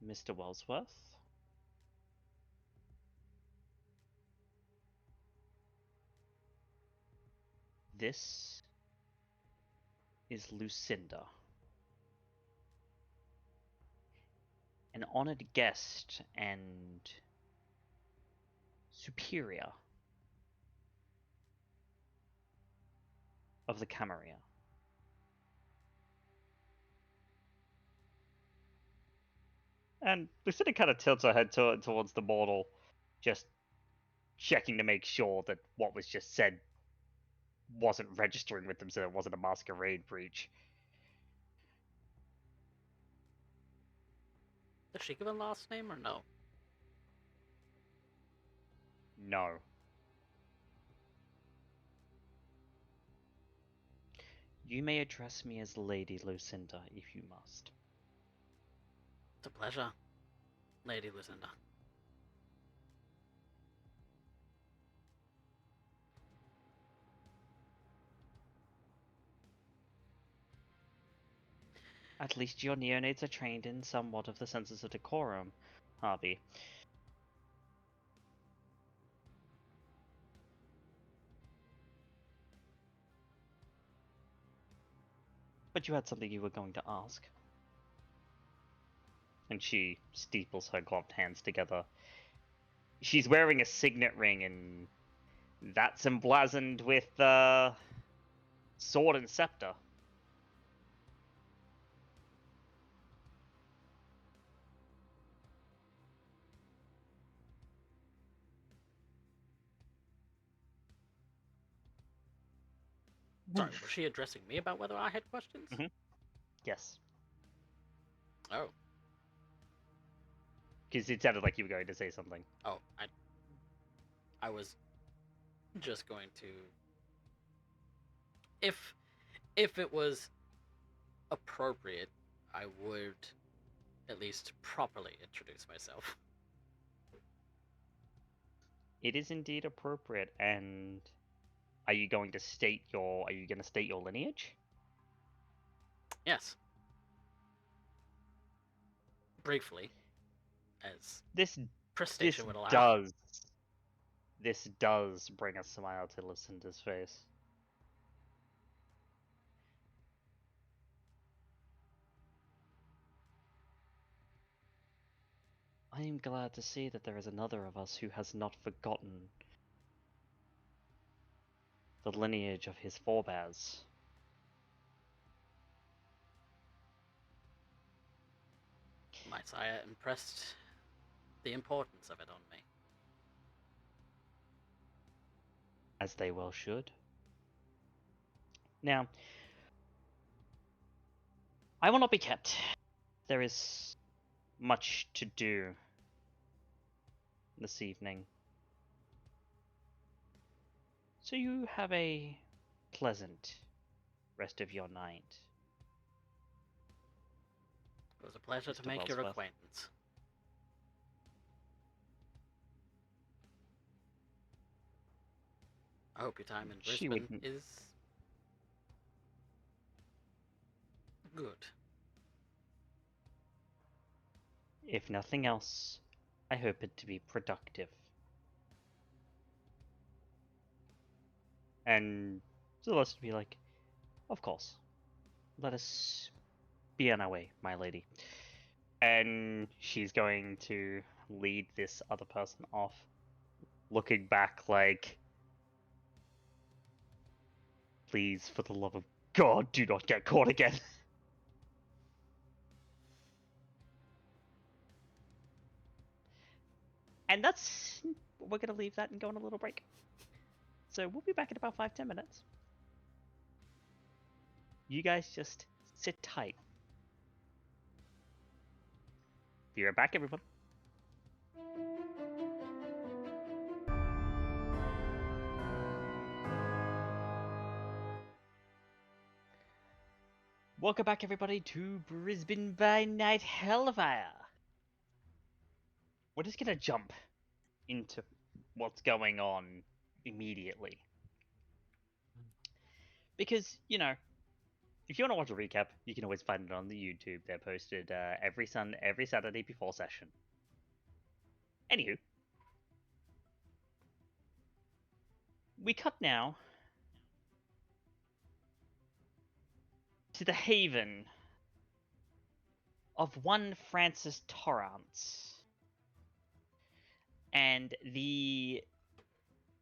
Mr. Wellsworth. This is Lucinda. An honored guest and superior of the Camarilla. And Lucinda kind of tilts her head towards the mortal, just checking to make sure that what was just said wasn't registering with them so it wasn't a masquerade breach. Does she give a last name or no? No. You may address me as Lady Lucinda if you must. It's a pleasure, Lady Lucinda. At least your neonates are trained in somewhat of the senses of decorum, Harvey. But you had something you were going to ask. And she steeples her gloved hands together. She's wearing a signet ring, and that's emblazoned with sword and scepter. Sorry, was she addressing me about whether I had questions? Mhm. Yes. Oh. Because it sounded like you were going to say something. Oh, I was just going to... If it was appropriate, I would at least properly introduce myself. It is indeed appropriate, and are you going to state your lineage? Yes. Briefly, as This prestation would allow. This does bring a smile to Lucinda's face. I am glad to see that there is another of us who has not forgotten the lineage of his forebears. My sire impressed the importance of it on me. As they well should. Now, I will not be kept. There is much to do this evening. So you have a pleasant rest of your night. It was a pleasure to Mr. make your Wellsworth. acquaintance. I hope your time in She Brisbane wouldn't- is good. If nothing else, I hope it to be productive. And Celeste would be like, of course. Let us be on our way, my lady. And she's going to lead this other person off, looking back like, please, for the love of God, do not get caught again. And that's, we're going to leave that and go on a little break. So we'll be back in about 5-10 minutes. You guys just sit tight. Be right back, everyone. Welcome back, everybody, to Brisbane by Night Hellfire. We're just gonna jump into what's going on immediately. Because, you know, if you want to watch a recap, you can always find it on the YouTube. They're posted every Saturday before session. Anywho, we cut now to the haven of one Francis Torrance and the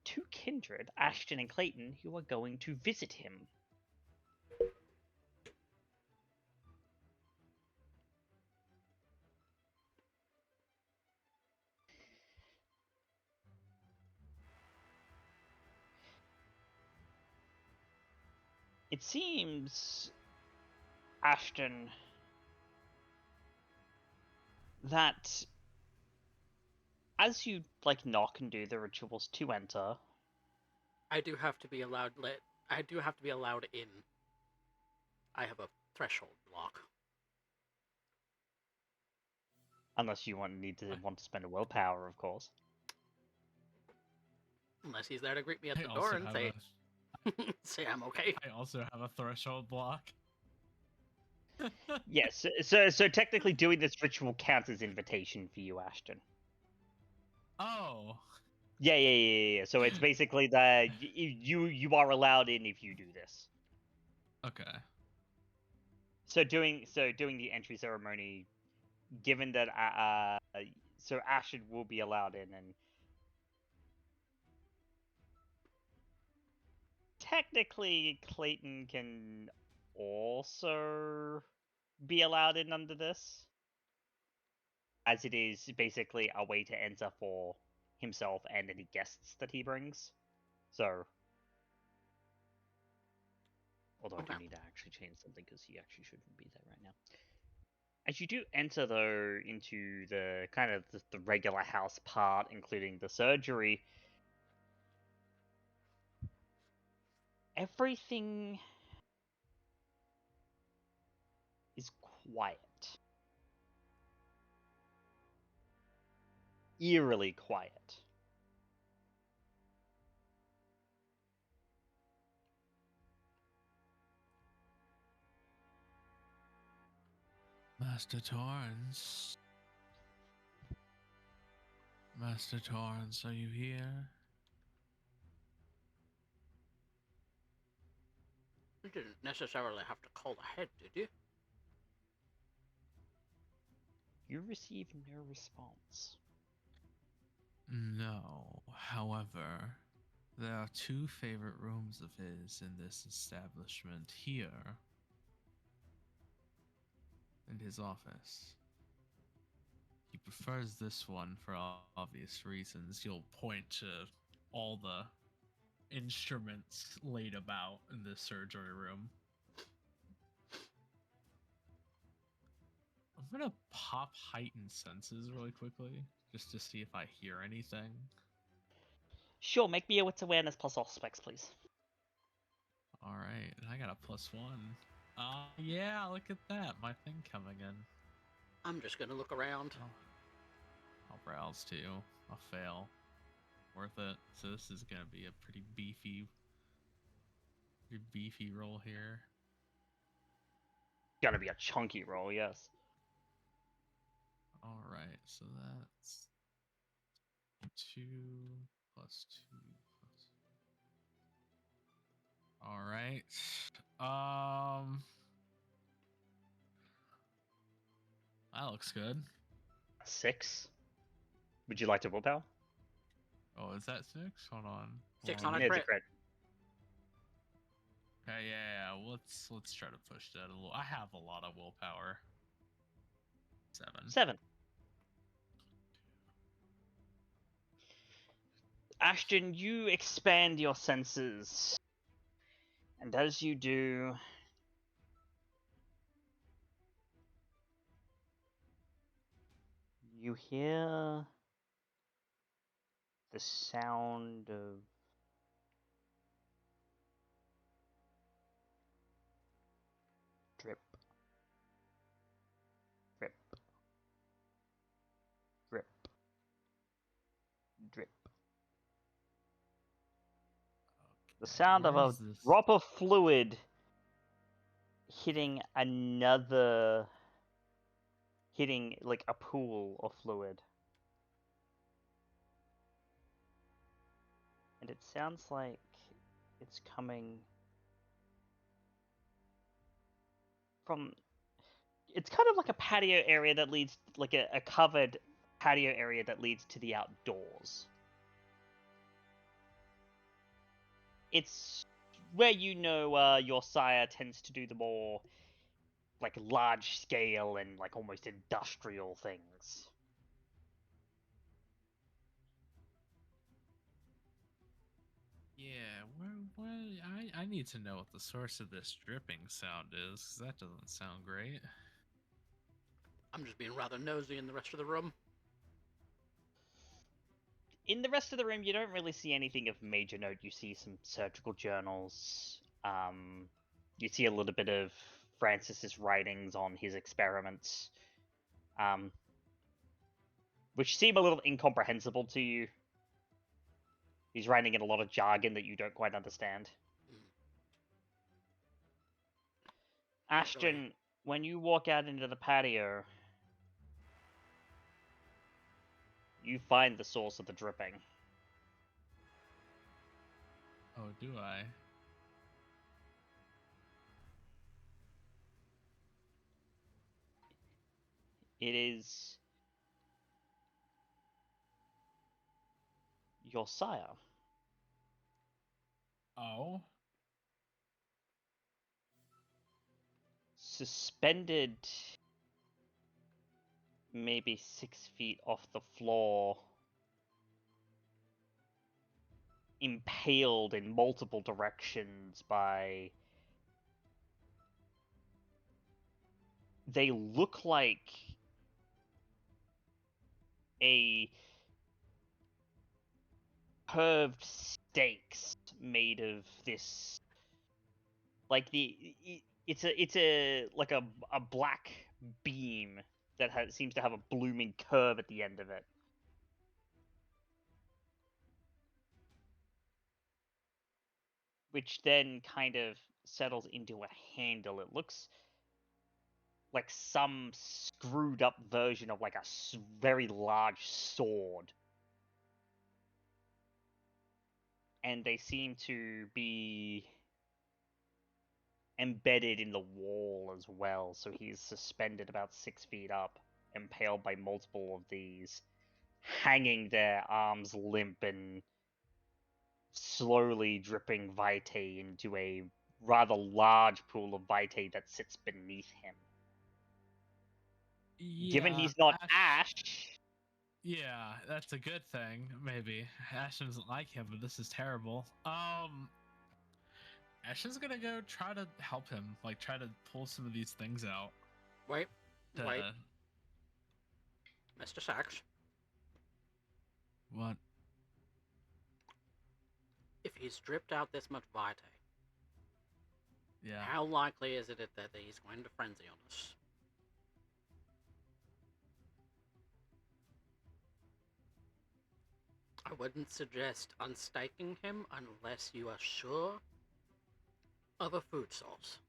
two kindred, Ashton and Clayton, who are going to visit him. It seems, Ashton, that as you knock and do the rituals to enter, I do have to be allowed in. I have a threshold block. unless you want to spend a willpower, of course. Unless he's there to greet me at I the also door and have say, a, say I'm okay. I also have a threshold block. Yes, so technically doing this ritual counts as invitation for you, Ashton. Oh. Yeah. So it's basically that you are allowed in if you do this. Okay. So doing the entry ceremony, given that so Ashton will be allowed in, and technically Clayton can also be allowed in under this, as it is basically a way to enter for himself and any guests that he brings. So, although I do need to actually change something because he actually shouldn't be there right now. As you do enter, though, into the kind of the regular house part, including the surgery, everything is quiet. Eerily quiet. Master Torrance. Master Torrance, are you here? You didn't necessarily have to call ahead, did you? You receive no response. No. However, there are two favorite rooms of his in this establishment here. In his office. He prefers this one for obvious reasons. You'll point to all the instruments laid about in the surgery room. I'm gonna pop heightened senses really quickly, just to see if I hear anything. Sure, make me a wits awareness plus all specs, please. Alright, and I got a +1. Yeah, look at that. My thing coming in. I'm just gonna look around. I'll browse too. I'll fail. Worth it. So this is gonna be a pretty beefy roll here. Gonna be a chunky roll, yes. Alright, so that's 2 plus 2 plus. Alright. That looks good. 6. Would you like to willpower? Oh, is that 6? Hold on. 6 Hold on a It's a crit. crit. Okay, yeah. Let's try to push that a little. I have a lot of willpower. 7. 7. Ashton, you expand your senses. And as you do, you hear the sound of drip, drip, drip, drip. The sound of where a is this? drop of fluid hitting like a pool of fluid. And it sounds like it's coming from... It's kind of like a patio area that leads, like a covered patio area that leads to the outdoors. It's where your sire tends to do the more like large scale and like almost industrial things. Yeah, I need to know what the source of this dripping sound is, 'cause that doesn't sound great. I'm just being rather nosy in the rest of the room. In the rest of the room, you don't really see anything of major note. You see some surgical journals. You see a little bit of Francis's writings on his experiments, which seem a little incomprehensible to you. He's writing in a lot of jargon that you don't quite understand. Ashton, when you walk out into the patio, you find the source of the dripping. Oh, do I? It is your sire. Oh? Suspended maybe 6 feet off the floor, impaled in multiple directions by... They look like a curved stakes made of this, like it's a like a black beam that seems to have a blooming curve at the end of it. Which then kind of settles into a handle. It looks like some screwed up version of like a very large sword. And they seem to be embedded in the wall as well, so he's suspended about 6 feet up. impaled by multiple of these, hanging their arms limp and slowly dripping vitae into a rather large pool of vitae that sits beneath him. Given he's not Ash. Yeah, that's a good thing, maybe. Ashton doesn't like him, but this is terrible. Ashton's gonna go try to help him, like try to pull some of these things out. Wait. Mr. Sacks, What? if he's dripped out this much vitae, Yeah. how likely is it that he's going to frenzy on us? I wouldn't suggest unstaking him unless you are sure of a food source.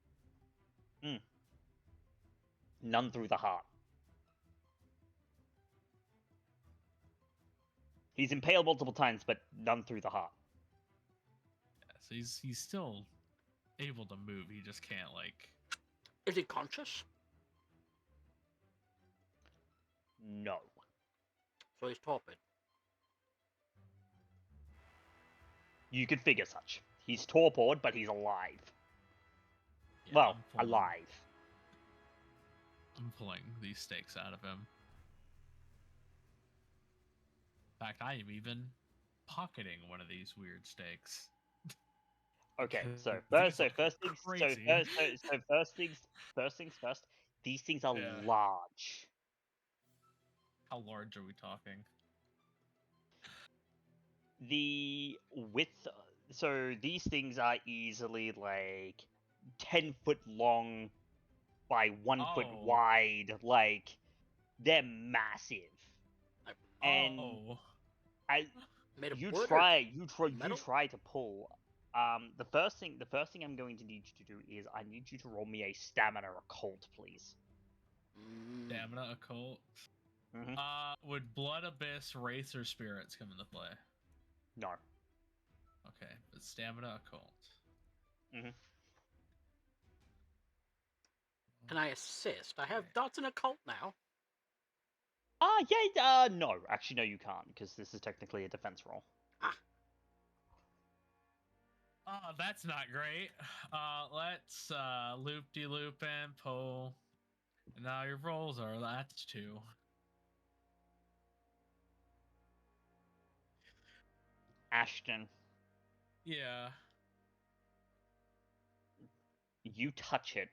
None through the heart. He's impaled multiple times, but none through the heart. Yeah, so he's still able to move. He just can't like. Is he conscious? No. So he's torpid. You could figure such. He's torpored, but he's alive. Yeah, Well, alive. I'm pulling these stakes out of him. In fact, I am even pocketing one of these weird stakes. Okay, so These first look things crazy. first things first. These things are Yeah. large. How large are we talking? The width. So these things are easily like 10-foot long by 1 foot Oh. wide. Like they're massive. And Made of you wood or try metal? to pull. The first thing I'm going to need you to do is I need you to roll me a stamina occult, please. Stamina occult. Mhm. Would blood abyss, wraiths, or spirits come into play? No. Okay, but stamina occult. Can I assist? I have dots in occult now. No. Actually, no, you can't, because this is technically a defense roll. Oh, that's not great. Let's loop-de-loop and pull. And now your rolls are that's 2. Ashton, Yeah. you touch it.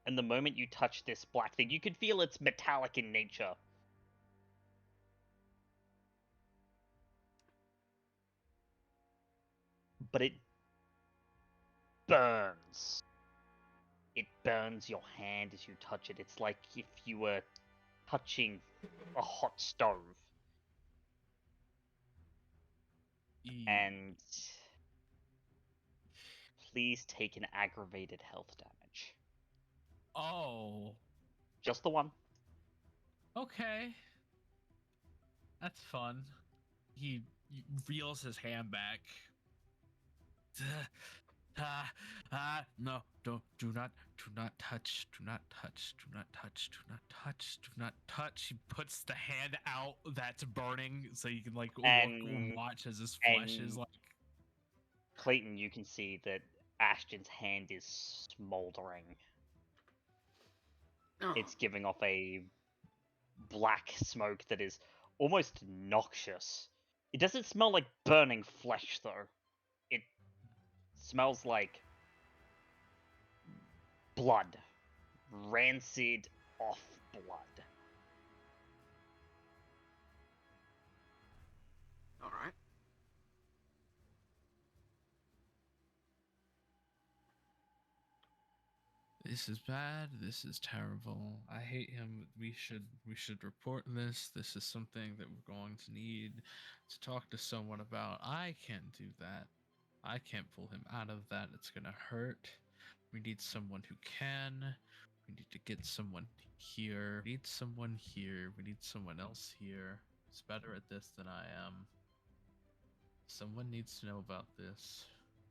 And the moment you touch this black thing, you can feel it's metallic in nature. But it burns. It burns your hand as you touch it. It's like if you were touching a hot stove. And please take an aggravated health damage. Oh. Just the one. Okay. That's fun. He reels his hand back. No, do not touch, do not touch, do not touch, do not touch, do not touch. He puts the hand out that's burning so you can like look and watch as his flesh is like. Clayton, you can see that Ashton's hand is smoldering. It's giving off a black smoke that is almost noxious. It doesn't smell like burning flesh, though. It smells like blood. Rancid off blood. Alright. This is bad. This is terrible. I hate him. We should report this. This is something that we're going to need to talk to someone about. I can't do that. I can't pull him out of that. It's gonna hurt. We need someone who can. We need to get someone here. We need someone here. We need someone else here. Who's better at this than I am. Someone needs to know about this.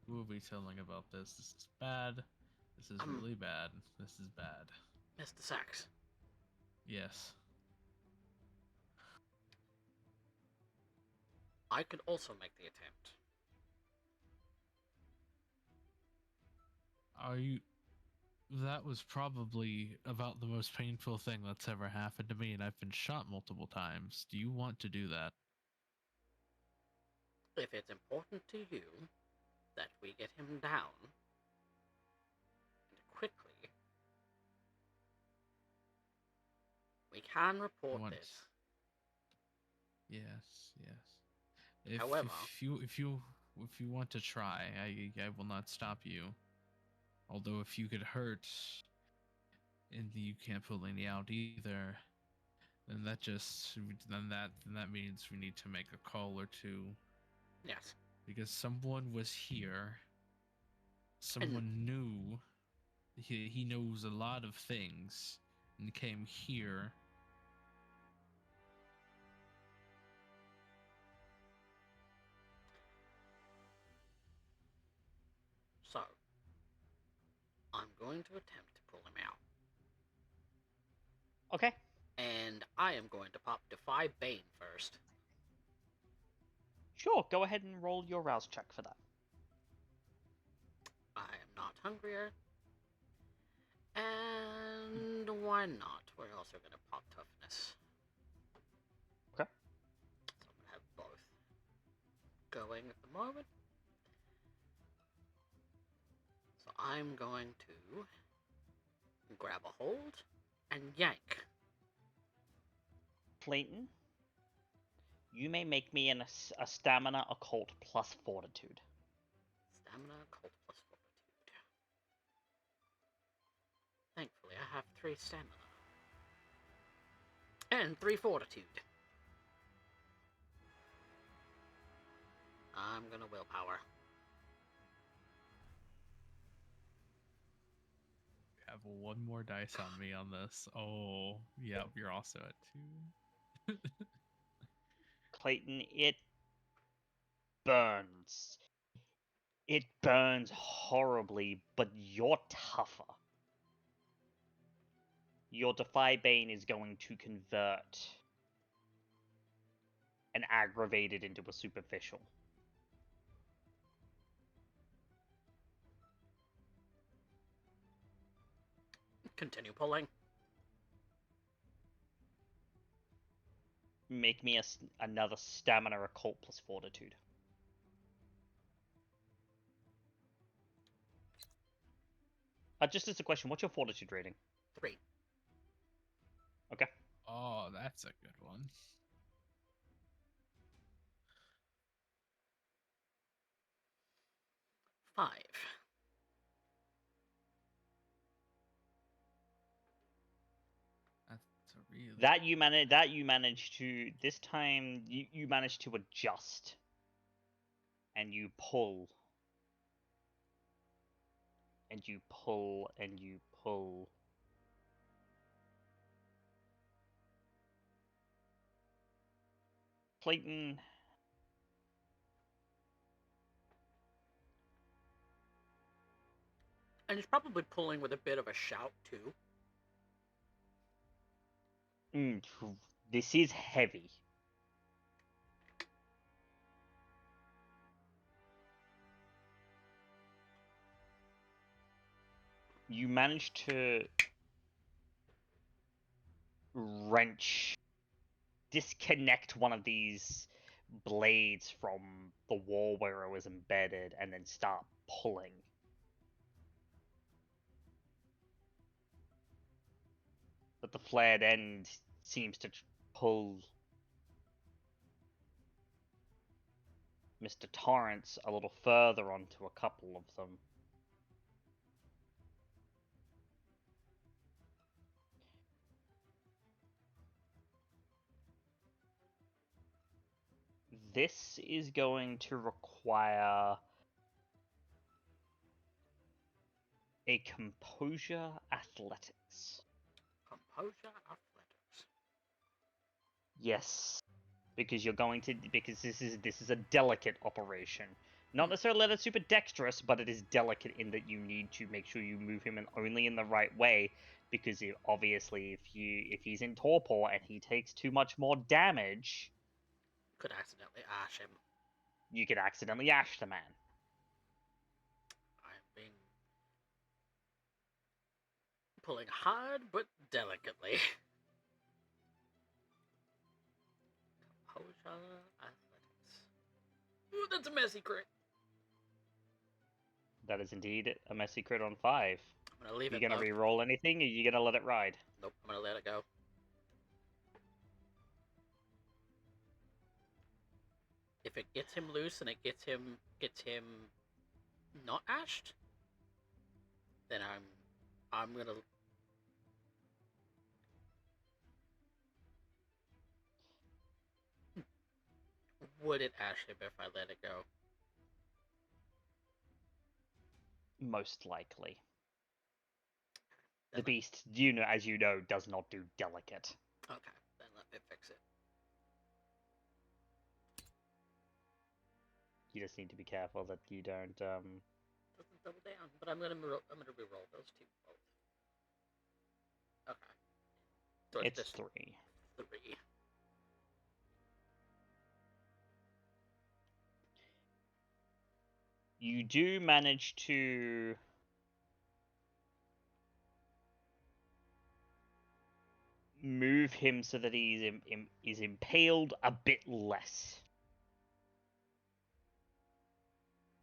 Who are we telling about this? This is bad. This is really bad. This is bad. Mr. Sacks, Yes. I could also make the attempt. Are you... That was probably about the most painful thing that's ever happened to me, and I've been shot multiple times. Do you want to do that? If it's important to you that we get him down and quickly, we can report Once. this. Yes, yes. However, if you want to try, I will not stop you. Although if you get hurt and you can't pull any out either, then that means we need to make a call or two. yes. Because someone was here. Someone knew. He knows a lot of things and came here. So, I'm going to attempt to pull him out. Okay. And I am going to pop Defy Bane first. Sure, go ahead and roll your rouse check for that. I am not hungrier. And why not? We're also going to pop Toughness. Okay. So I'm going to have both going at the moment. So I'm going to grab a hold and yank. Clayton, you may make me a stamina occult plus fortitude. Stamina, Cold plus Fortitude. Thankfully, I have 3 stamina. And 3 fortitude. I'm gonna willpower. Have one more dice on me on this. Oh, yep, you're also at 2. Clayton, it burns. It burns horribly, but you're tougher. Your Defy Bane is going to convert an aggravated into a superficial. Continue pulling. Make me another stamina occult plus fortitude. Just as a question, what's your fortitude rating? 3. Okay. Oh, that's a good one. Five. That's a really That you managed to this time you managed to adjust. And you pull. And you pull and you pull. Clayton, And he's probably pulling with a bit of a shout, too. this is heavy. You managed to disconnect one of these blades from the wall where it was embedded and then start pulling. But the flared end seems to pull Mr. Torrance a little further onto a couple of them. This is going to require a composure athletics. Composure athletics. Yes, because you're going to because this is a delicate operation, Not necessarily that it's super dexterous, but it is delicate in that you need to make sure you move him only in the right way, because obviously if he's in torpor and he takes too much more damage, Could accidentally ash him. you could accidentally ash the man. I've been pulling hard but delicately. Composure, athletics. Ooh, that's a messy crit. That is indeed a messy crit on 5. I'm gonna leave You it. gonna re-roll anything, or you gonna let it ride? Nope, I'm gonna let it go. If it gets him loose and it gets him not ashed, then I'm gonna. Would it ash him if I let it go? Most likely. Then The beast, as you know, does not do delicate. Okay, then let me fix it. You just need to be careful that you don't. Doesn't double down, but I'm gonna re-roll those two both. Okay. So It's just 3. 3. You do manage to move him so that he's is impaled a bit less.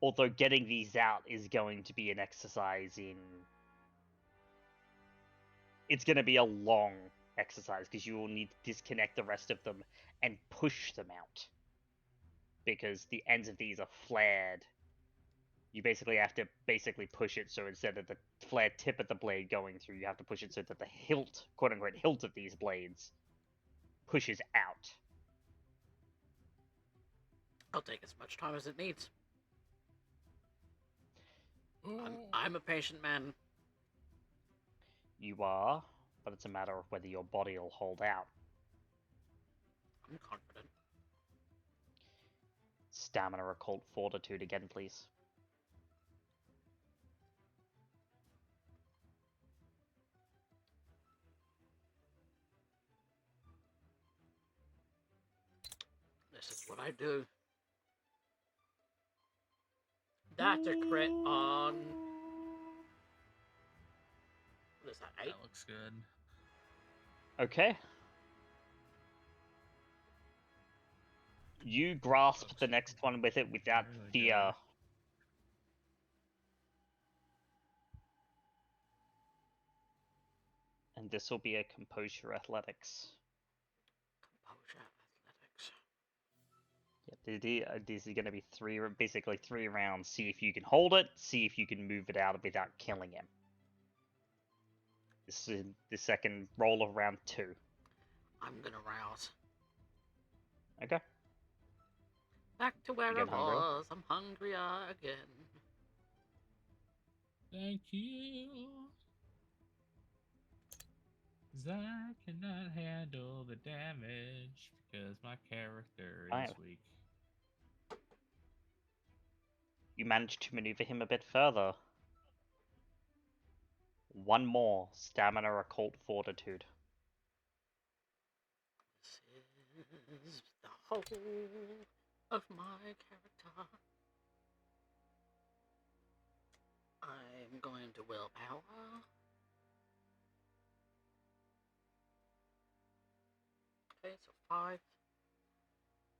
Although getting these out is going to be an exercise in... It's going to be a long exercise, because you will need to disconnect the rest of them and push them out. Because the ends of these are flared. You basically have to push it, so instead of the flared tip of the blade going through, you have to push it so that the hilt, quote-unquote hilt of these blades, pushes out. I'll take as much time as it needs. I'm a patient man. You are, but it's a matter of whether your body will hold out. I'm confident. Stamina, occult fortitude again, please. This is what I do. That's a crit on... What is that, 8? That looks good. Okay. You grasp the next one with it without really fear. good. And this will be a composure athletics. Composure athletics. Yeah, this is going to be basically three rounds. See if you can hold it. See if you can move it out without killing him. This is the second roll of round 2. I'm gonna rouse. Okay. Back to where I getting hungry? was. I'm hungry again. Thank you. 'Cause I cannot handle the damage because my character is weak. You managed to maneuver him a bit further. One more stamina, occult fortitude. This is the whole of my character. I'm going to willpower. Okay, so 5.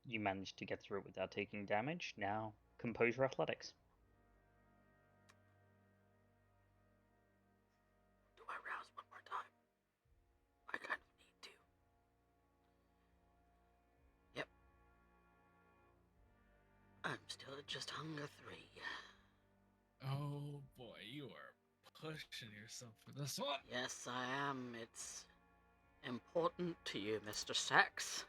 You managed to get through it without taking damage. Now, composure athletics. Do I rouse one more time? I kind of need to. Yep. I'm still at just hunger 3. Oh boy, you are pushing yourself for this one. Yes, I am. It's important to you, Mr. Sacks.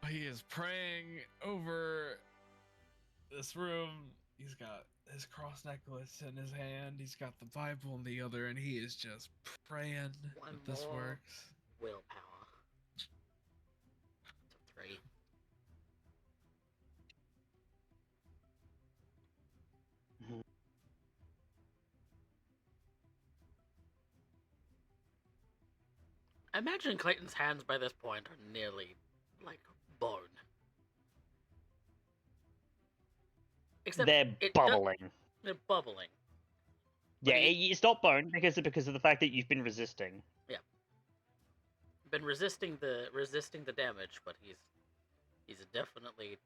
He is praying over this room. He's got his cross necklace in his hand. He's got the Bible in the other, and he is just praying that this works. Willpower. So 3. I imagine Clayton's hands by this point are nearly, like, bone. Except They're bubbling. They're bubbling. Yeah, it's not bone because of the fact that you've been resisting. Yeah. Been resisting the damage, but he's definitely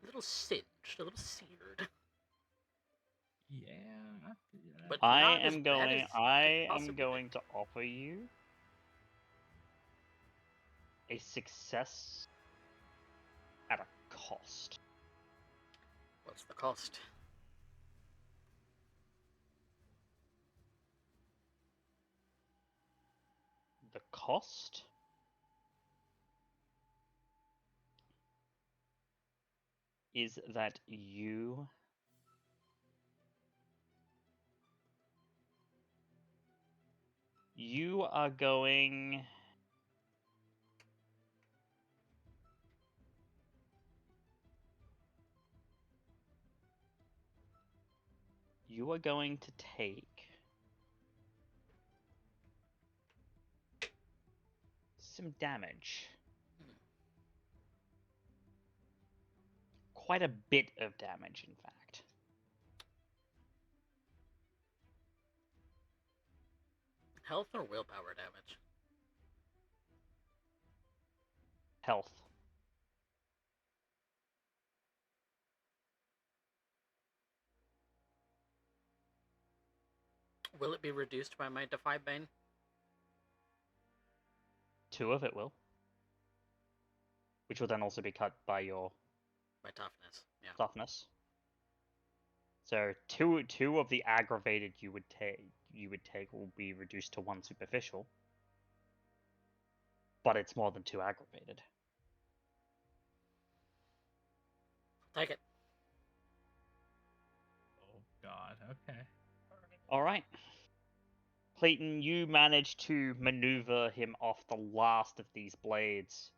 a little singed, a little seared. Yeah. But I not as am bad going. as I it am possibly going to offer you a success at a cost. What's the cost? The cost is that you are going to take some damage. Quite a bit of damage, in fact. Health or willpower damage? Health. Will it be reduced by my Defy Bane? 2 of it will. Which will then also be cut by your My toughness, yeah. toughness. So two of the aggravated you would take will be reduced to 1 superficial. But it's more than 2 aggravated. Take it. Oh god, okay. Alright. Clayton, you manage to maneuver him off the last of these blades.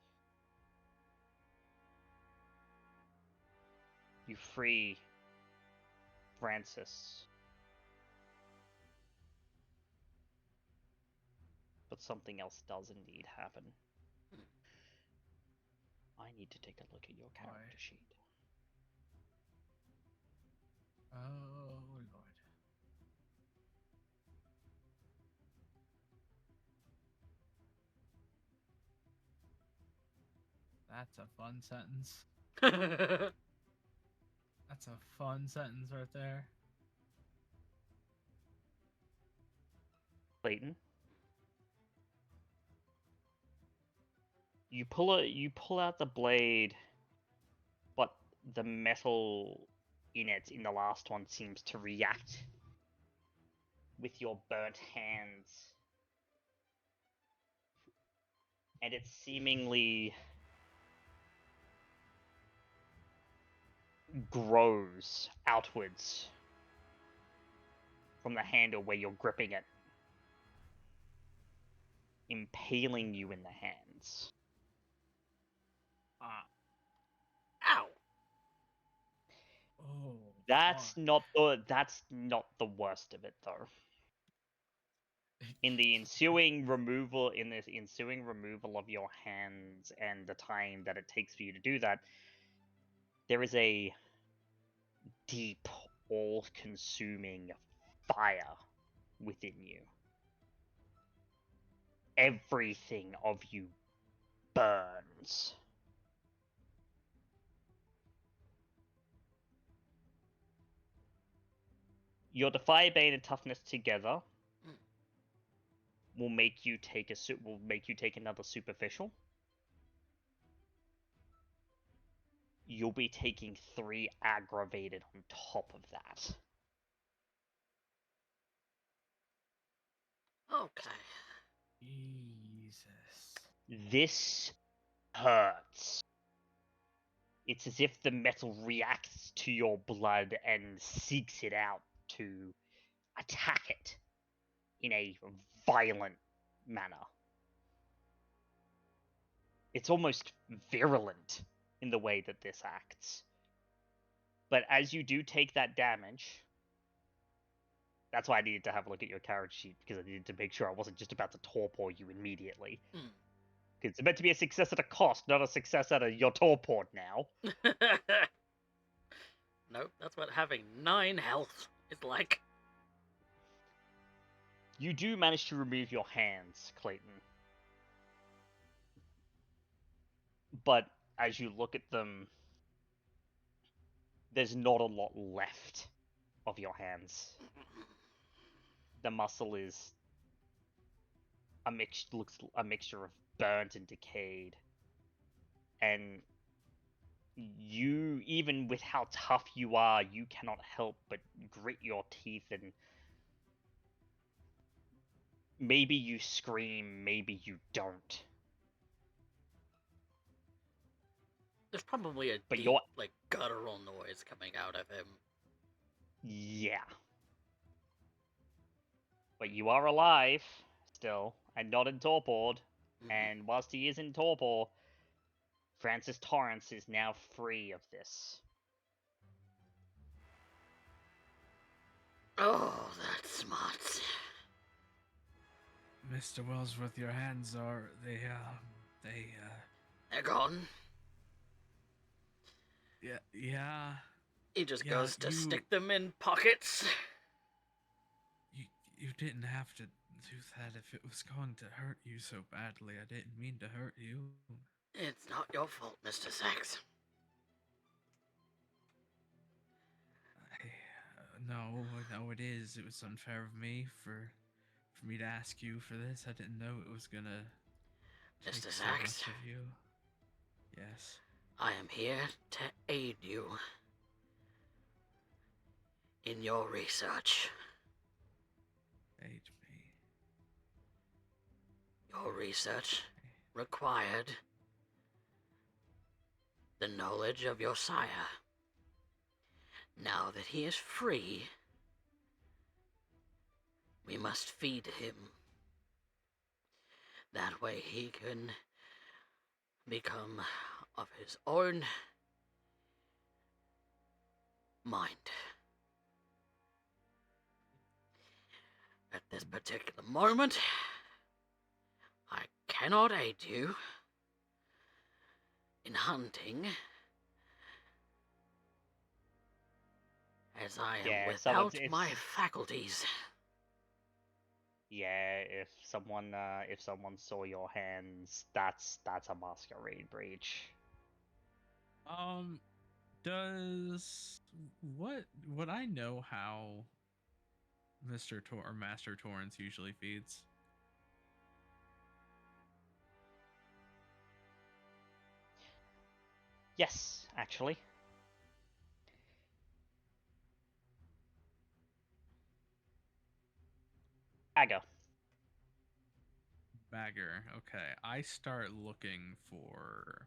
You free Francis. But something else does indeed happen. I need to take a look at your character sheet. Oh lord. That's a fun sentence. That's a fun sentence right there. Clayton, you pull out the blade, but the metal in the last one seems to react with your burnt hands, and it seemingly grows outwards from the handle where you're gripping it, impaling you in the hands. Ow! Oh. That's not the worst of it, though. In the ensuing removal of your hands and the time that it takes for you to do that, there is a deep, all-consuming fire within you. Everything of you burns. Your Defy Bane and Toughness together will make you take another superficial. You'll be taking 3 aggravated on top of that. Okay. Jesus. This hurts. It's as if the metal reacts to your blood and seeks it out to attack it in a violent manner. It's almost virulent in the way that this acts. But as you do take that damage, That's why I needed to have a look at your character sheet, because I needed to make sure I wasn't just about to torpor you immediately. Mm. Because it's meant to be a success at a cost, not a success at a you're torpored now. Nope, that's what having 9 health is like. You do manage to remove your hands, Clayton. But as you look at them, there's not a lot left of your hands. The muscle is looks a mixture of burnt and decayed. And you, even with how tough you are, you cannot help but grit your teeth, and maybe you scream, maybe you don't. There's probably a But deep, you're- like, guttural noise coming out of him. Yeah. But you are alive, still, and not in torpor. Mhm. And whilst he is in torpor, Francis Torrance is now free of this. Oh, that's smart. Mr. Wellsworth, your hands are They're gone. yeah. He just Yeah, goes to you- stick them in pockets. You didn't have to do that if it was going to hurt you so badly. I didn't mean to hurt you. It's not your fault, Mr. Sacks. No, it is. It was unfair of me for me to ask you for this. I didn't know it was gonna take Mr. so Sacks, much of you. Yes. I am here to aid you in your research. Aid me. Your research required the knowledge of your sire. Now that he is free, we must feed him. That way he can become of his own mind. At this particular moment, I cannot aid you in hunting, as I am Yeah, without it's- my faculties. Yeah, if someone saw your hands, that's a masquerade breach. Does would I know how Master Torrance usually feeds? Yes, actually. Aga. Bagger. Okay, I start looking for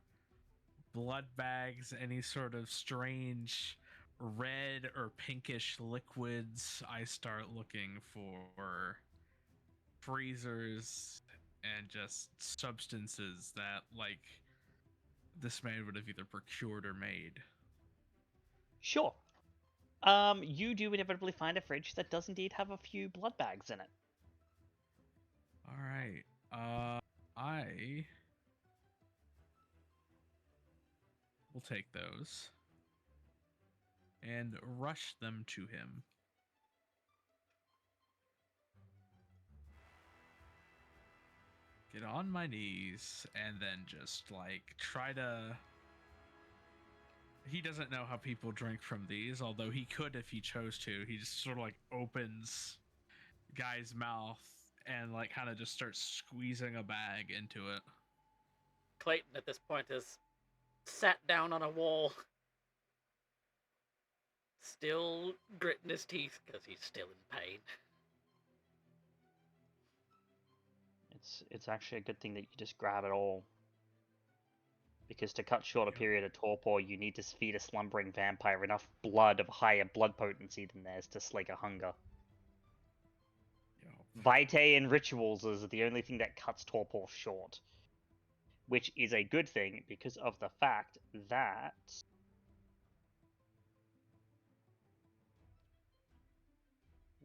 blood bags, any sort of strange red or pinkish liquids. I start looking for freezers and just substances that, like, this man would have either procured or made. Sure. You do inevitably find a fridge that does indeed have a few blood bags in it. All right. I will take those and rush them to him. Get on my knees and then just like try to. He doesn't know how people drink from these, although he could if he chose to. He just sort of like opens the guy's mouth and like kind of just starts squeezing a bag into it. Clayton, at this point, is sat down on a wall, still gritting his teeth because he's still in pain. It's actually a good thing that you just grab it all. Because to cut short a period of torpor, you need to feed a slumbering vampire enough blood of higher blood potency than theirs to slake a hunger. Vitae and rituals is the only thing that cuts torpor short. Which is a good thing because of the fact that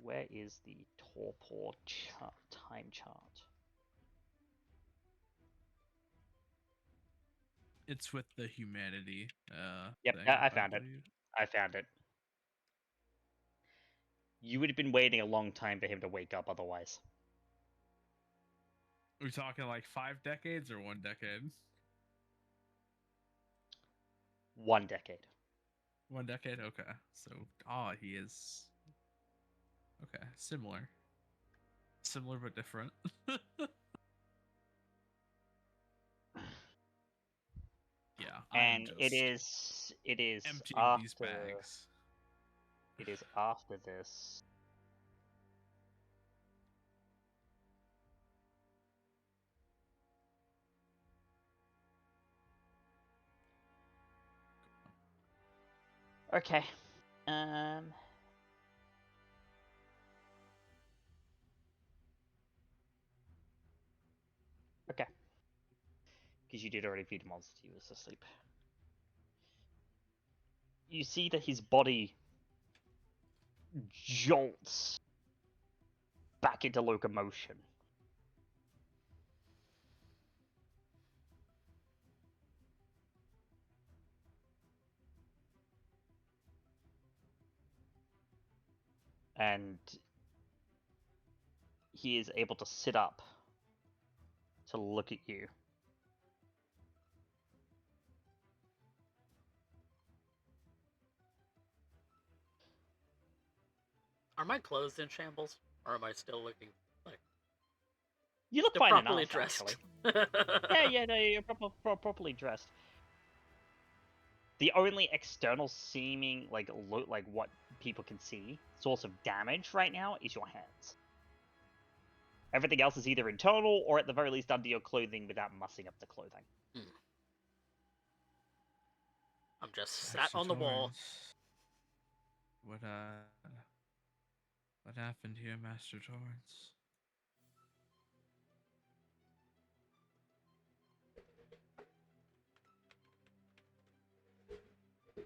where is the torpor time chart? It's with the humanity. Yep, Thing, I found it. believe. I found it. You would have been waiting a long time for him to wake up otherwise. We're talking like 5 decades or 1 decade? 1 decade. 1 decade? Okay. So, he is. Okay, similar. Similar but different. Yeah, And I'm it just is emptying after these bags. it is after this. Okay. Okay. Because you did already feed him whilst he was asleep. You see that his body jolts back into locomotion. And he is able to sit up to look at you. Are my clothes in shambles, or am I still looking like You look they're fine properly enough, dressed? actually. Yeah, no, you're properly dressed. The only external seeming, like what people can see, source of damage right now is your hands. Everything else is either internal or at the very least under your clothing without mussing up the clothing. I'm just sat Master on the wall. Torrance. What happened here, Master Torrance?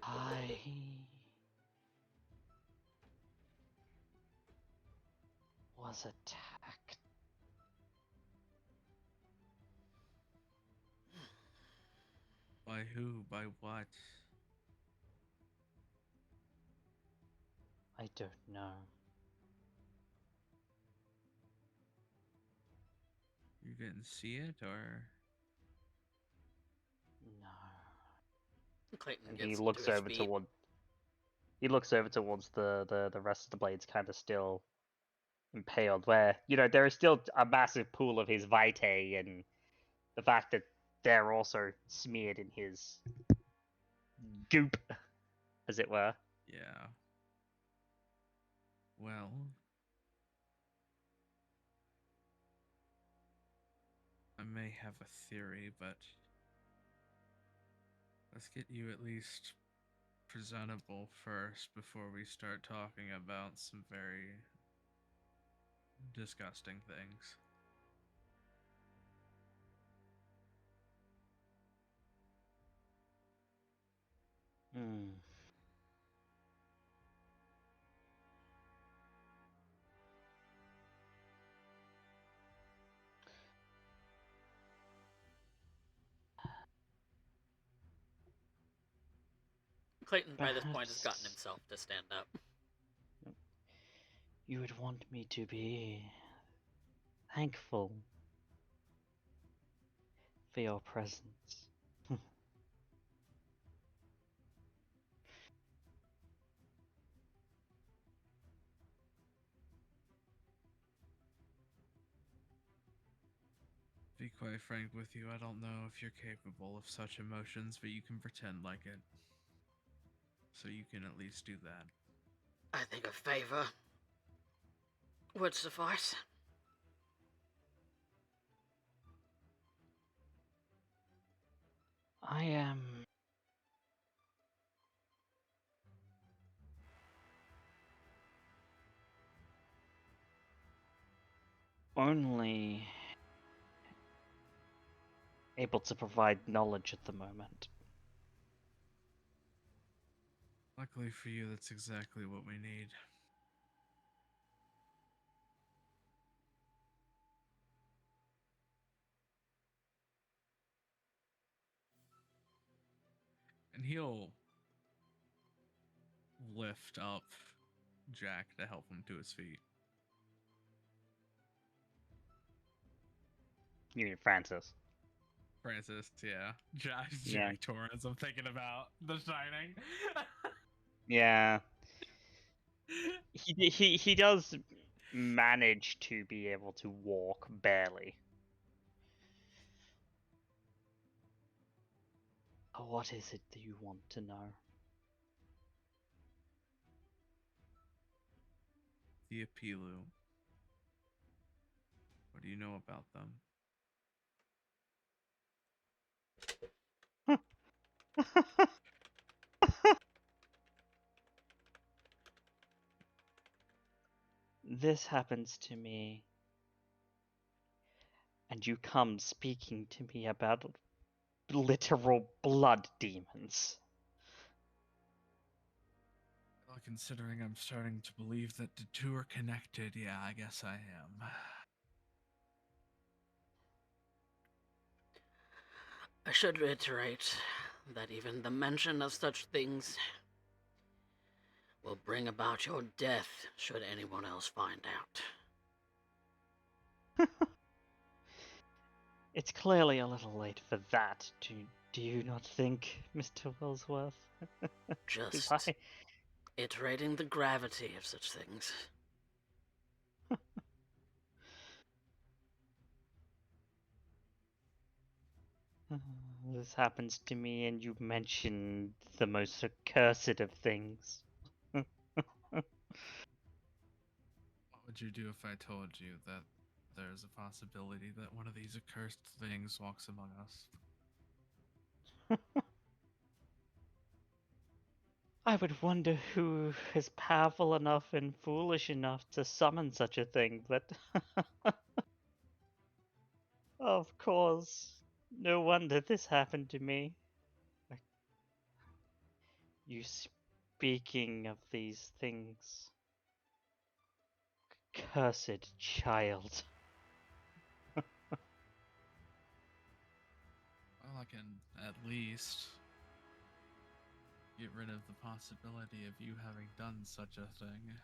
I was attacked. By who? By what? I don't know. You didn't see it, or? No. Clayton And gets he to looks his over feet. toward. He looks over towards the rest of the blades, kind of still impaled. Where there is still a massive pool of his vitae, and the fact that they're also smeared in his goop, as it were. Yeah. Well. I may have a theory, but let's get you at least presentable first before we start talking about some very disgusting things. Clayton, by this point, has gotten Perhaps himself to stand up. you would want me to be thankful for your presence. To be quite frank with you, I don't know if you're capable of such emotions, but you can pretend like it. So you can at least do that. I think a favor would suffice. I am only able to provide knowledge at the moment. Luckily for you, that's exactly what we need. And he'll lift up Jack to help him to his feet. You mean Francis? Francis, yeah. Yeah. Jack Torrance, I'm thinking about The Shining. Yeah. He does manage to be able to walk barely. Oh, what is it that you want to know? The Apilu. What do you know about them? This happens to me, and you come speaking to me about literal blood demons. Well, considering I'm starting to believe that the two are connected, yeah, I guess I am. I should reiterate that even the mention of such things will bring about your death should anyone else find out. It's clearly a little late for that, do you not think, Mr. Wellsworth? Just I... iterating the gravity of such things. This happens to me, and you mentioned the most accursed of things. What would you do if I told you that there's a possibility that one of these accursed things walks among us? I would wonder who is powerful enough and foolish enough to summon such a thing, but of course, no wonder this happened to me. You speaking of these things, cursed child. Well, I can at least get rid of the possibility of you having done such a thing.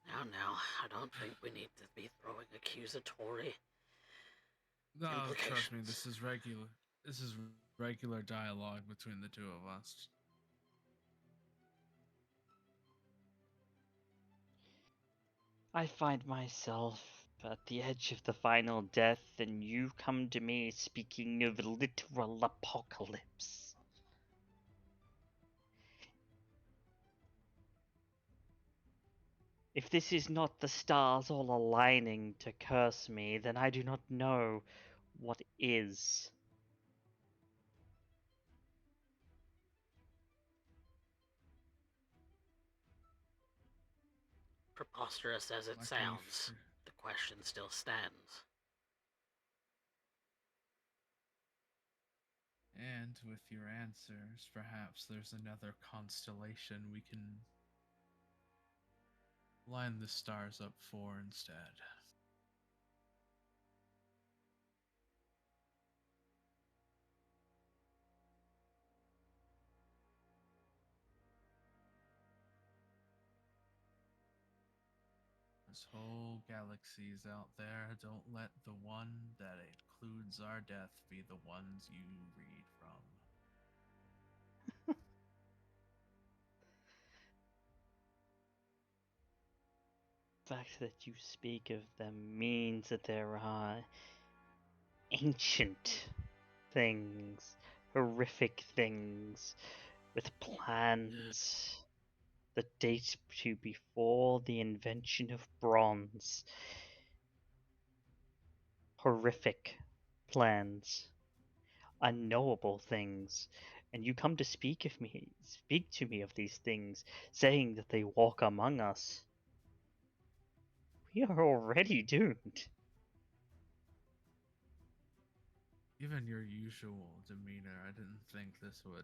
Now, I don't think we need to be throwing accusatory No, trust me, implications. this is regular. This is regular dialogue between the two of us. I find myself at the edge of the final death, and you come to me speaking of literal apocalypse. If this is not the stars all aligning to curse me, then I do not know what is. Preposterous as it Luckily sounds, for- the question still stands. And with your answers, perhaps there's another constellation we can line the stars up for instead. There's whole galaxies out there. Don't let the one that includes our death be the ones you read from. The fact that you speak of them means that there are ancient things, horrific things, with plans that date to before the invention of bronze. Horrific plans, unknowable things, and you come to speak to me of these things, saying that they walk among us. We are already doomed. Given your usual demeanor, I didn't think this would.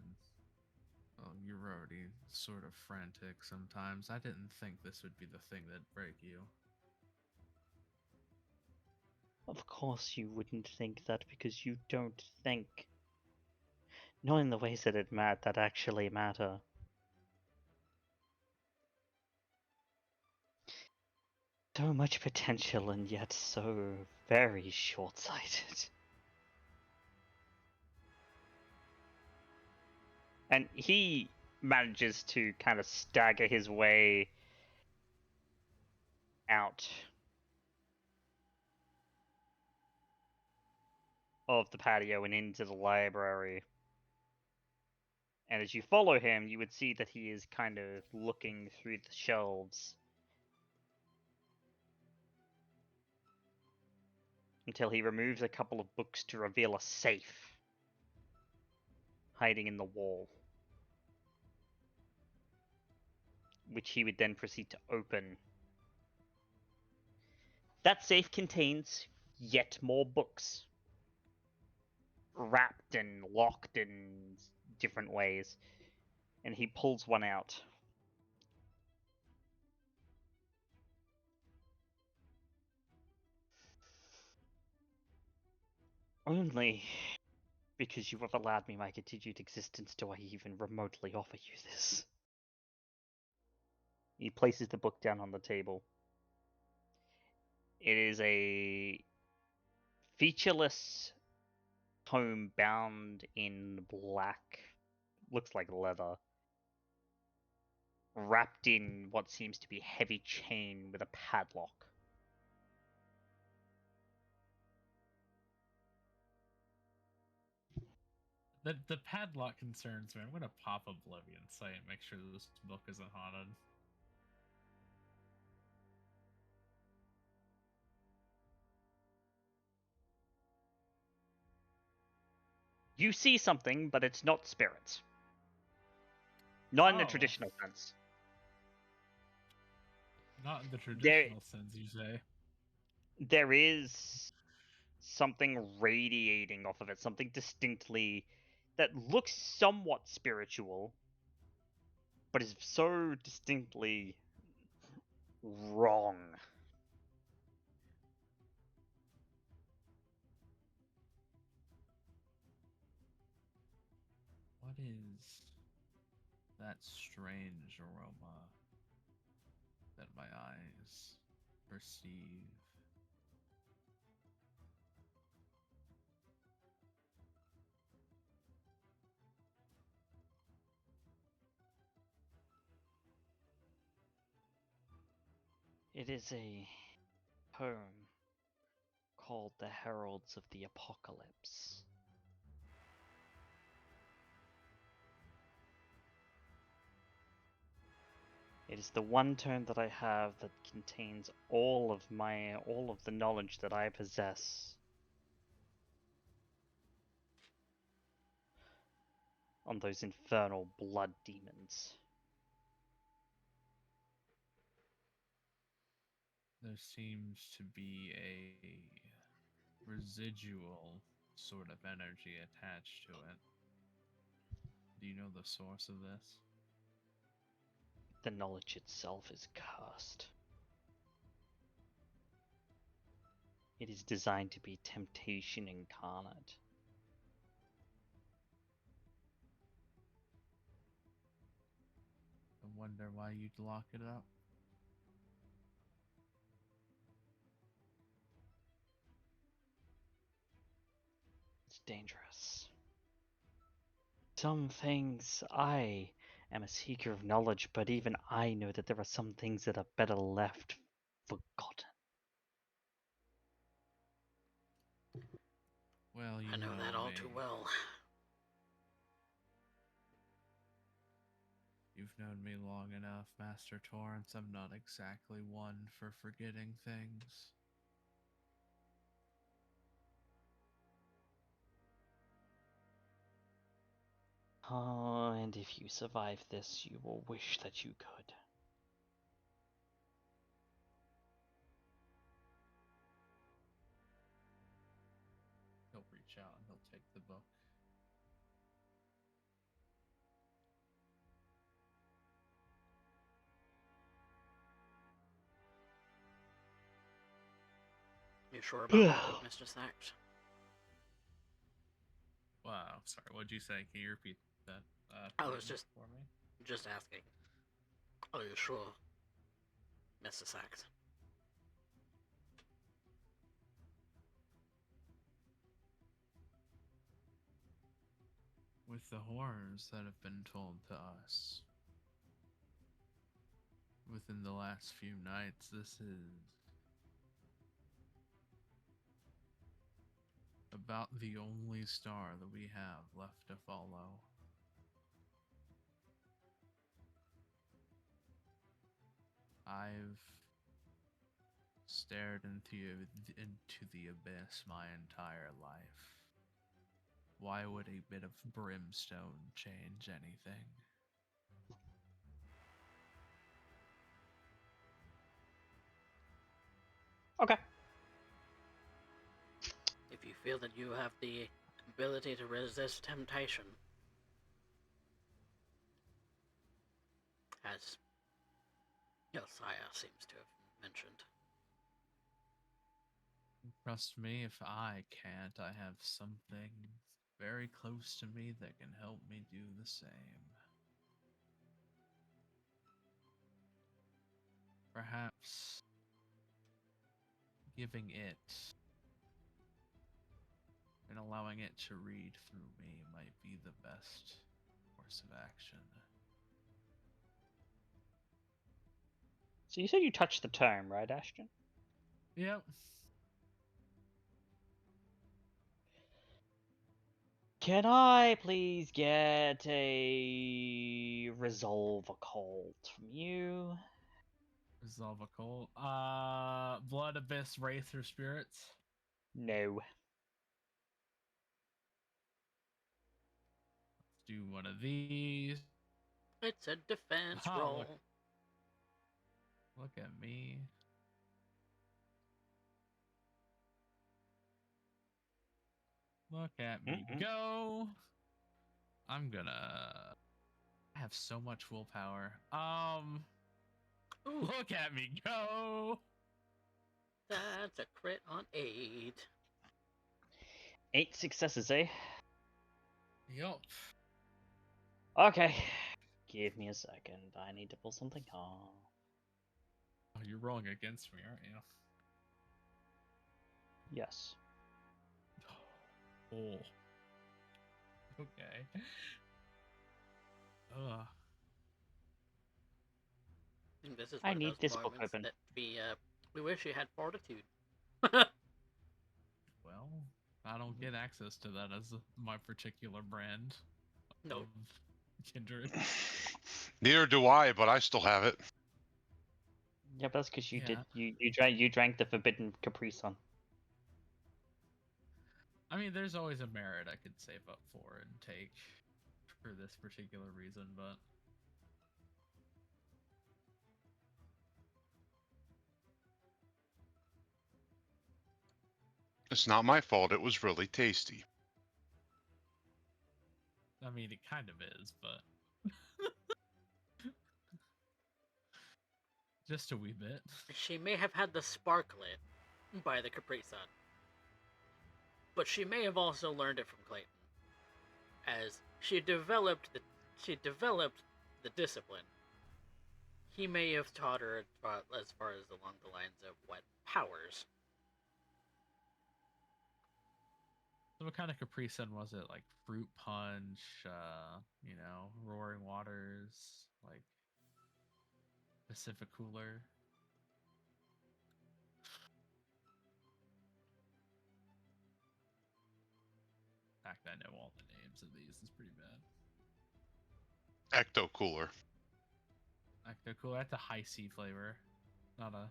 Well, you're already sort of frantic sometimes. I didn't think this would be the thing that'd break you. Of course you wouldn't think that because you don't think. Not in the ways that actually matter. So much potential and yet so very short-sighted. And he manages to kind of stagger his way out of the patio and into the library. And as you follow him, you would see that he is kind of looking through the shelves until he removes a couple of books to reveal a safe hiding in the wall, which he would then proceed to open. That safe contains yet more books, wrapped and locked in different ways, and he pulls one out. Only because you have allowed me my continued existence do I even remotely offer you this. He places the book down on the table. It is a featureless tome bound in black, looks like leather, wrapped in what seems to be heavy chain with a padlock. The padlock concerns me. I'm gonna pop Oblivion Sight and make sure this book isn't haunted. You see something, but it's not spirits. Not in the traditional sense. Not in the traditional sense, you say? There is something radiating off of it, something distinctly that looks somewhat spiritual, but is so distinctly wrong. What is that strange aroma that my eyes perceive? It is a poem called The Heralds of the Apocalypse. It is the one tome that I have that contains all of the knowledge that I possess on those infernal blood demons. There seems to be a residual sort of energy attached to it. Do you know the source of this? The knowledge itself is cursed. It is designed to be temptation incarnate. I wonder why you'd lock it up. It's dangerous. Some things I am a seeker of knowledge, but even I know that there are some things that are better left forgotten. Well, you I know that all me. too well. You've known me long enough, Master Torrance. I'm not exactly one for forgetting things. Oh, and if you survive this, you will wish that you could. He'll reach out and he'll take the book. You sure about that, Mr. Sacks? Wow, sorry, what'd you say? Can you repeat that? I was just for me. asking. Are you sure, Mr. Sacks? With the horrors that have been told to us within the last few nights, this is about the only star that we have left to follow. I've stared into the abyss my entire life. Why would a bit of brimstone change anything? Okay. If you feel that you have the ability to resist temptation, as Hellfire seems to have mentioned. Trust me, if I can't, I have something very close to me that can help me do the same. Perhaps giving it and allowing it to read through me might be the best course of action. So you said you touched the tome, right, Ashton? Yep. Can I please get a resolve occult from you? Resolve occult. Blood, Abyss, Wraith, or Spirits? No. Let's do one of these. It's a defense Oh, roll. Look at me. Look at me go. I'm gonna... I have so much willpower. Look at me go. That's a crit on 8. 8 successes, eh? Yup. Okay. Give me a second. I need to pull something off. Oh, you're rolling against me, aren't you? Yes. Oh. Okay. Ugh. And this is I one of need those this book moments open. that we wish you had fortitude. Well, I don't get access to that as my particular brand Nope. of kindred. Neither do I, but I still have it. Yeah, but that's because you Yeah. you drank the forbidden Capri Sun. I mean, there's always a merit I could save up for and take for this particular reason, but It's not my fault. It was really tasty. I mean, it kind of is, but just a wee bit. She may have had the spark lit by the Capri Sun, but she may have also learned it from Clayton, as she developed the discipline. He may have taught her as far as along the lines of what powers. So what kind of Capri Sun was it? Like fruit punch, roaring waters, like Pacific Cooler? In fact, I know all the names of these. It's pretty bad. Ecto Cooler. Ecto Cooler. That's a high C flavor, not a.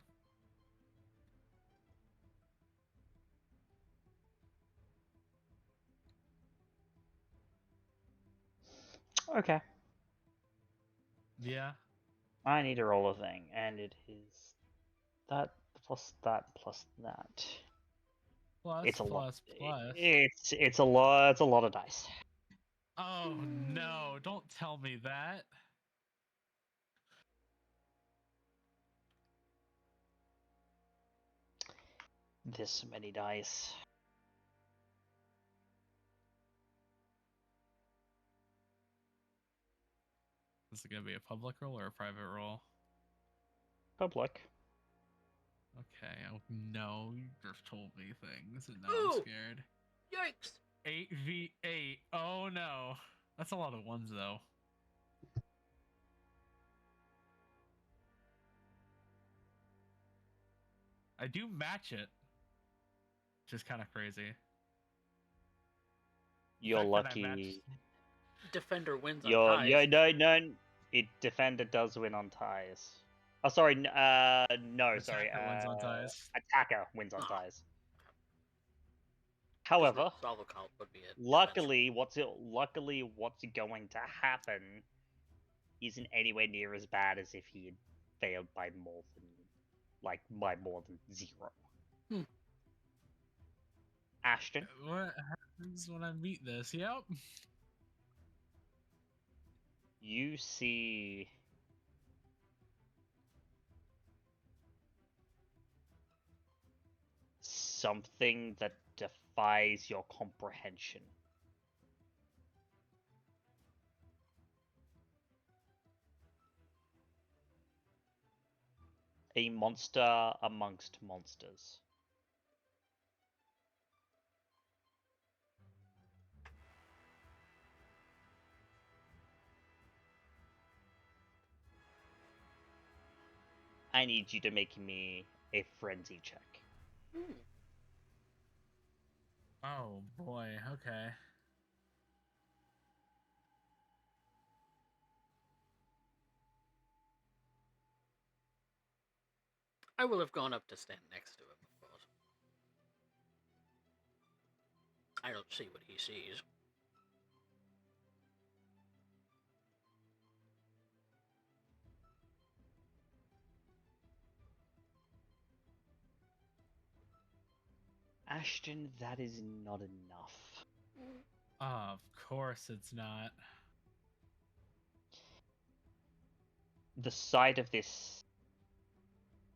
Okay. Yeah. I need to roll a thing, and it is that plus that plus that. Plus, It's a lot. plus. It's a lot. It's a lot of dice. Oh no! Don't tell me that. This many dice. Is it gonna be a public roll or a private roll? Public. Okay. Oh no, you just told me things, and now Ooh. I'm scared. Yikes! 8v8. Oh no, that's a lot of ones though. I do match it, which is kind of crazy. You're fact that I lucky. Defender wins on You're ties. no. It defender does win on ties. Oh, sorry. No, sorry. Attacker wins on ties. Attacker wins on Ah. ties. 'Cause However, Salvo Cult would be a defense luckily, what's going to happen isn't anywhere near as bad as if he had failed by more than 0. Hmm. Ashton, What happens when I meet this? Yep. you see something that defies your comprehension. A monster amongst monsters. I need you to make me a frenzy check. Hmm. Oh boy. Okay. I will have gone up to stand next to him, of course. I don't see what he sees. Ashton, that is not enough. Of course it's not. The sight of this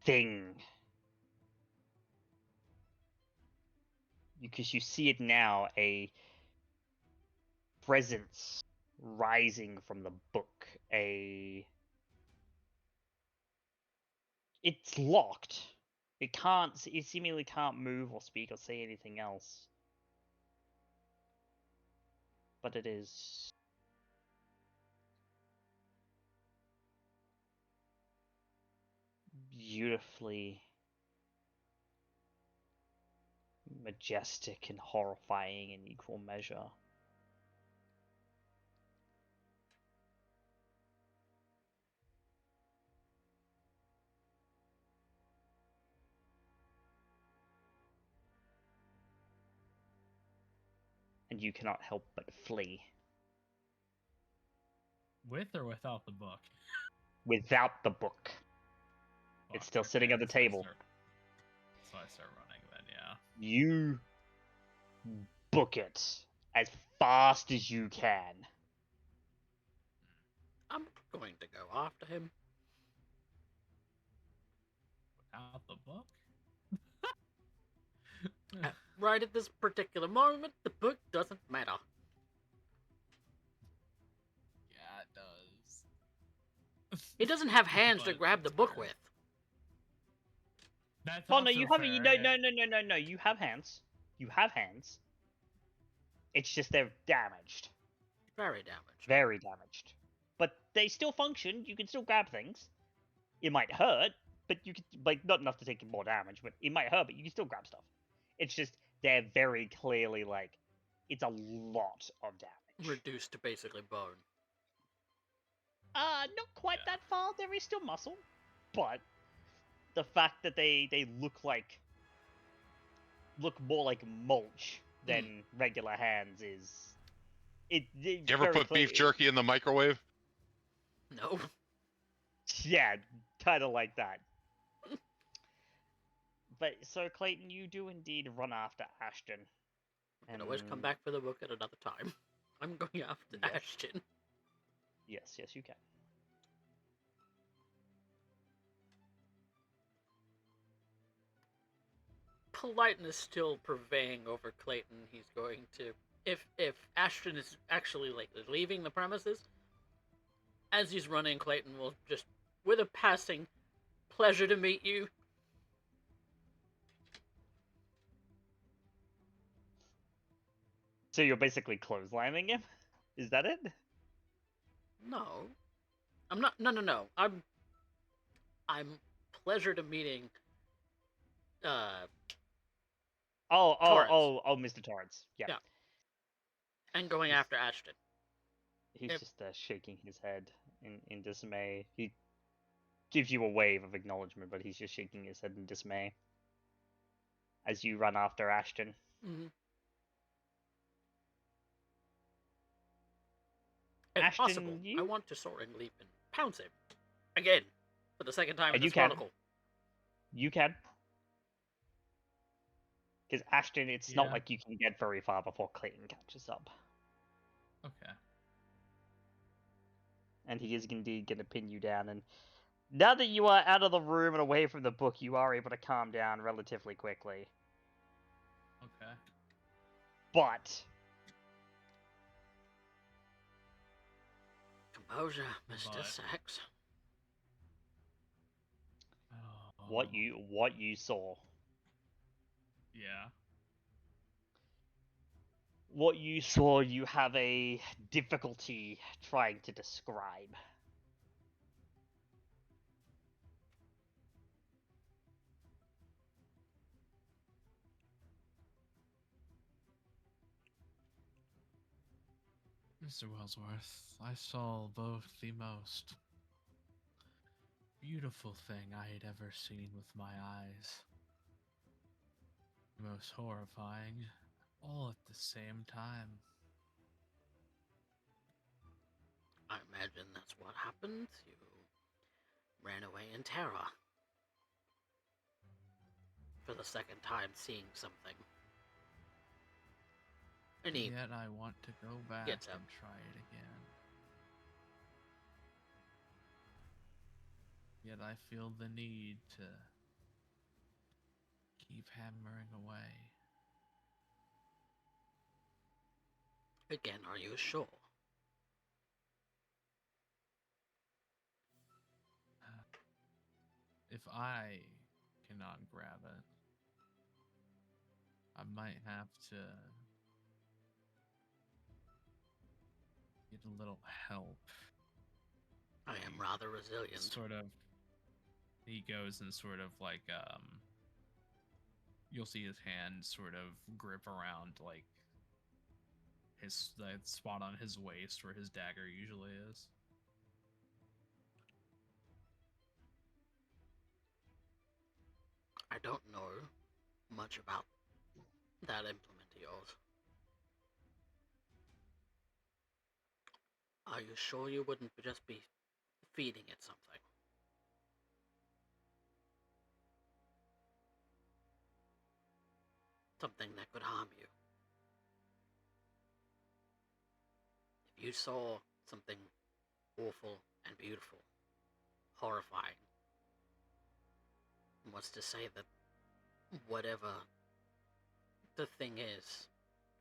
thing, because you see it now, a presence rising from the book. It's locked. It seemingly can't move or speak or say anything else. But it is beautifully majestic and horrifying in equal measure. And you cannot help but flee. With or without the book? Without the book. It's still sitting at the table. So I start running then, yeah. You book it as fast as you can. I'm going to go after him. Without the book? Right at this particular moment, the book doesn't matter. Yeah, it does. He doesn't have hands to But grab the that's book fair. with. That's Oh also no, you have fair, no, yeah. no. You have hands. You have hands. It's just they're damaged. Very damaged. Very damaged. But they still function. You can still grab things. It might hurt, but you can not enough to take more damage. But it might hurt, but you can still grab stuff. It's just they're very clearly it's a lot of damage. Reduced to basically bone. Not quite that far. There is still muscle, but the fact that they look more like mulch than regular hands is it. You ever put beef jerky in the microwave? No. Yeah, kind of like that. But so Clayton, you do indeed run after Ashton. I can always come back for the book at another time. I'm going after Yes. Ashton. Yes, you can. politeness still purveying over Clayton, he's going to, if Ashton is actually like leaving the premises, as he's running, Clayton will just, with a passing pleasure to meet you. So you're basically clotheslining him? Is that it? No, I'm not. No. I'm pleasure to meeting. Torrance. Mr. Torrance. Yeah. Yeah. And going after Ashton. He's just shaking his head in dismay. He gives you a wave of acknowledgement, but he's just shaking his head in dismay as you run after Ashton. Mm-hmm. If Ashton, possible, I want to soaring leap and pounce him again for the second time in this chronicle. You can. Because Ashton, it's not like you can get very far before Clayton catches up. Okay. And he is indeed going to pin you down. And now that you are out of the room and away from the book, you are able to calm down relatively quickly. Okay. But composure, Mr. Sacks. What you saw. Yeah. What you saw, you have a difficulty trying to describe. Mr. Wellsworth, I saw both the most beautiful thing I had ever seen with my eyes, the most horrifying, all at the same time. I imagine that's what happened. You ran away in terror. For the second time seeing something. And yet I want to go back and try it again. Yet I feel the need to keep hammering away. Again, are you sure? If I cannot grab it, I might have to get a little help. I am rather resilient. Sort of, he goes and sort of like, you'll see his hand sort of grip around like the spot on his waist where his dagger usually is. I don't know much about that implement of yours. Are you sure you wouldn't just be feeding it something? Something that could harm you? If you saw something awful and beautiful, horrifying, what's to say that whatever the thing is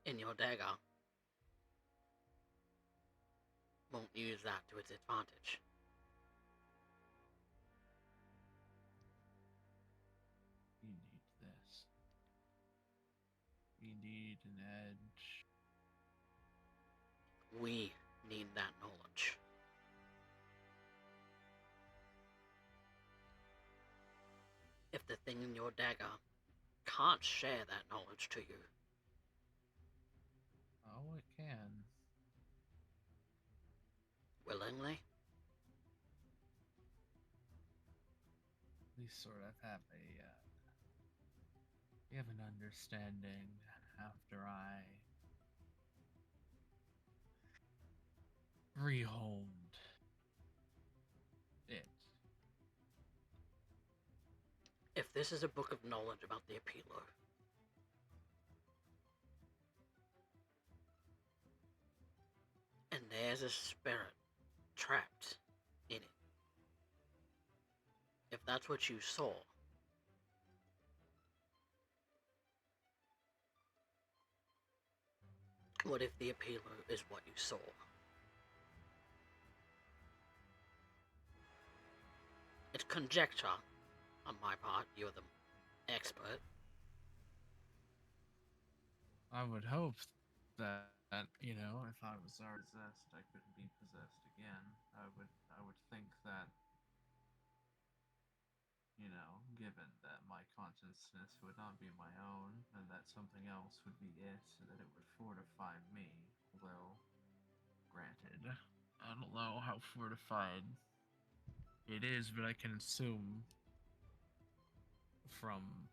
in your dagger won't use that to its advantage? We need this. We need an edge. We need that knowledge. If the thing in your dagger can't share that knowledge to you. Oh, it can. Willingly? We sort of have we have an understanding after I rehomed it. If this is a book of knowledge about the Appealer, and there's a spirit trapped in it, if that's what you saw, What if the appealer is what you saw? It's conjecture on my part. You're the expert. I would hope that, you know, if I was already possessed, I couldn't be possessed again. I would think that, you know, given that my consciousness would not be my own, and that something else would be it, that it would fortify me. Although, granted, I don't know how fortified it is, but I can assume from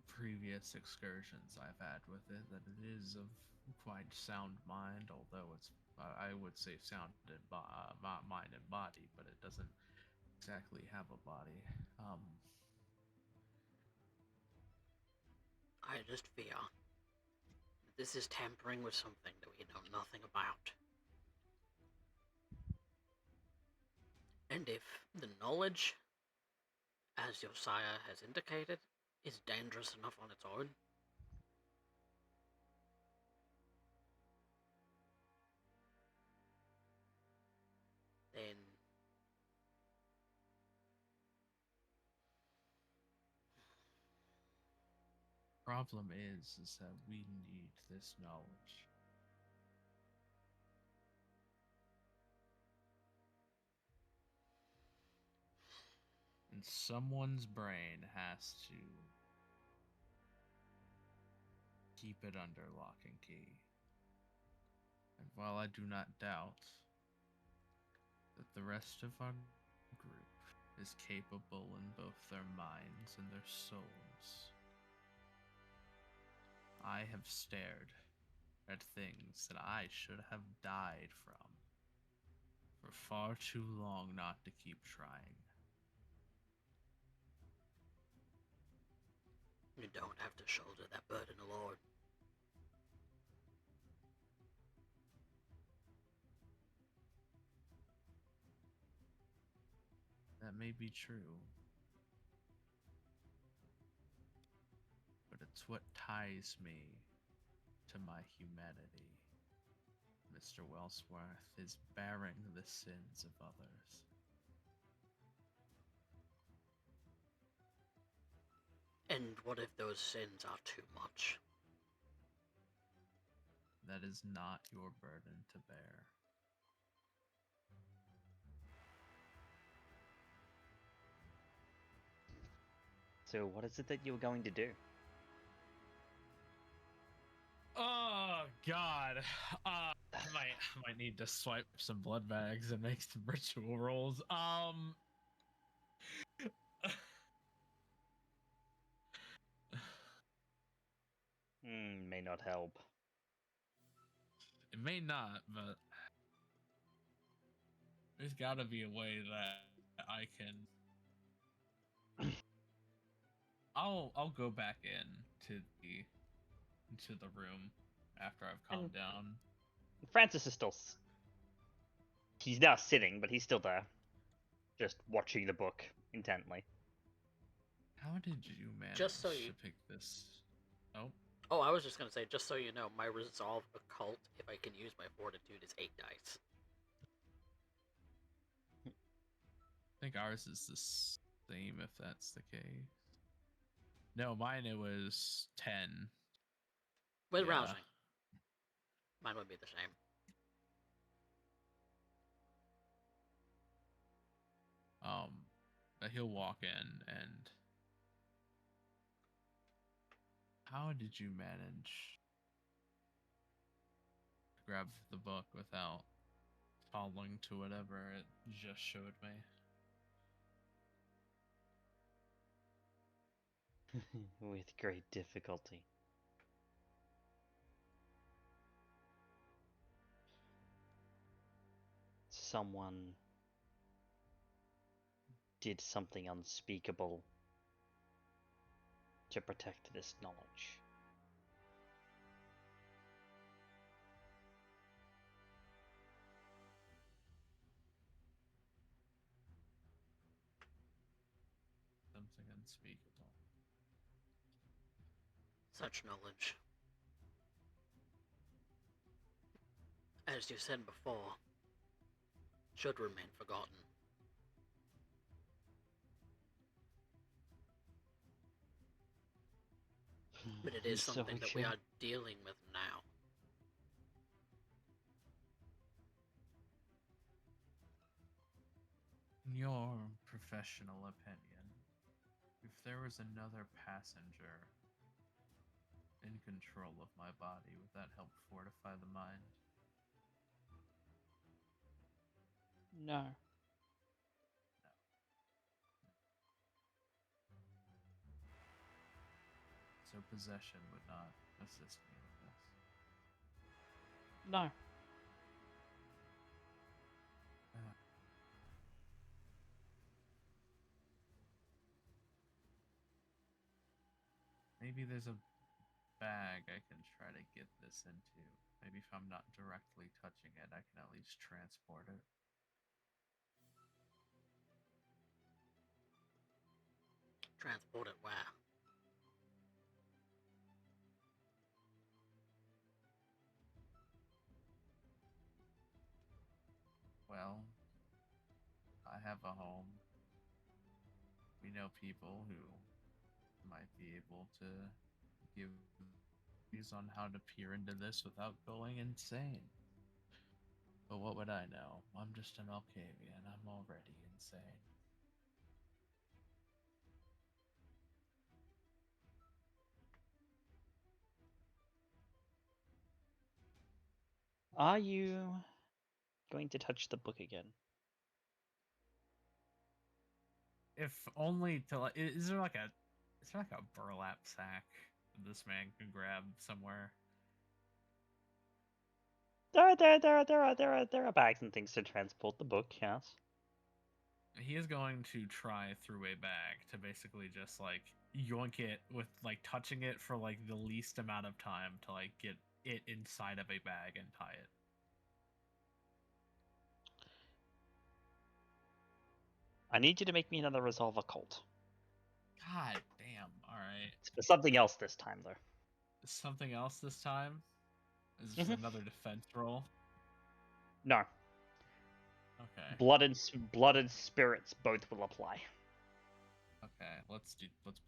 previous excursions I've had with it that it is of quite sound mind, although it's, I would say sound in mind and body, but it doesn't exactly have a body. I just fear this is tampering with something that we know nothing about. And if the knowledge, as your sire has indicated, is dangerous enough on its own, then Problem is that we need this knowledge. And someone's brain has to keep it under lock and key. And while I do not doubt that the rest of our group is capable in both their minds and their souls, I have stared at things that I should have died from for far too long not to keep trying. you don't have to shoulder that burden alone. That may be true, but it's what ties me to my humanity. Mr. Wellsworth is bearing the sins of others. And what if those sins are too much? That is not your burden to bear. So what is it that you're going to do? Oh God! I might need to swipe some blood bags and make some ritual rolls. May not help. It may not, but there's got to be a way that I can. I'll go back into the room after I've calmed down. Francis is still. He's now sitting, but he's still there, just watching the book intently. How did you manage Just so to pick this? Oh. Oh, I was just gonna say, just so you know, my resolve occult, if I can use my fortitude, is 8 dice. I think ours is the same, if that's the case. No, mine it was 10. With rousing. Mine would be the same. But he'll walk in and... How did you manage to grab the book without falling to whatever it just showed me? With great difficulty. Someone did something unspeakable to protect this knowledge. Something unspeakable. Such knowledge as you said before, should remain forgotten. But it is So something that we should- are dealing with now. In your professional opinion, if there was another passenger in control of my body, would that help fortify the mind? No. So possession would not assist me with this. No. Maybe there's a bag I can try to get this into. Maybe if I'm not directly touching it, I can at least transport it. Transport it where? Well, I have a home. We know people who might be able to give views on how to peer into this without going insane. But what would I know? I'm just an Alcavian. I'm already insane. Are you going to touch the book again? If only to like, is there like a burlap sack this man can grab somewhere? There are bags and things to transport the book, yes. He is going to try through a bag to basically just like yoink it with like touching it for like the least amount of time to like get it inside of a bag and tie it. I need you to make me another resolve occult. God damn! All right, It's for something else this time, though. something else this time. Is this another defense roll? No. Okay. Blood and spirits both will apply. Okay. Let's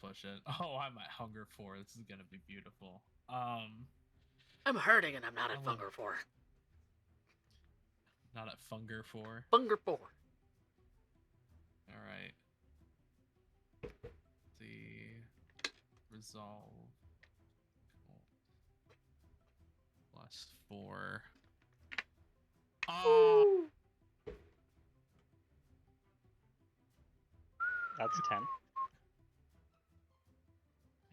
push it. Oh, I'm at hunger 4. This is gonna be beautiful. I'm hurting and I'm not at I love- Funger 4. Not at Funger 4. Funger 4. All right. The resolve +4. Oh, That's 10. Are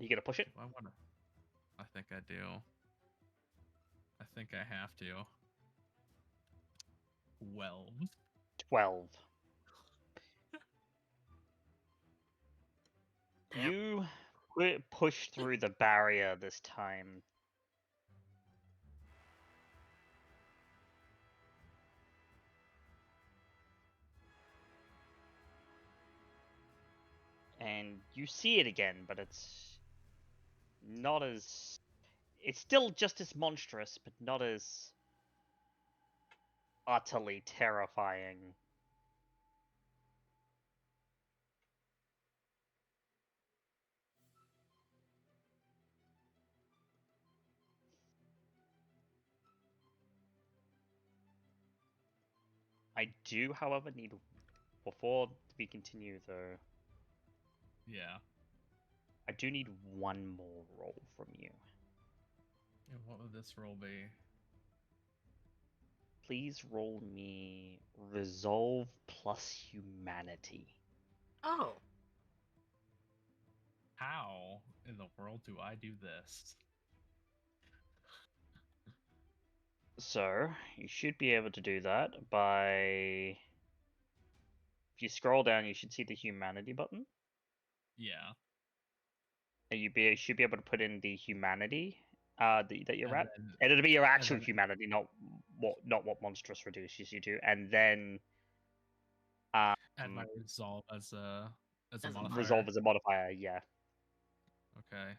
you gonna push it? I wanna. I think I do. I think I have to. 12. 12. Damn. You push through the barrier this time. And you see it again, but it's not as... It's still just as monstrous, but not as utterly terrifying. I do, however, need... Before we continue, though, Yeah. I do need one more roll from you. And what would this roll be? Please roll me Resolve plus Humanity. Oh. How in the world do I do this? So, you should be able to do that by... If you scroll down, you should see the Humanity button. Yeah. And should be able to put in the Humanity that you're And at. then- And it'll be your actual then- Humanity, not what Monstrous reduces you to. And then Add my resolve as a modifier. Resolve as a modifier, yeah. Okay.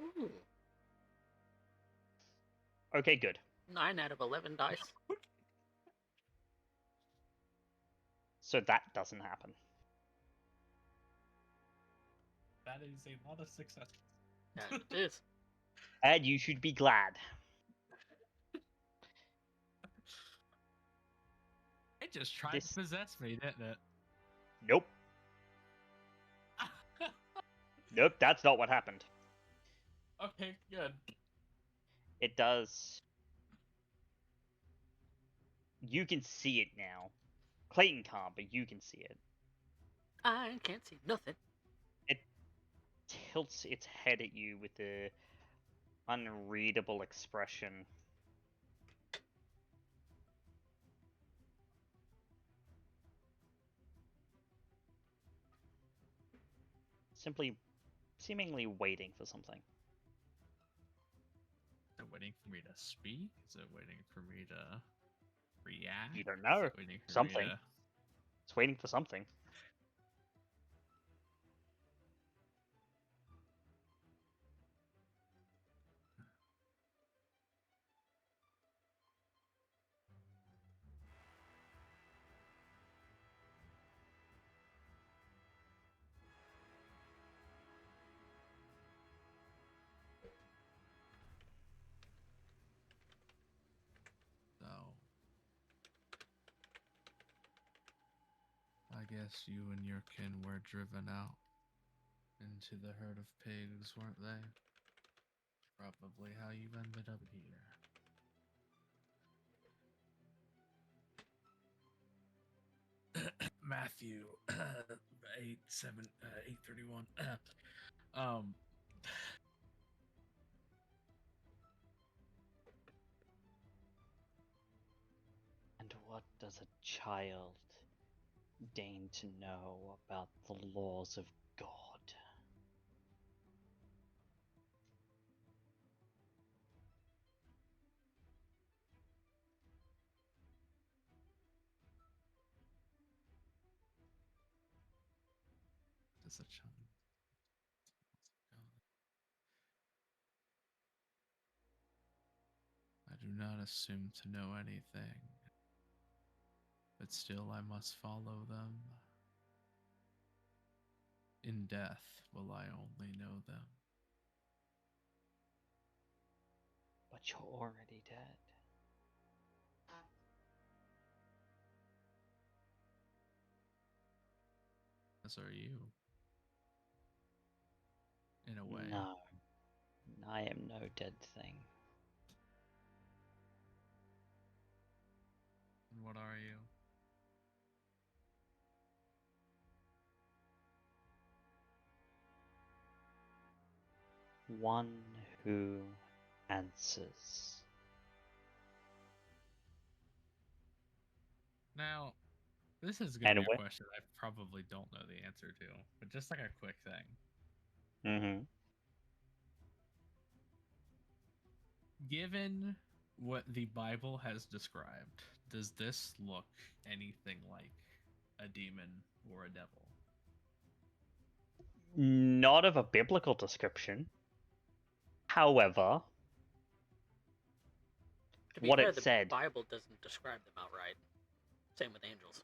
Ooh. Okay, good. 9 out of 11 dice. So that doesn't happen. That is a lot of success. Yeah, it is. And you should be glad. It just tried This- to possess me, didn't it? Nope. Nope, that's not what happened. Okay, good. It does. You can see it now. Clayton can't, but you can see it. I can't see nothing. It tilts its head at you with a unreadable expression. Simply, seemingly waiting for something. Is it waiting for me to speak? Is it waiting for me to react? You don't Is know. it waiting for Something. Me to... It's waiting for something. So... I guess you and your kin were driven out into the herd of pigs, weren't they? Probably how you ended up here. Matthew, 831. And what does a child deign to know about the laws of God? Does a child? I do not assume to know anything, but still I must follow them. In death will I only know them. But you're already dead. As are you. In a way. No. I am no dead thing. And what are you? One who answers. Now, this is going to be Anyway. a question I probably don't know the answer to, but just like a quick thing. Mm-hmm. Given what the Bible has described, does this look anything like a demon or a devil? Not of a biblical description. However, To be what fair, it the said. Bible doesn't describe them outright. Same with angels.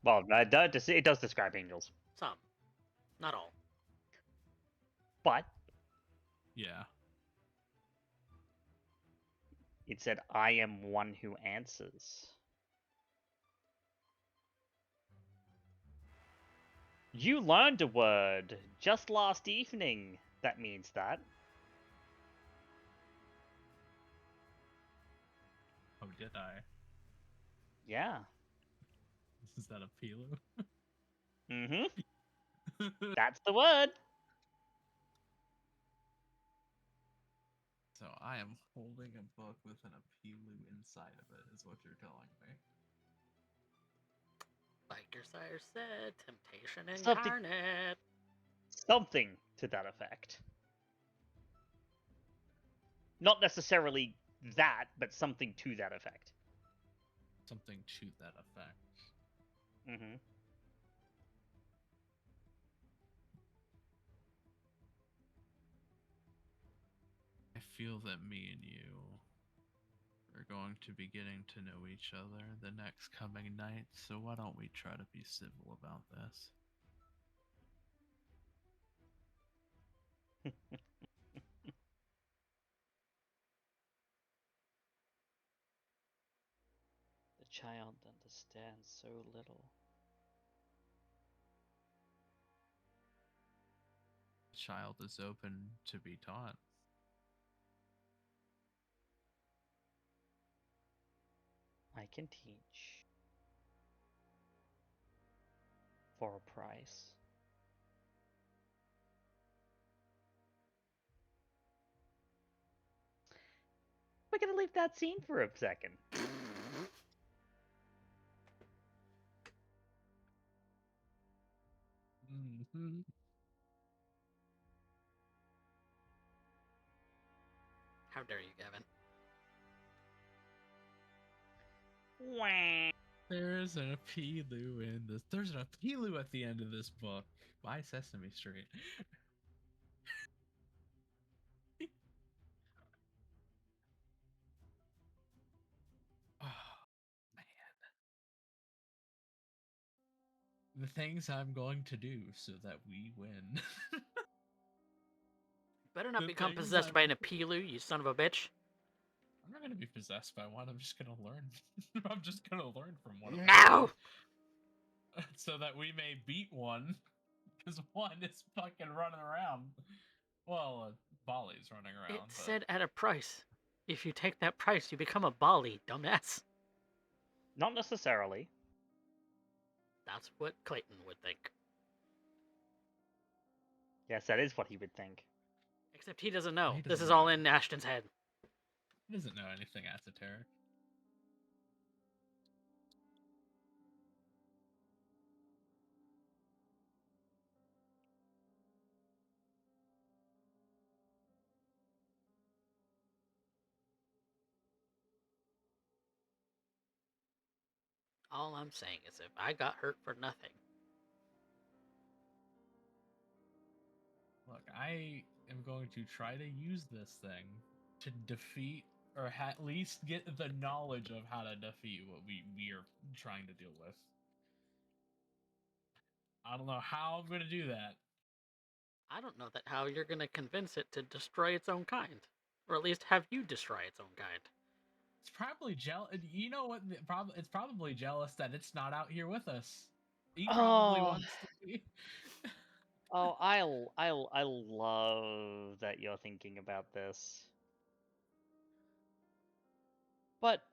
Well, it does describe angels. Some. Not all. But Yeah. it said, I am one who answers. You learned a word just last evening that means that. Oh, did I? Yeah. Is that a Pilu? Mm-hmm. That's the word. So I am holding a book with an Apilu inside of it, is what you're telling me. Like your sire said, temptation Something- incarnate. Something to that effect. Not necessarily that, but something to that effect. Something to that effect. Mm-hmm. I feel that me and you are going to be getting to know each other the next coming night, so why don't we try to be civil about this? The child understands so little. The child is open to be taught. I can teach. For a price. We're gonna leave that scene for a second. Mm-hmm. How dare you, Gavin? Wah. There's an Apilu in this. There's an Apilu at the end of this book. By Sesame Street. Oh, man. The things I'm going to do so that we win. Better not The become things possessed I'm- by an Apilu, you son of a bitch. I'm not going to be possessed by one. I'm just going to learn. I'm just going to learn from one of them. No! So that we may beat one. Because one is fucking running around. Well, Bali's running around. It but... said at a price. If you take that price, you become a Bali, dumbass. Not necessarily. That's what Clayton would think. Yes, that is what he would think. Except he doesn't know. He This doesn't is all know. in Ashton's head. He doesn't know anything esoteric. All I'm saying is if I got hurt for nothing, Look, I am going to try to use this thing to defeat, or at least get the knowledge of how to defeat what we are trying to deal with. I don't know how I'm going to do that. I don't know that how you're gonna convince it to destroy its own kind. Or at least have you destroy its own kind. It's probably jealous. You know what? It's probably jealous that it's not out here with us. He probably Oh. wants to be. Oh, I love that you're thinking about this. But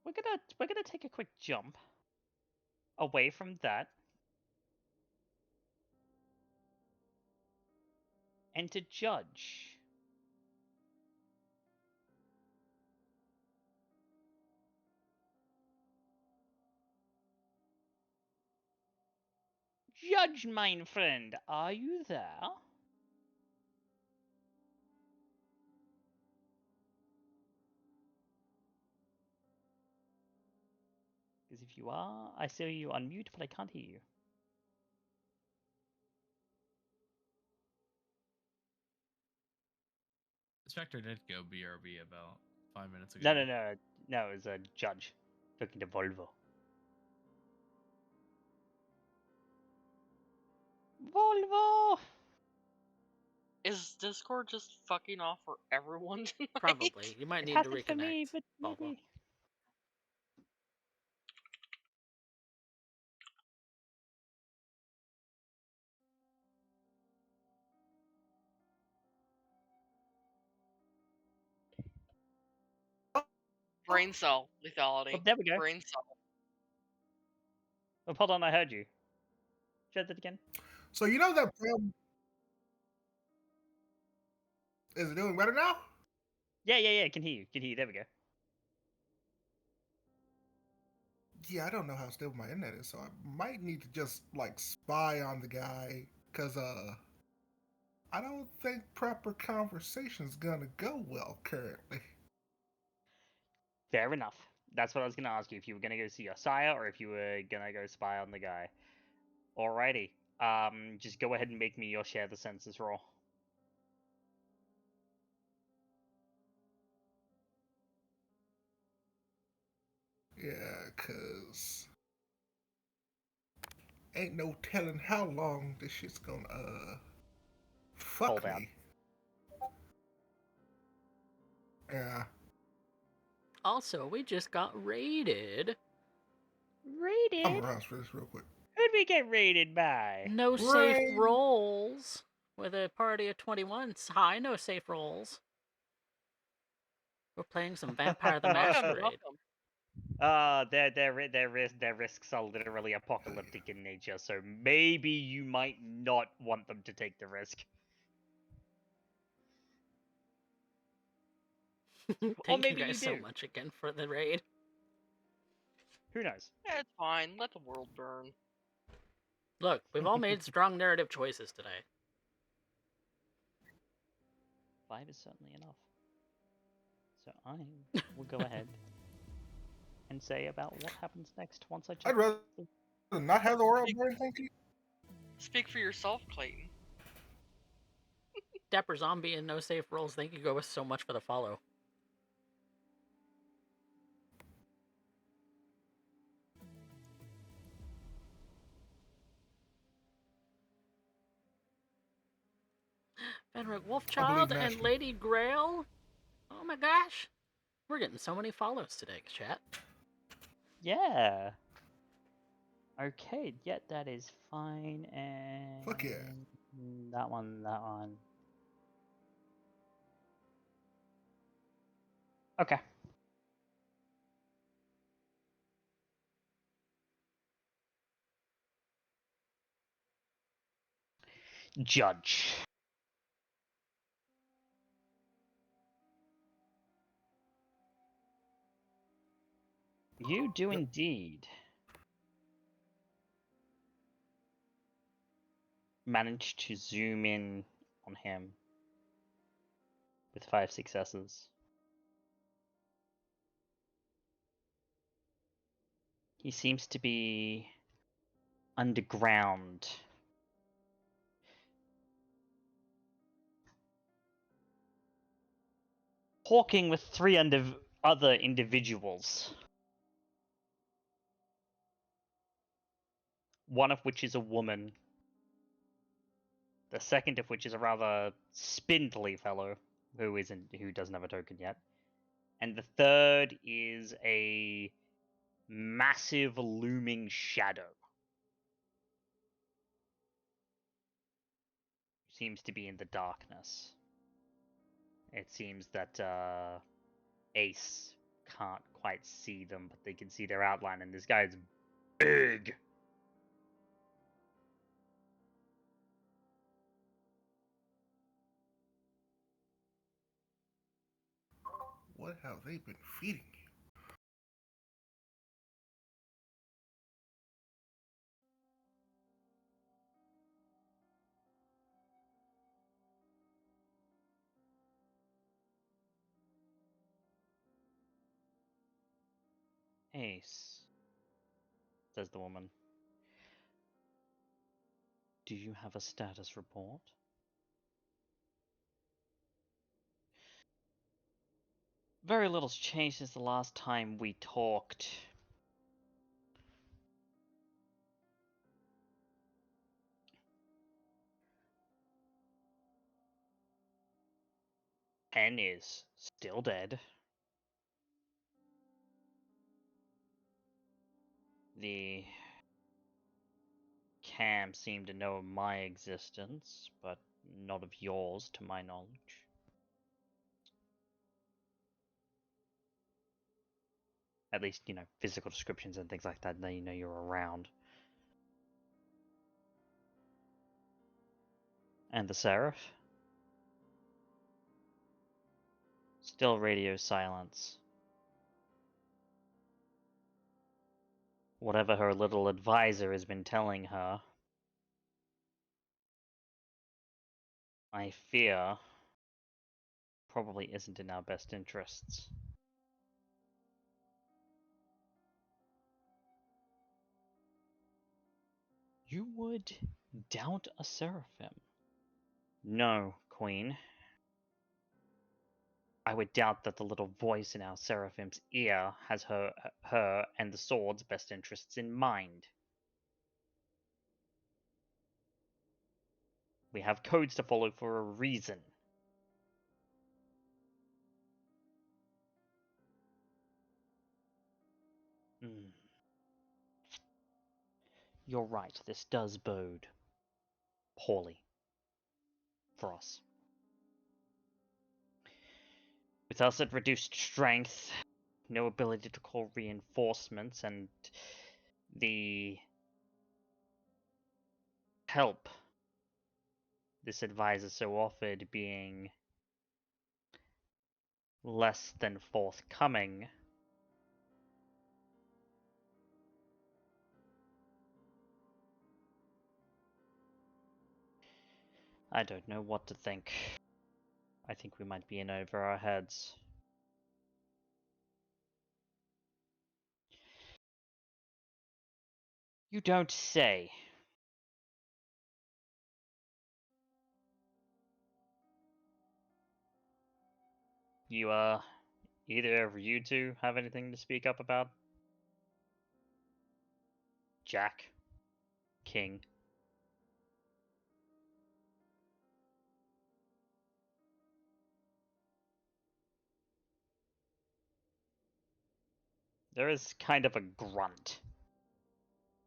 we're gonna take a quick jump away from that and to judge. Judge, mein friend, are you there? Because if you are, I see you unmute, but I can't hear you. Spectre did go BRB about 5 minutes ago. No, it was a judge talking to Volvo. Volvo! Is Discord just fucking off for everyone tonight? Probably. You might It need to hasn't for me, reconnect, but Volvo. maybe. Brain cell lethality. Oh, there we go. Brain cell. Oh, hold on, I heard you. Say that again. So you know that problem is it doing better now? Yeah, can hear you, there we go. Yeah, I don't know how stable my internet is, so I might need to just like spy on the guy, cause I don't think proper conversation's gonna go well currently. Fair enough. That's what I was gonna ask you, if you were gonna go see your sire, or if you were gonna go spy on the guy. Alrighty. Just go ahead and make me your share the census roll. Yeah, 'cause ain't no telling how long this shit's gonna fuck Hold out. me. Yeah. Also, we just got raided. I'm Raided? around for this real quick. Who'd we get raided by? No safe Raid. rolls. With a party of 21. Hi, no safe rolls. We're playing some Vampire the Masquerade. Their risks are literally apocalyptic in nature, so maybe you might not want them to take the risk. Thank you maybe you guys so do. much again for the raid. Who knows? Yeah, it's fine. Let the world burn. Look, we've all made strong narrative choices today. 5 is certainly enough. So I will go ahead and say about what happens next once I check. I'd rather not have the world burn, thank you. Speak for yourself, Clayton. Dapper Zombie and No Safe Rolls, thank you guys so much for the follow. Fenric Wolfchild and Nashville. Lady Grail. Oh my gosh. We're getting so many follows today, chat. Yeah. Okay, yeah, that is fine, and... Fuck yeah. That one. Okay. Judge. You do indeed manage to zoom in on him with 5 successes. He seems to be underground. Talking with 3 other individuals. One of which is a woman. The second of which is a rather spindly fellow who doesn't have a token yet. And the third is a massive looming shadow. Seems to be in the darkness. It seems that Ace can't quite see them, but they can see their outline, and this guy's big. What have they been feeding you? Ace, says the woman. Do you have a status report? Very little's changed since the last time we talked. Pen is still dead. The Cam seemed to know of my existence, but not of yours, to my knowledge. At least, physical descriptions and things like that, now you know you're around. And the Seraph? Still radio silence. Whatever her little advisor has been telling her, I fear, probably isn't in our best interests. You would doubt a Seraphim? No, Queen. I would doubt that the little voice in our Seraphim's ear has her and the sword's best interests in mind. We have codes to follow for a reason. You're right, this does bode poorly for us. With us at reduced strength, no ability to call reinforcements, and the help this advisor so offered being less than forthcoming, I don't know what to think. I think we might be in over our heads. You don't say. You, either of you two have anything to speak up about? Jack? King? There is kind of a grunt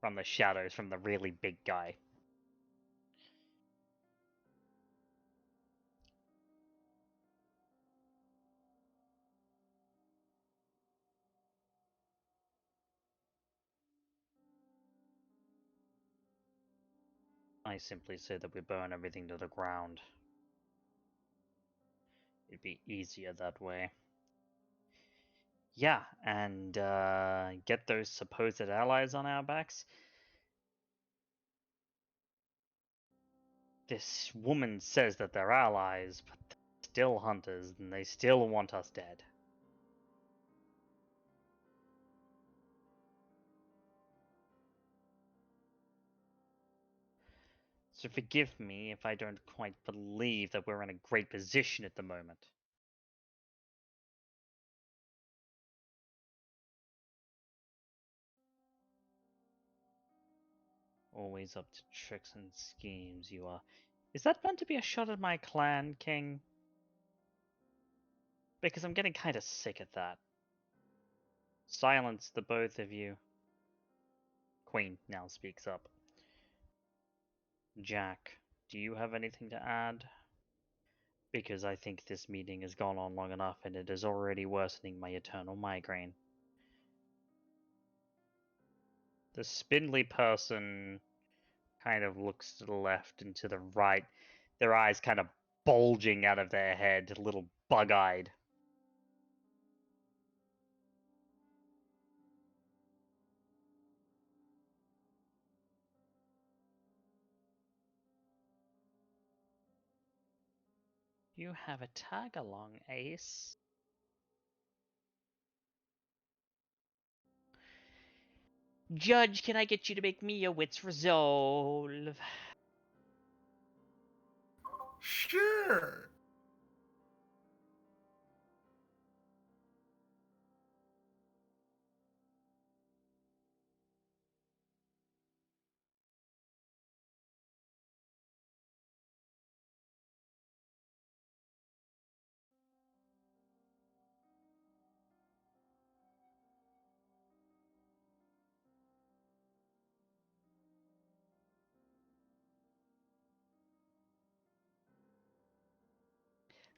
from the shadows from the really big guy. I simply say that we burn everything to the ground. It'd be easier that way. Yeah, and get those supposed allies on our backs. This woman says that they're allies, but they're still hunters, and they still want us dead. So forgive me if I don't quite believe that we're in a great position at the moment. Always up to tricks and schemes, you are. Is that meant to be a shot at my clan, King? Because I'm getting kind of sick at that. Silence the both of you. Queen now speaks up. Jack, do you have anything to add? Because I think this meeting has gone on long enough and it is already worsening my eternal migraine. The spindly person kind of looks to the left and to the right, their eyes kind of bulging out of their head, a little bug-eyed. You have a tag-along, Ace. Judge, can I get you to make me a wits resolve? Sure.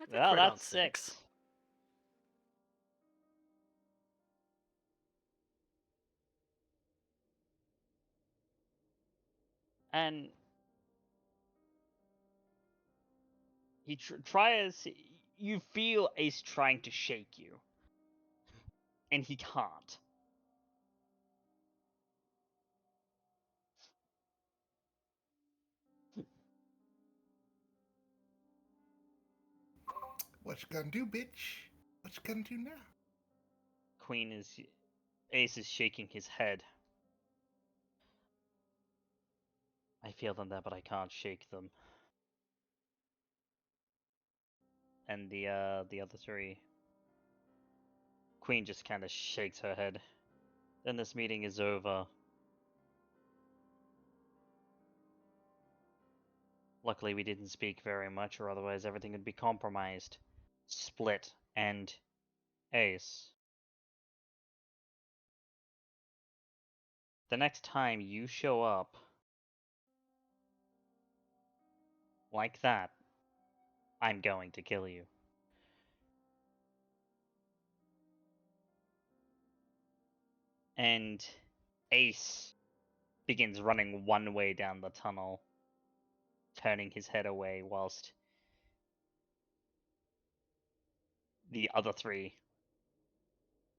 That's a Well, crit on that's 6. 6. And he tries. You feel Ace trying to shake you, and he can't. What you gonna do, bitch? What you gonna do now? Ace is shaking his head. I feel them there, but I can't shake them. And the other three Queen just kind of shakes her head. Then this meeting is over. Luckily, we didn't speak very much, or otherwise everything would be compromised. Split and Ace. The next time you show up like that, I'm going to kill you. And Ace begins running one way down the tunnel, turning his head away whilst the other three,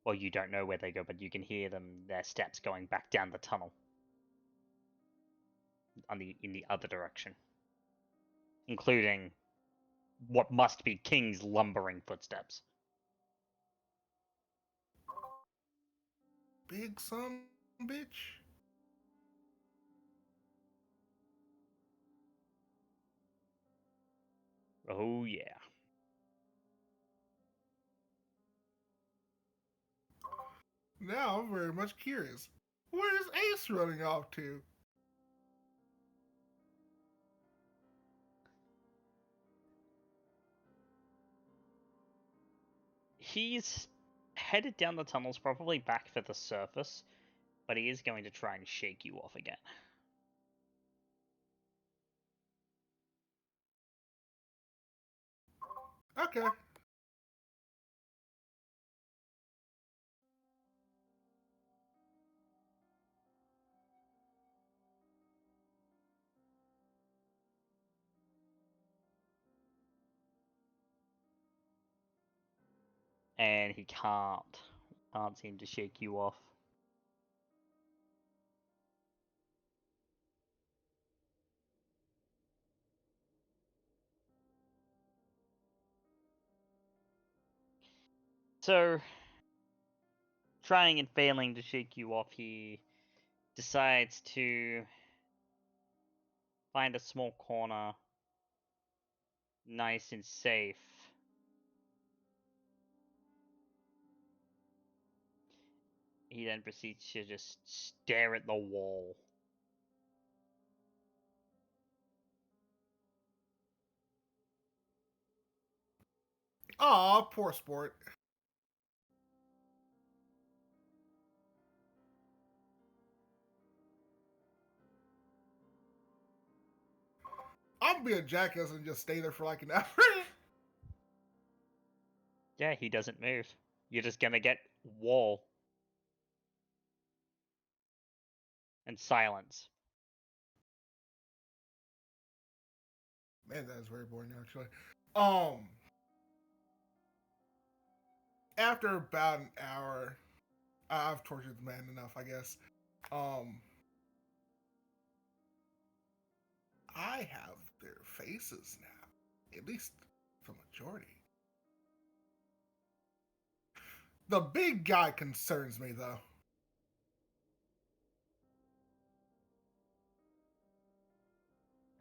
well, you don't know where they go, but you can hear them, their steps going back down the tunnel in the other direction, including what must be King's lumbering footsteps. Big son bitch. Oh yeah. Now I'm very much curious. Where's Ace running off to? He's headed down the tunnels, probably back for the surface, but he is going to try and shake you off again. Okay. And he can't seem to shake you off. So, trying and failing to shake you off, he decides to find a small corner, nice and safe. He then proceeds to just stare at the wall. Aw, poor sport. I'm gonna be a jackass and just stay there for like an hour. Yeah, he doesn't move. You're just gonna get wall and silence. Man, that is very boring actually. After about an hour, I've tortured the man enough, I guess. I have their faces now. At least the majority. The big guy concerns me though.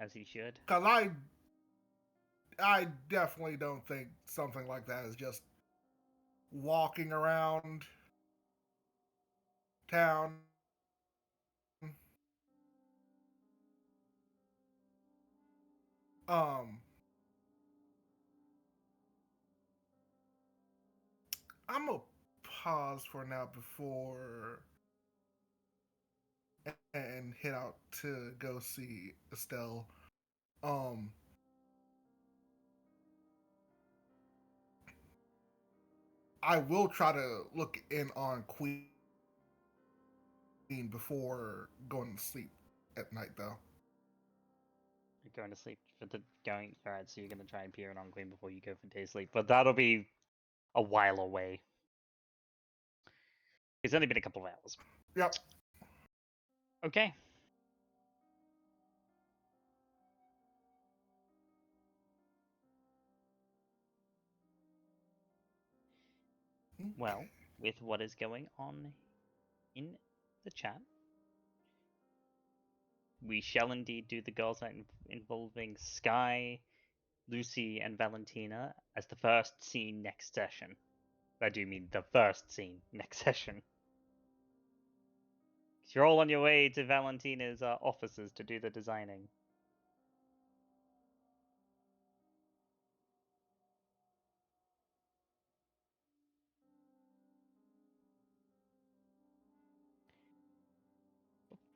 As he should. Cause I definitely don't think something like that is just walking around town. I'm gonna pause for now before and head out to go see Estelle. I will try to look in on Queen before going to sleep at night, though. You're going to sleep for the going. Alright, so you're gonna try and peer in on Queen before you go for day sleep, but that'll be a while away. It's only been a couple of hours. Yep. Okay. Well, with what is going on in the chat, we shall indeed do the girls' night involving Skye, Lucy, and Valentina as the first scene next session. I do mean the first scene next session. You're all on your way to Valentina's offices to do the designing.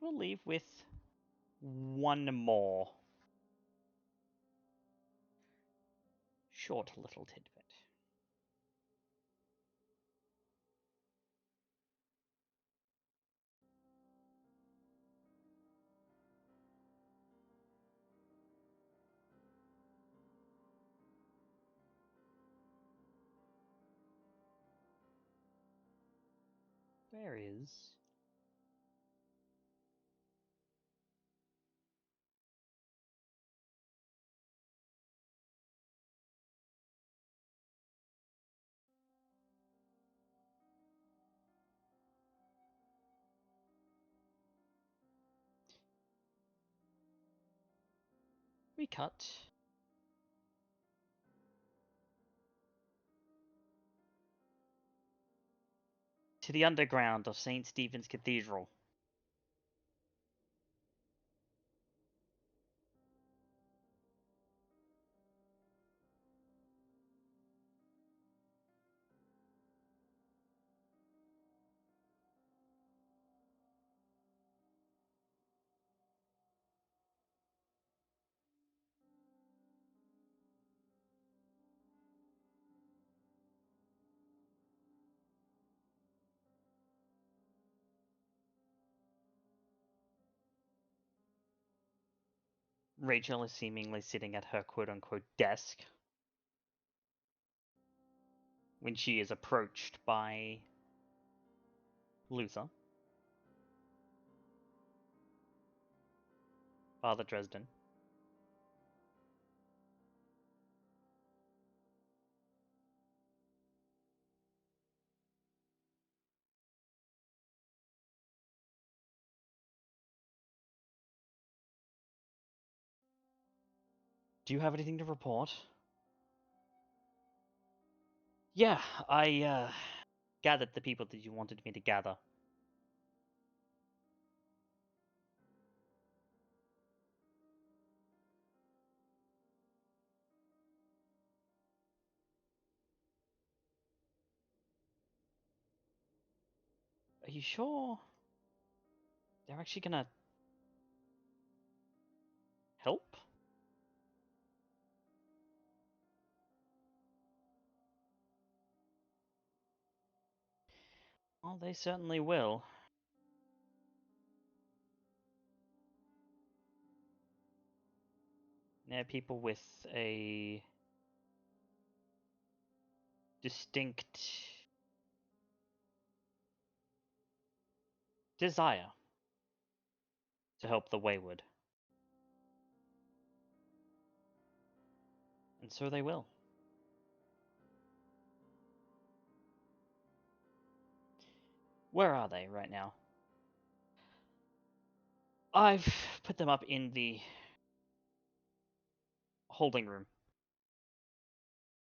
We'll leave with one more short little tidbit. Where is... We cut to the underground of St. Stephen's Cathedral. Rachel is seemingly sitting at her quote-unquote desk when she is approached by Luther, Father Dresden. Do you have anything to report? Yeah, I gathered the people that you wanted me to gather. Are you sure they're actually gonna help? Well, they certainly will. They're people with a distinct desire to help the wayward. And so they will. Where are they right now? I've put them up in the holding room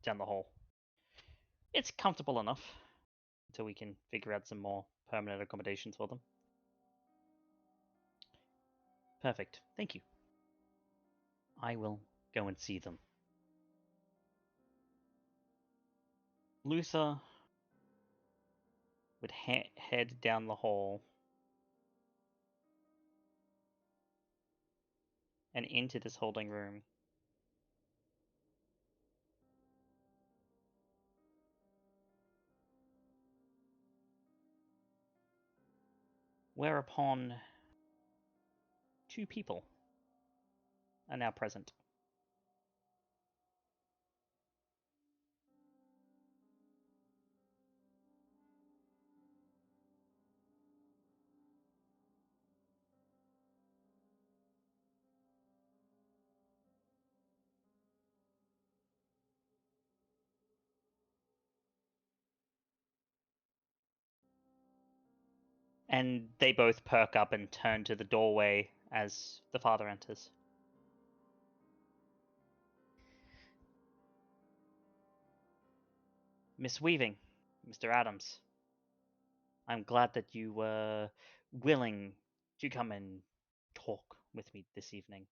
down the hall. It's comfortable enough until we can figure out some more permanent accommodations for them. Perfect. Thank you. I will go and see them. Luther would head down the hall and into this holding room. Whereupon two people are now present. And they both perk up and turn to the doorway as the father enters. Miss Weaving, Mr. Adams, I'm glad that you were willing to come and talk with me this evening.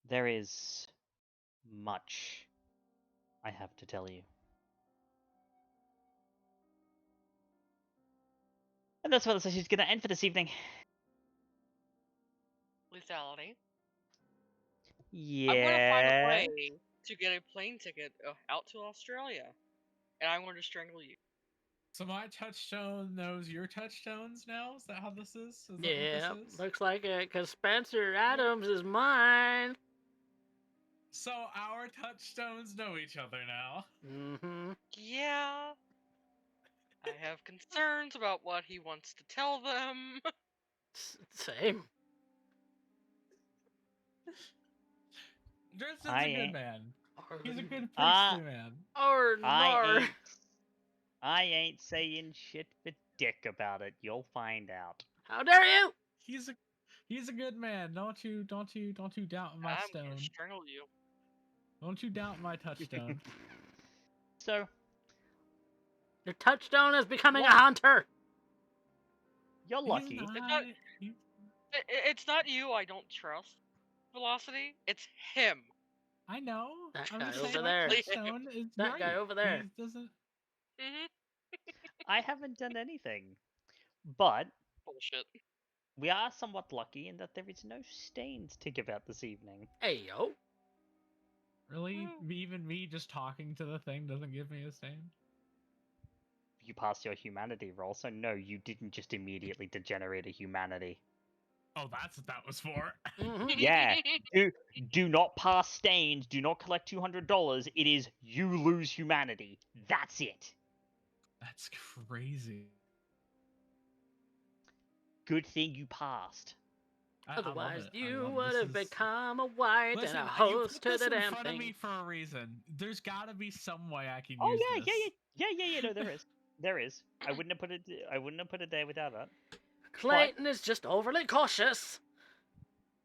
There is much I have to tell you. And that's where the session's going to end for this evening. Lethality. Yeah. I'm going to find a way to get a plane ticket out to Australia. And I'm going to strangle you. So my touchstone knows your touchstones now? Is that how this is? Is that Yeah, what this is? looks like it, because Spencer Adams is mine. So our touchstones know each other now. Mm-hmm. Yeah. I have concerns about what he wants to tell them. Same. Driston's I a good ain't- man. Or, He's a good Ah. priestly man. or nar. I ain't saying shit but dick about it. You'll find out. How dare you? He's a good man. Don't you doubt my I'm stone. going to strangle you. Don't you doubt my touchstone. So, Your touchstone is becoming What? a hunter. you're He's lucky. not- he- It's not you I don't trust, Velocity. It's him. I know. That I'm guy just over saying there. my touchstone is That guy right. over there. He doesn't. Mm-hmm. I haven't done anything. But Bullshit. we are somewhat lucky in that there is no stains to give out this evening. Hey, yo. Really? Mm. Even me just talking to the thing doesn't give me a stain? You passed your humanity roll, so no, you didn't just immediately degenerate a humanity. Oh, that's what that was for. Mm-hmm. Yeah. Do not pass stains, do not collect $200. It is you lose humanity. That's it. That's crazy. Good thing you passed. I love Otherwise, it. I you love- would this have is- become a white Listen, and a you host put to this the in damn front of me thing. for a reason. There's got to be some way I can Oh use yeah, this. yeah. No, there is. There is. I wouldn't have put it there without that. Clayton is just overly cautious.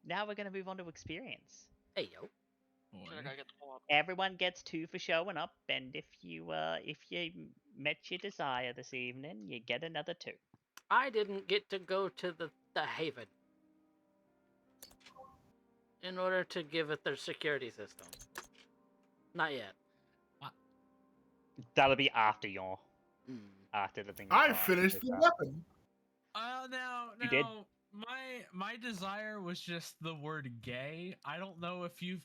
Now we're gonna move on to experience. Hey, yo. Boy. Shit, I gotta get the pull up. Everyone gets 2 for showing up, and if you met your desire this evening, you get another 2. I didn't get to go to the Haven in order to give it their security system. Not yet. That'll be after your Mm. after the thing. I finished the weapon. Now, You did? my desire was just the word gay. I don't know if you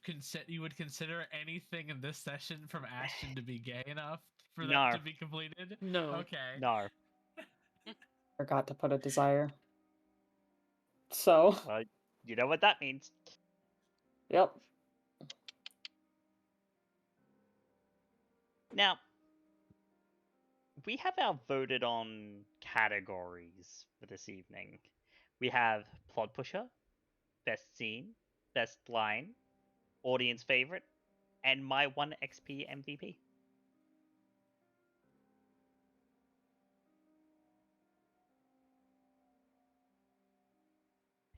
would consider anything in this session from Ashton to be gay enough for No. that to be completed. No. Okay. No. Forgot to put a desire. So, Well, you know what that means. yep. Now, we have our voted on categories for this evening. We have plot pusher, best scene, best line, audience favorite, and my 1 XP MVP.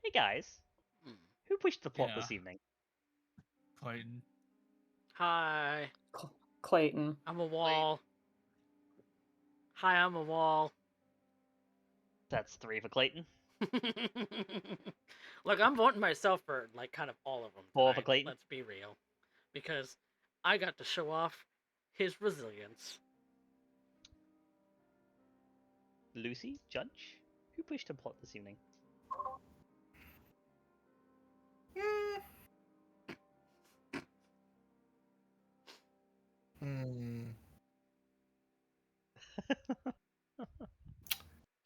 Hey guys, Mm. who pushed the plot Yeah. this evening? Clayton. Hi, Clayton. I'm a wall. Hi, I'm a wall. That's 3 for Clayton. Look, I'm voting myself for like kind of all of them. 4 for tonight, Clayton. Let's be real, because I got to show off his resilience. Lucy, Judge, who pushed the plot this evening?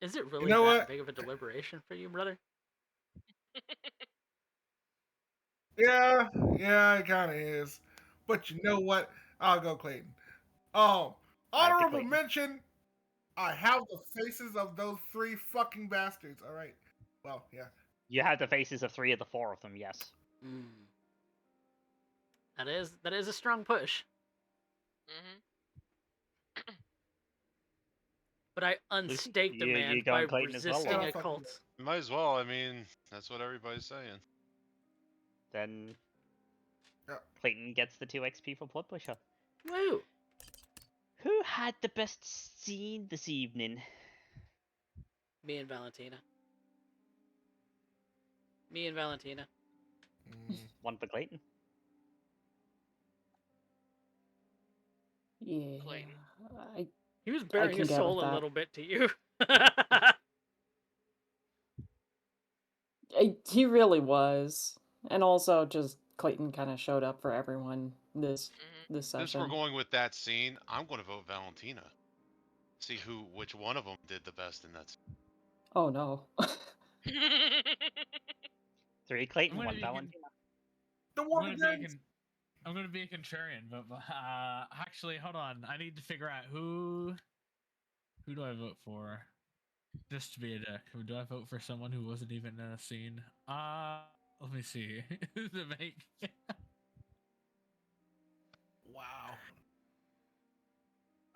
Is it really know that what? big of a deliberation for you, brother? Yeah, it kind of is. But you know what? I'll go Clayton. Honorable Clayton. mention. I have the faces of those 3 fucking bastards. All right. Well, yeah. You have the faces of 3 of the 4 of them, yes. Mm. That is a strong push. Mm-hmm. But I unstaked a you man going by Clayton as well, resisting or- a cult. Might as well. I mean, that's what everybody's saying. Then Yeah. Clayton gets the 2 XP for plot pusher. Woo! Who had the best scene this evening? Me and Valentina. Me and Valentina. One for Clayton. Yeah. Clayton. He was bearing can his get soul with a that. little bit to you. He really was. And also, just Clayton kind of showed up for everyone this Since session. we're going with that scene, I'm going to vote Valentina. See which one of them did the best in that scene. Oh no. 3 Clayton, I'm 1 gonna be Valentina. The I'm one gonna be a against I'm gonna be a contrarian, but actually, hold on. I need to figure out who do I vote for? Just to be a dick. Do I vote for someone who wasn't even in a scene? Let me see. To make wow.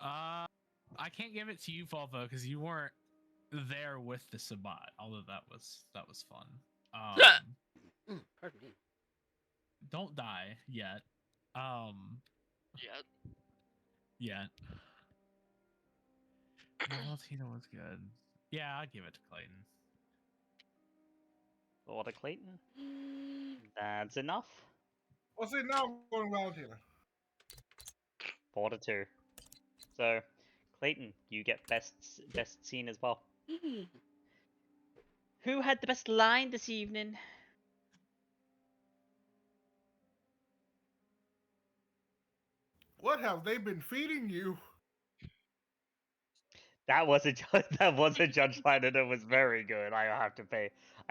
I can't give it to you, Volvo, because you weren't there with the Sabat. Although that was fun. Pardon me. Don't die yet. Yet. Yet. Valentina was good. Yeah, I'll give it to Clayton. 4 to Clayton. That's enough. Well, see, now I'm going Valentina. 4 to 2. So, Clayton, you get best scene as well. Who had the best line this evening? What have they been feeding you? That was a that was a judge line, and it was very good. I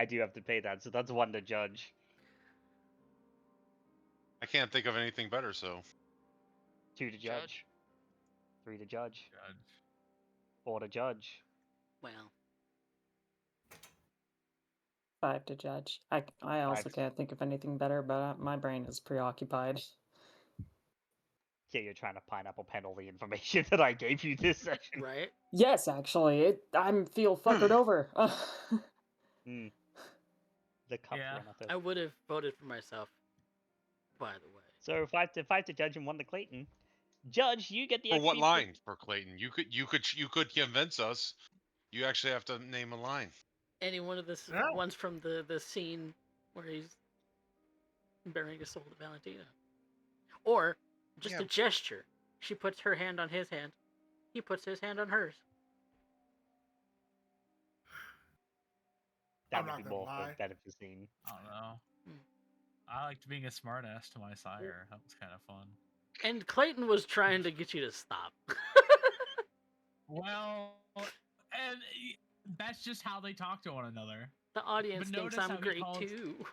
do have to pay that, so that's 1 to judge. I can't think of anything better, so 2 to judge. 3 to judge. Judge. 4 to judge. Well, 5 to judge. I also 5. can't think of anything better, but my brain is preoccupied. Yeah, you're trying to pineapple pen all the information that I gave you this session. right? Yes, actually, I'm feel fuckered over. The cup Yeah. runneth over. I would have voted for myself, by the way. So 5 to judge and 1 to Clayton. Judge, you get the for XP what line for Clayton? You could convince us. You actually have to name a line. Any one of the Yeah. ones from the scene where he's bearing his soul to Valentina. Or just Yeah. a gesture. She puts her hand on his hand. He puts his hand on hers. That I'm would not be gonna more lie. better for scene. I don't know. Hmm. I liked being a smartass to my sire. That was kind of fun. And Clayton was trying to get you to stop. Well, and that's just how they talk to one another. The audience But thinks notice I'm how he great calls- too.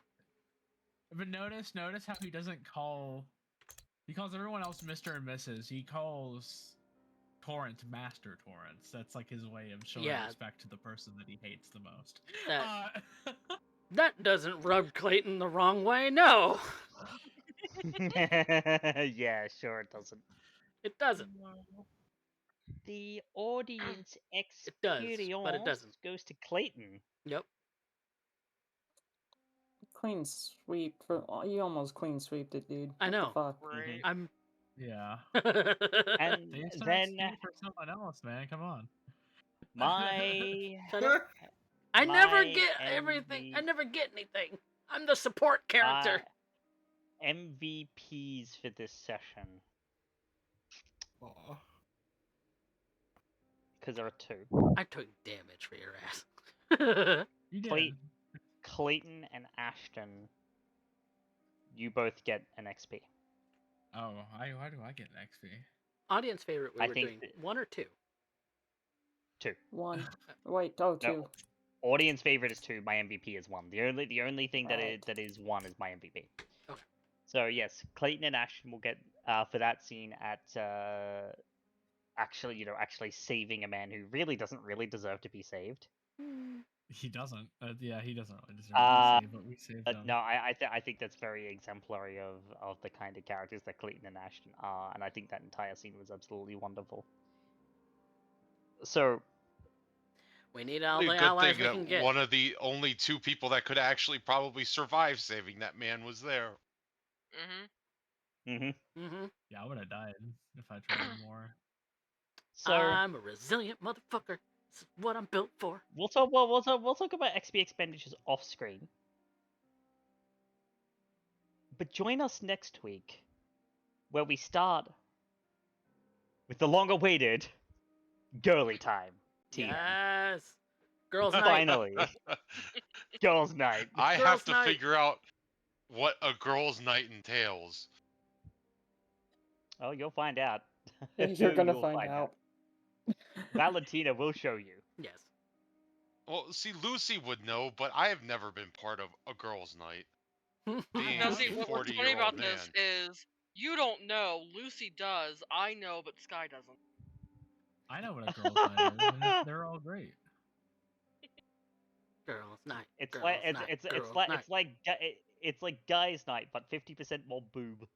But notice how he doesn't call. He calls everyone else Mr. and Mrs. He calls Torrent Master Torrance. That's like his way of showing Yeah. respect to the person that he hates the most. That, that doesn't rub Clayton the wrong way, no. Yeah, sure it doesn't. It doesn't. The audience It does, but it experience doesn't. goes to Clayton. Yep. Clean sweep. You almost clean sweeped it, dude. I What know. the fuck? Right. I'm. Yeah. And They start then speaking for someone else, man. Come on. my Shut up. I never My get everything. I MV never get anything. I'm the support character. MVPs for this session, Aw. because there are 2. I took damage for your ass. You did. Clayton and Ashton, you both get an XP. Oh, why do I get an XP? Audience favorite we I were think doing that- 1 or 2. 2. 1. Wait, oh, 2. No. Audience favorite is 2. My MVP is 1. The only thing Right. that is 1 is my MVP. Okay. So yes, Clayton and Ashton will get for that scene at actually saving a man who really doesn't deserve to be saved. He doesn't. Yeah, he doesn't really deserve to be saved, but we saved But him. no, I think that's very exemplary of the kind of characters that Clayton and Ashton are, and I think that entire scene was absolutely wonderful. So We need all Really the a good allies thing we that can get. one of the only 2 people that could actually probably survive saving that man was there. Mm-hmm. Mm-hmm. Yeah, I would have died if I tried more. So I'm a resilient motherfucker. This is what I'm built for. we'll talk about XP expenditures off screen. But join us next week, where we start with the long-awaited girly time. TM. Yes. Girls' night. Finally, girls' night. I Girls' have to night. figure out what a girls' night entails. Oh, you'll find out. You're gonna You'll find out. Valentina will show you. Yes. Well, see, Lucy would know, but I have never been part of a girls' night. Being Now, a see, what's funny 40-year-old about man. this is you don't know. Lucy does. I know, but Skye doesn't. I know what a girl's night is, and they're all great. Girls' night. It's girls' like night. it's girls' like night. it's like guys' night, but 50% more boob.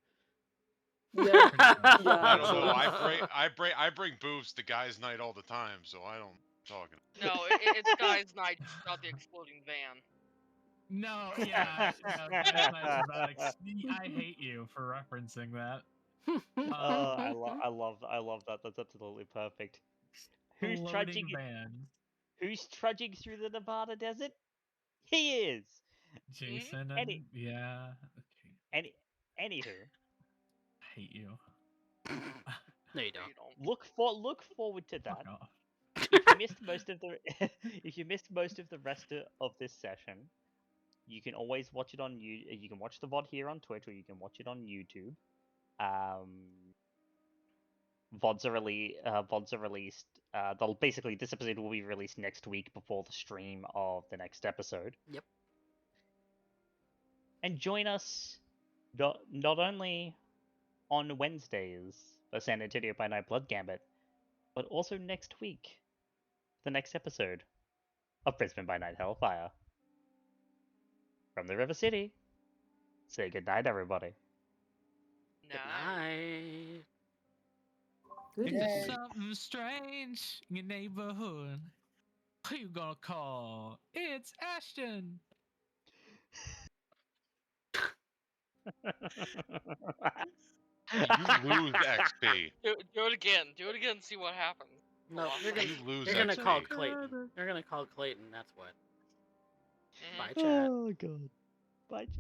Yeah, I yeah. don't know. absolutely. I bring boobs to guys' night all the time, so I don't talking. No, it's Skye's night, just without the exploding van. No, yeah, no, guys' night's about I hate you for referencing that. I love that. That's absolutely perfect. Who's Floating trudging? vans. Who's trudging through the Nevada desert? He is. Jason and Any- yeah. Okay. Anywho, I hate you. No, you No, you don't. don't. look forward to that. Fuck off. If you missed most of the if you missed most of the rest of this session, you can always watch it on you can watch the VOD here on Twitch, or you can watch it on YouTube. VODs are released. They'll basically, this episode will be released next week before the stream of the next episode. Yep. And join us not only on Wednesdays for San Antonio by Night Blood Gambit, but also next week, the next episode of Brisbane by Night Hellfire. From the River City, say goodnight, everybody. Good Nah. night. Good If night. there's something strange in your neighborhood, who you gonna call? It's Ashton. You lose XP. Do it again. Do it again and see what happens. No, Hold on. You lose you're gonna XP. call Clayton. You're gonna call Clayton. That's what. Mhm. Bye, chat. Oh god. Bye. Chat.